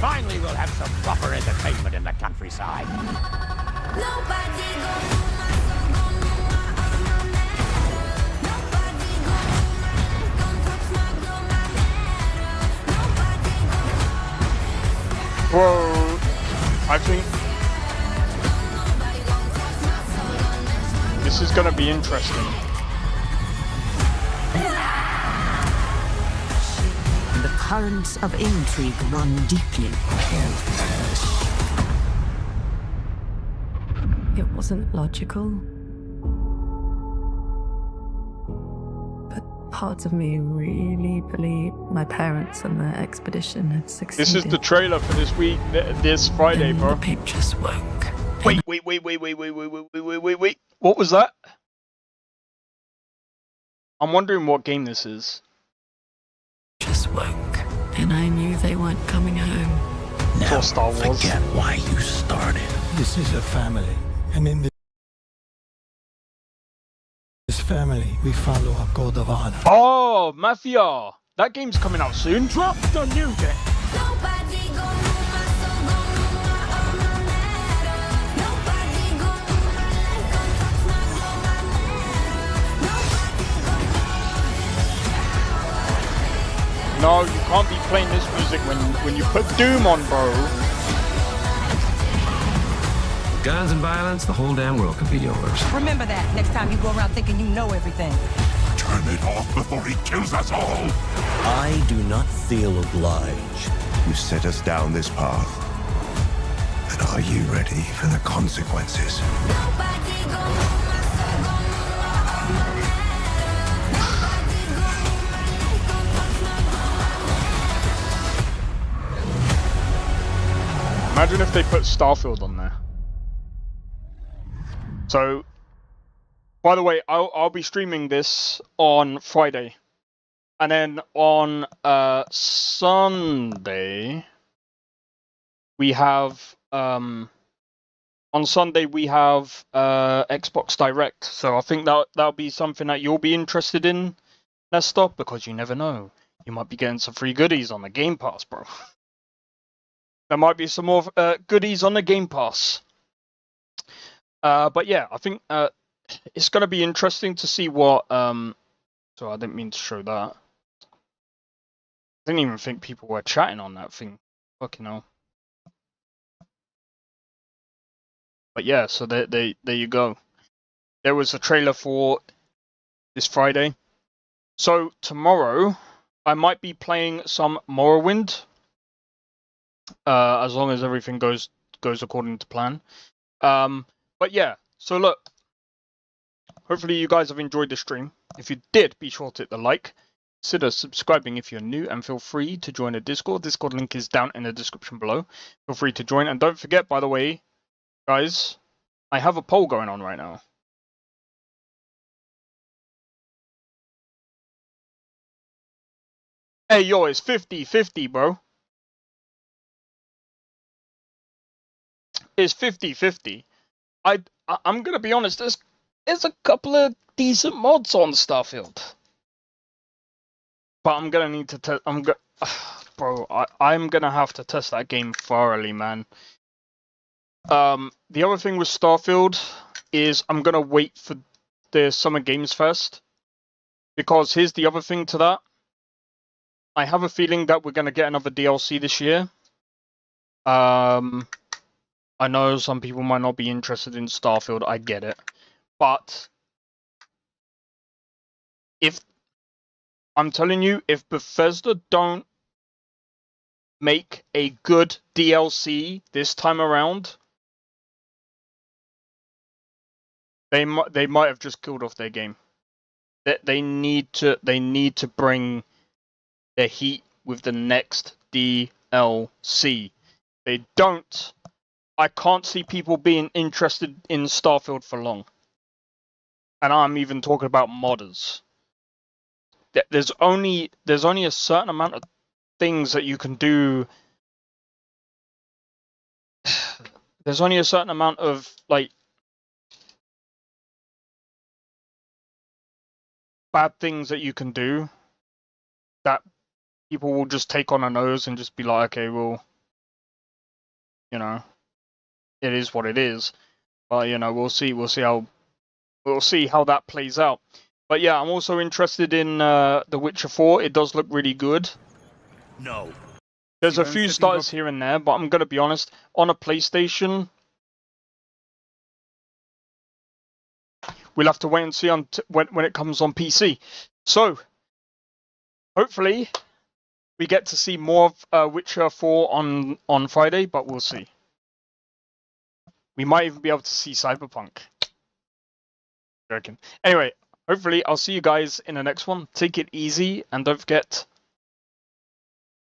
Finally, we'll have some proper entertainment in the countryside. Whoa, I think this is gonna be interesting. The currents of intrigue run deeply. It wasn't logical. But parts of me really believe my parents and their expedition had succeeded. This is the trailer for this week, this Friday, bro. The pictures woke. Wait. What was that? I'm wondering what game this is. Just woke, and I knew they weren't coming home. Now, Star Wars. forget why you started. This is a family, and in this family, we follow a code of honor. Oh, Mafia! That game's coming out soon. Drop the music! No, you can't be playing this music when you put Doom on, bro. Guns and violence, the whole damn world could be yours. Remember that next time you go around thinking you know everything. Turn it off before he kills us all! I do not feel obliged. You set us down this path. But are you ready for the consequences? Imagine if they put Starfield on there. So, by the way, I'll be streaming this on Friday, and then on Sunday we have Xbox Direct. So I think that'll be something that you'll be interested in, Nestor, because you never know, you might be getting some free goodies on the Game Pass, bro. There might be some more goodies on the Game Pass. But yeah, I think it's going to be interesting to see what... So I didn't mean to show that. I didn't even think people were chatting on that thing. Fucking hell. But yeah, so there you go. There was a trailer for this Friday. So tomorrow, I might be playing some Morrowind. As long as everything goes according to plan. But yeah, so look, hopefully you guys have enjoyed the stream. If you did, be sure to hit the like, consider subscribing if you're new, and feel free to join the Discord. Discord link is down in the description below. Feel free to join, and don't forget, by the way, guys, I have a poll going on right now. Hey yo, it's 50-50, bro. Is 50-50. I'm gonna be honest, there's a couple of decent mods on Starfield, but I'm gonna need to I'm gonna have to test that game thoroughly, man. The other thing with Starfield is I'm gonna wait for the Summer Games Fest, because here's the other thing to that. I have a feeling that we're gonna get another DLC this year. I know some people might not be interested in Starfield, I get it. But if I'm telling you, if Bethesda don't make a good DLC this time around, they might have just killed off their game. They need to bring the heat with the next DLC. They don't. I can't see people being interested in Starfield for long. And I'm even talking about modders. There's only a certain amount of things that you can do. There's only a certain amount of like bad things that you can do that people will just take on a nose and just be like, okay, well, you know, it is what it is. But you know, we'll see how that plays out. But yeah, I'm also interested in The Witcher 4. It does look really good. No. There's a few starters here and there, but I'm gonna be honest, on a PlayStation, we'll have to wait and see when it comes on PC. So, hopefully, we get to see more of Witcher 4 on Friday, but we'll see. We might even be able to see Cyberpunk. Joking. Anyway, hopefully I'll see you guys in the next one. Take it easy, and don't forget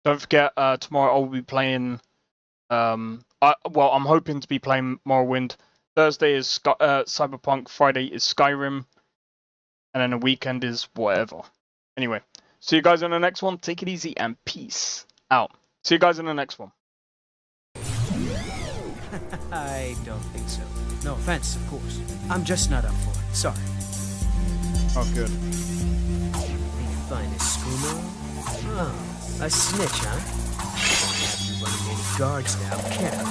tomorrow I'll be playing well, I'm hoping to be playing Morrowind. Thursday is Cyberpunk. Friday is Skyrim. And then the weekend is whatever. Anyway, see you guys in the next one. Take it easy and peace out. See you guys in the next one. I don't think so. No offense, of course. I'm just not up for it. Sorry. Oh, good. The finest schooner? Oh, a snitch, huh? Won't have you running any guards now, can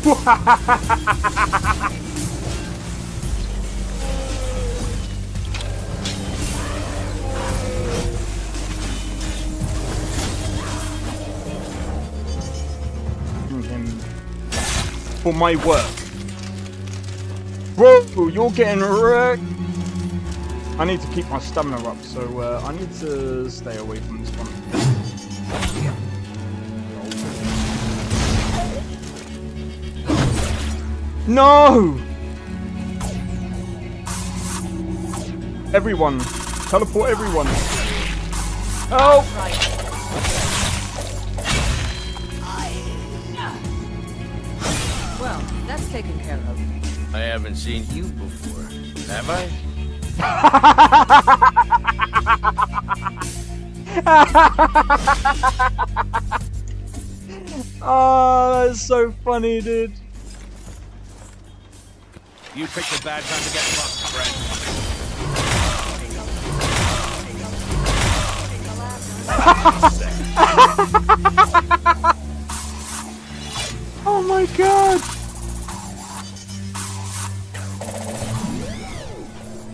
well, I For my work. Bro, you're getting wrecked. I need to keep my stamina up, so I need to stay away from this one. No! Everyone. Teleport everyone. Help! Well, that's taken care of. I haven't seen you before, have I? Oh, that's so funny, dude. You picked a bad time to get fucked, friend. Oh my god!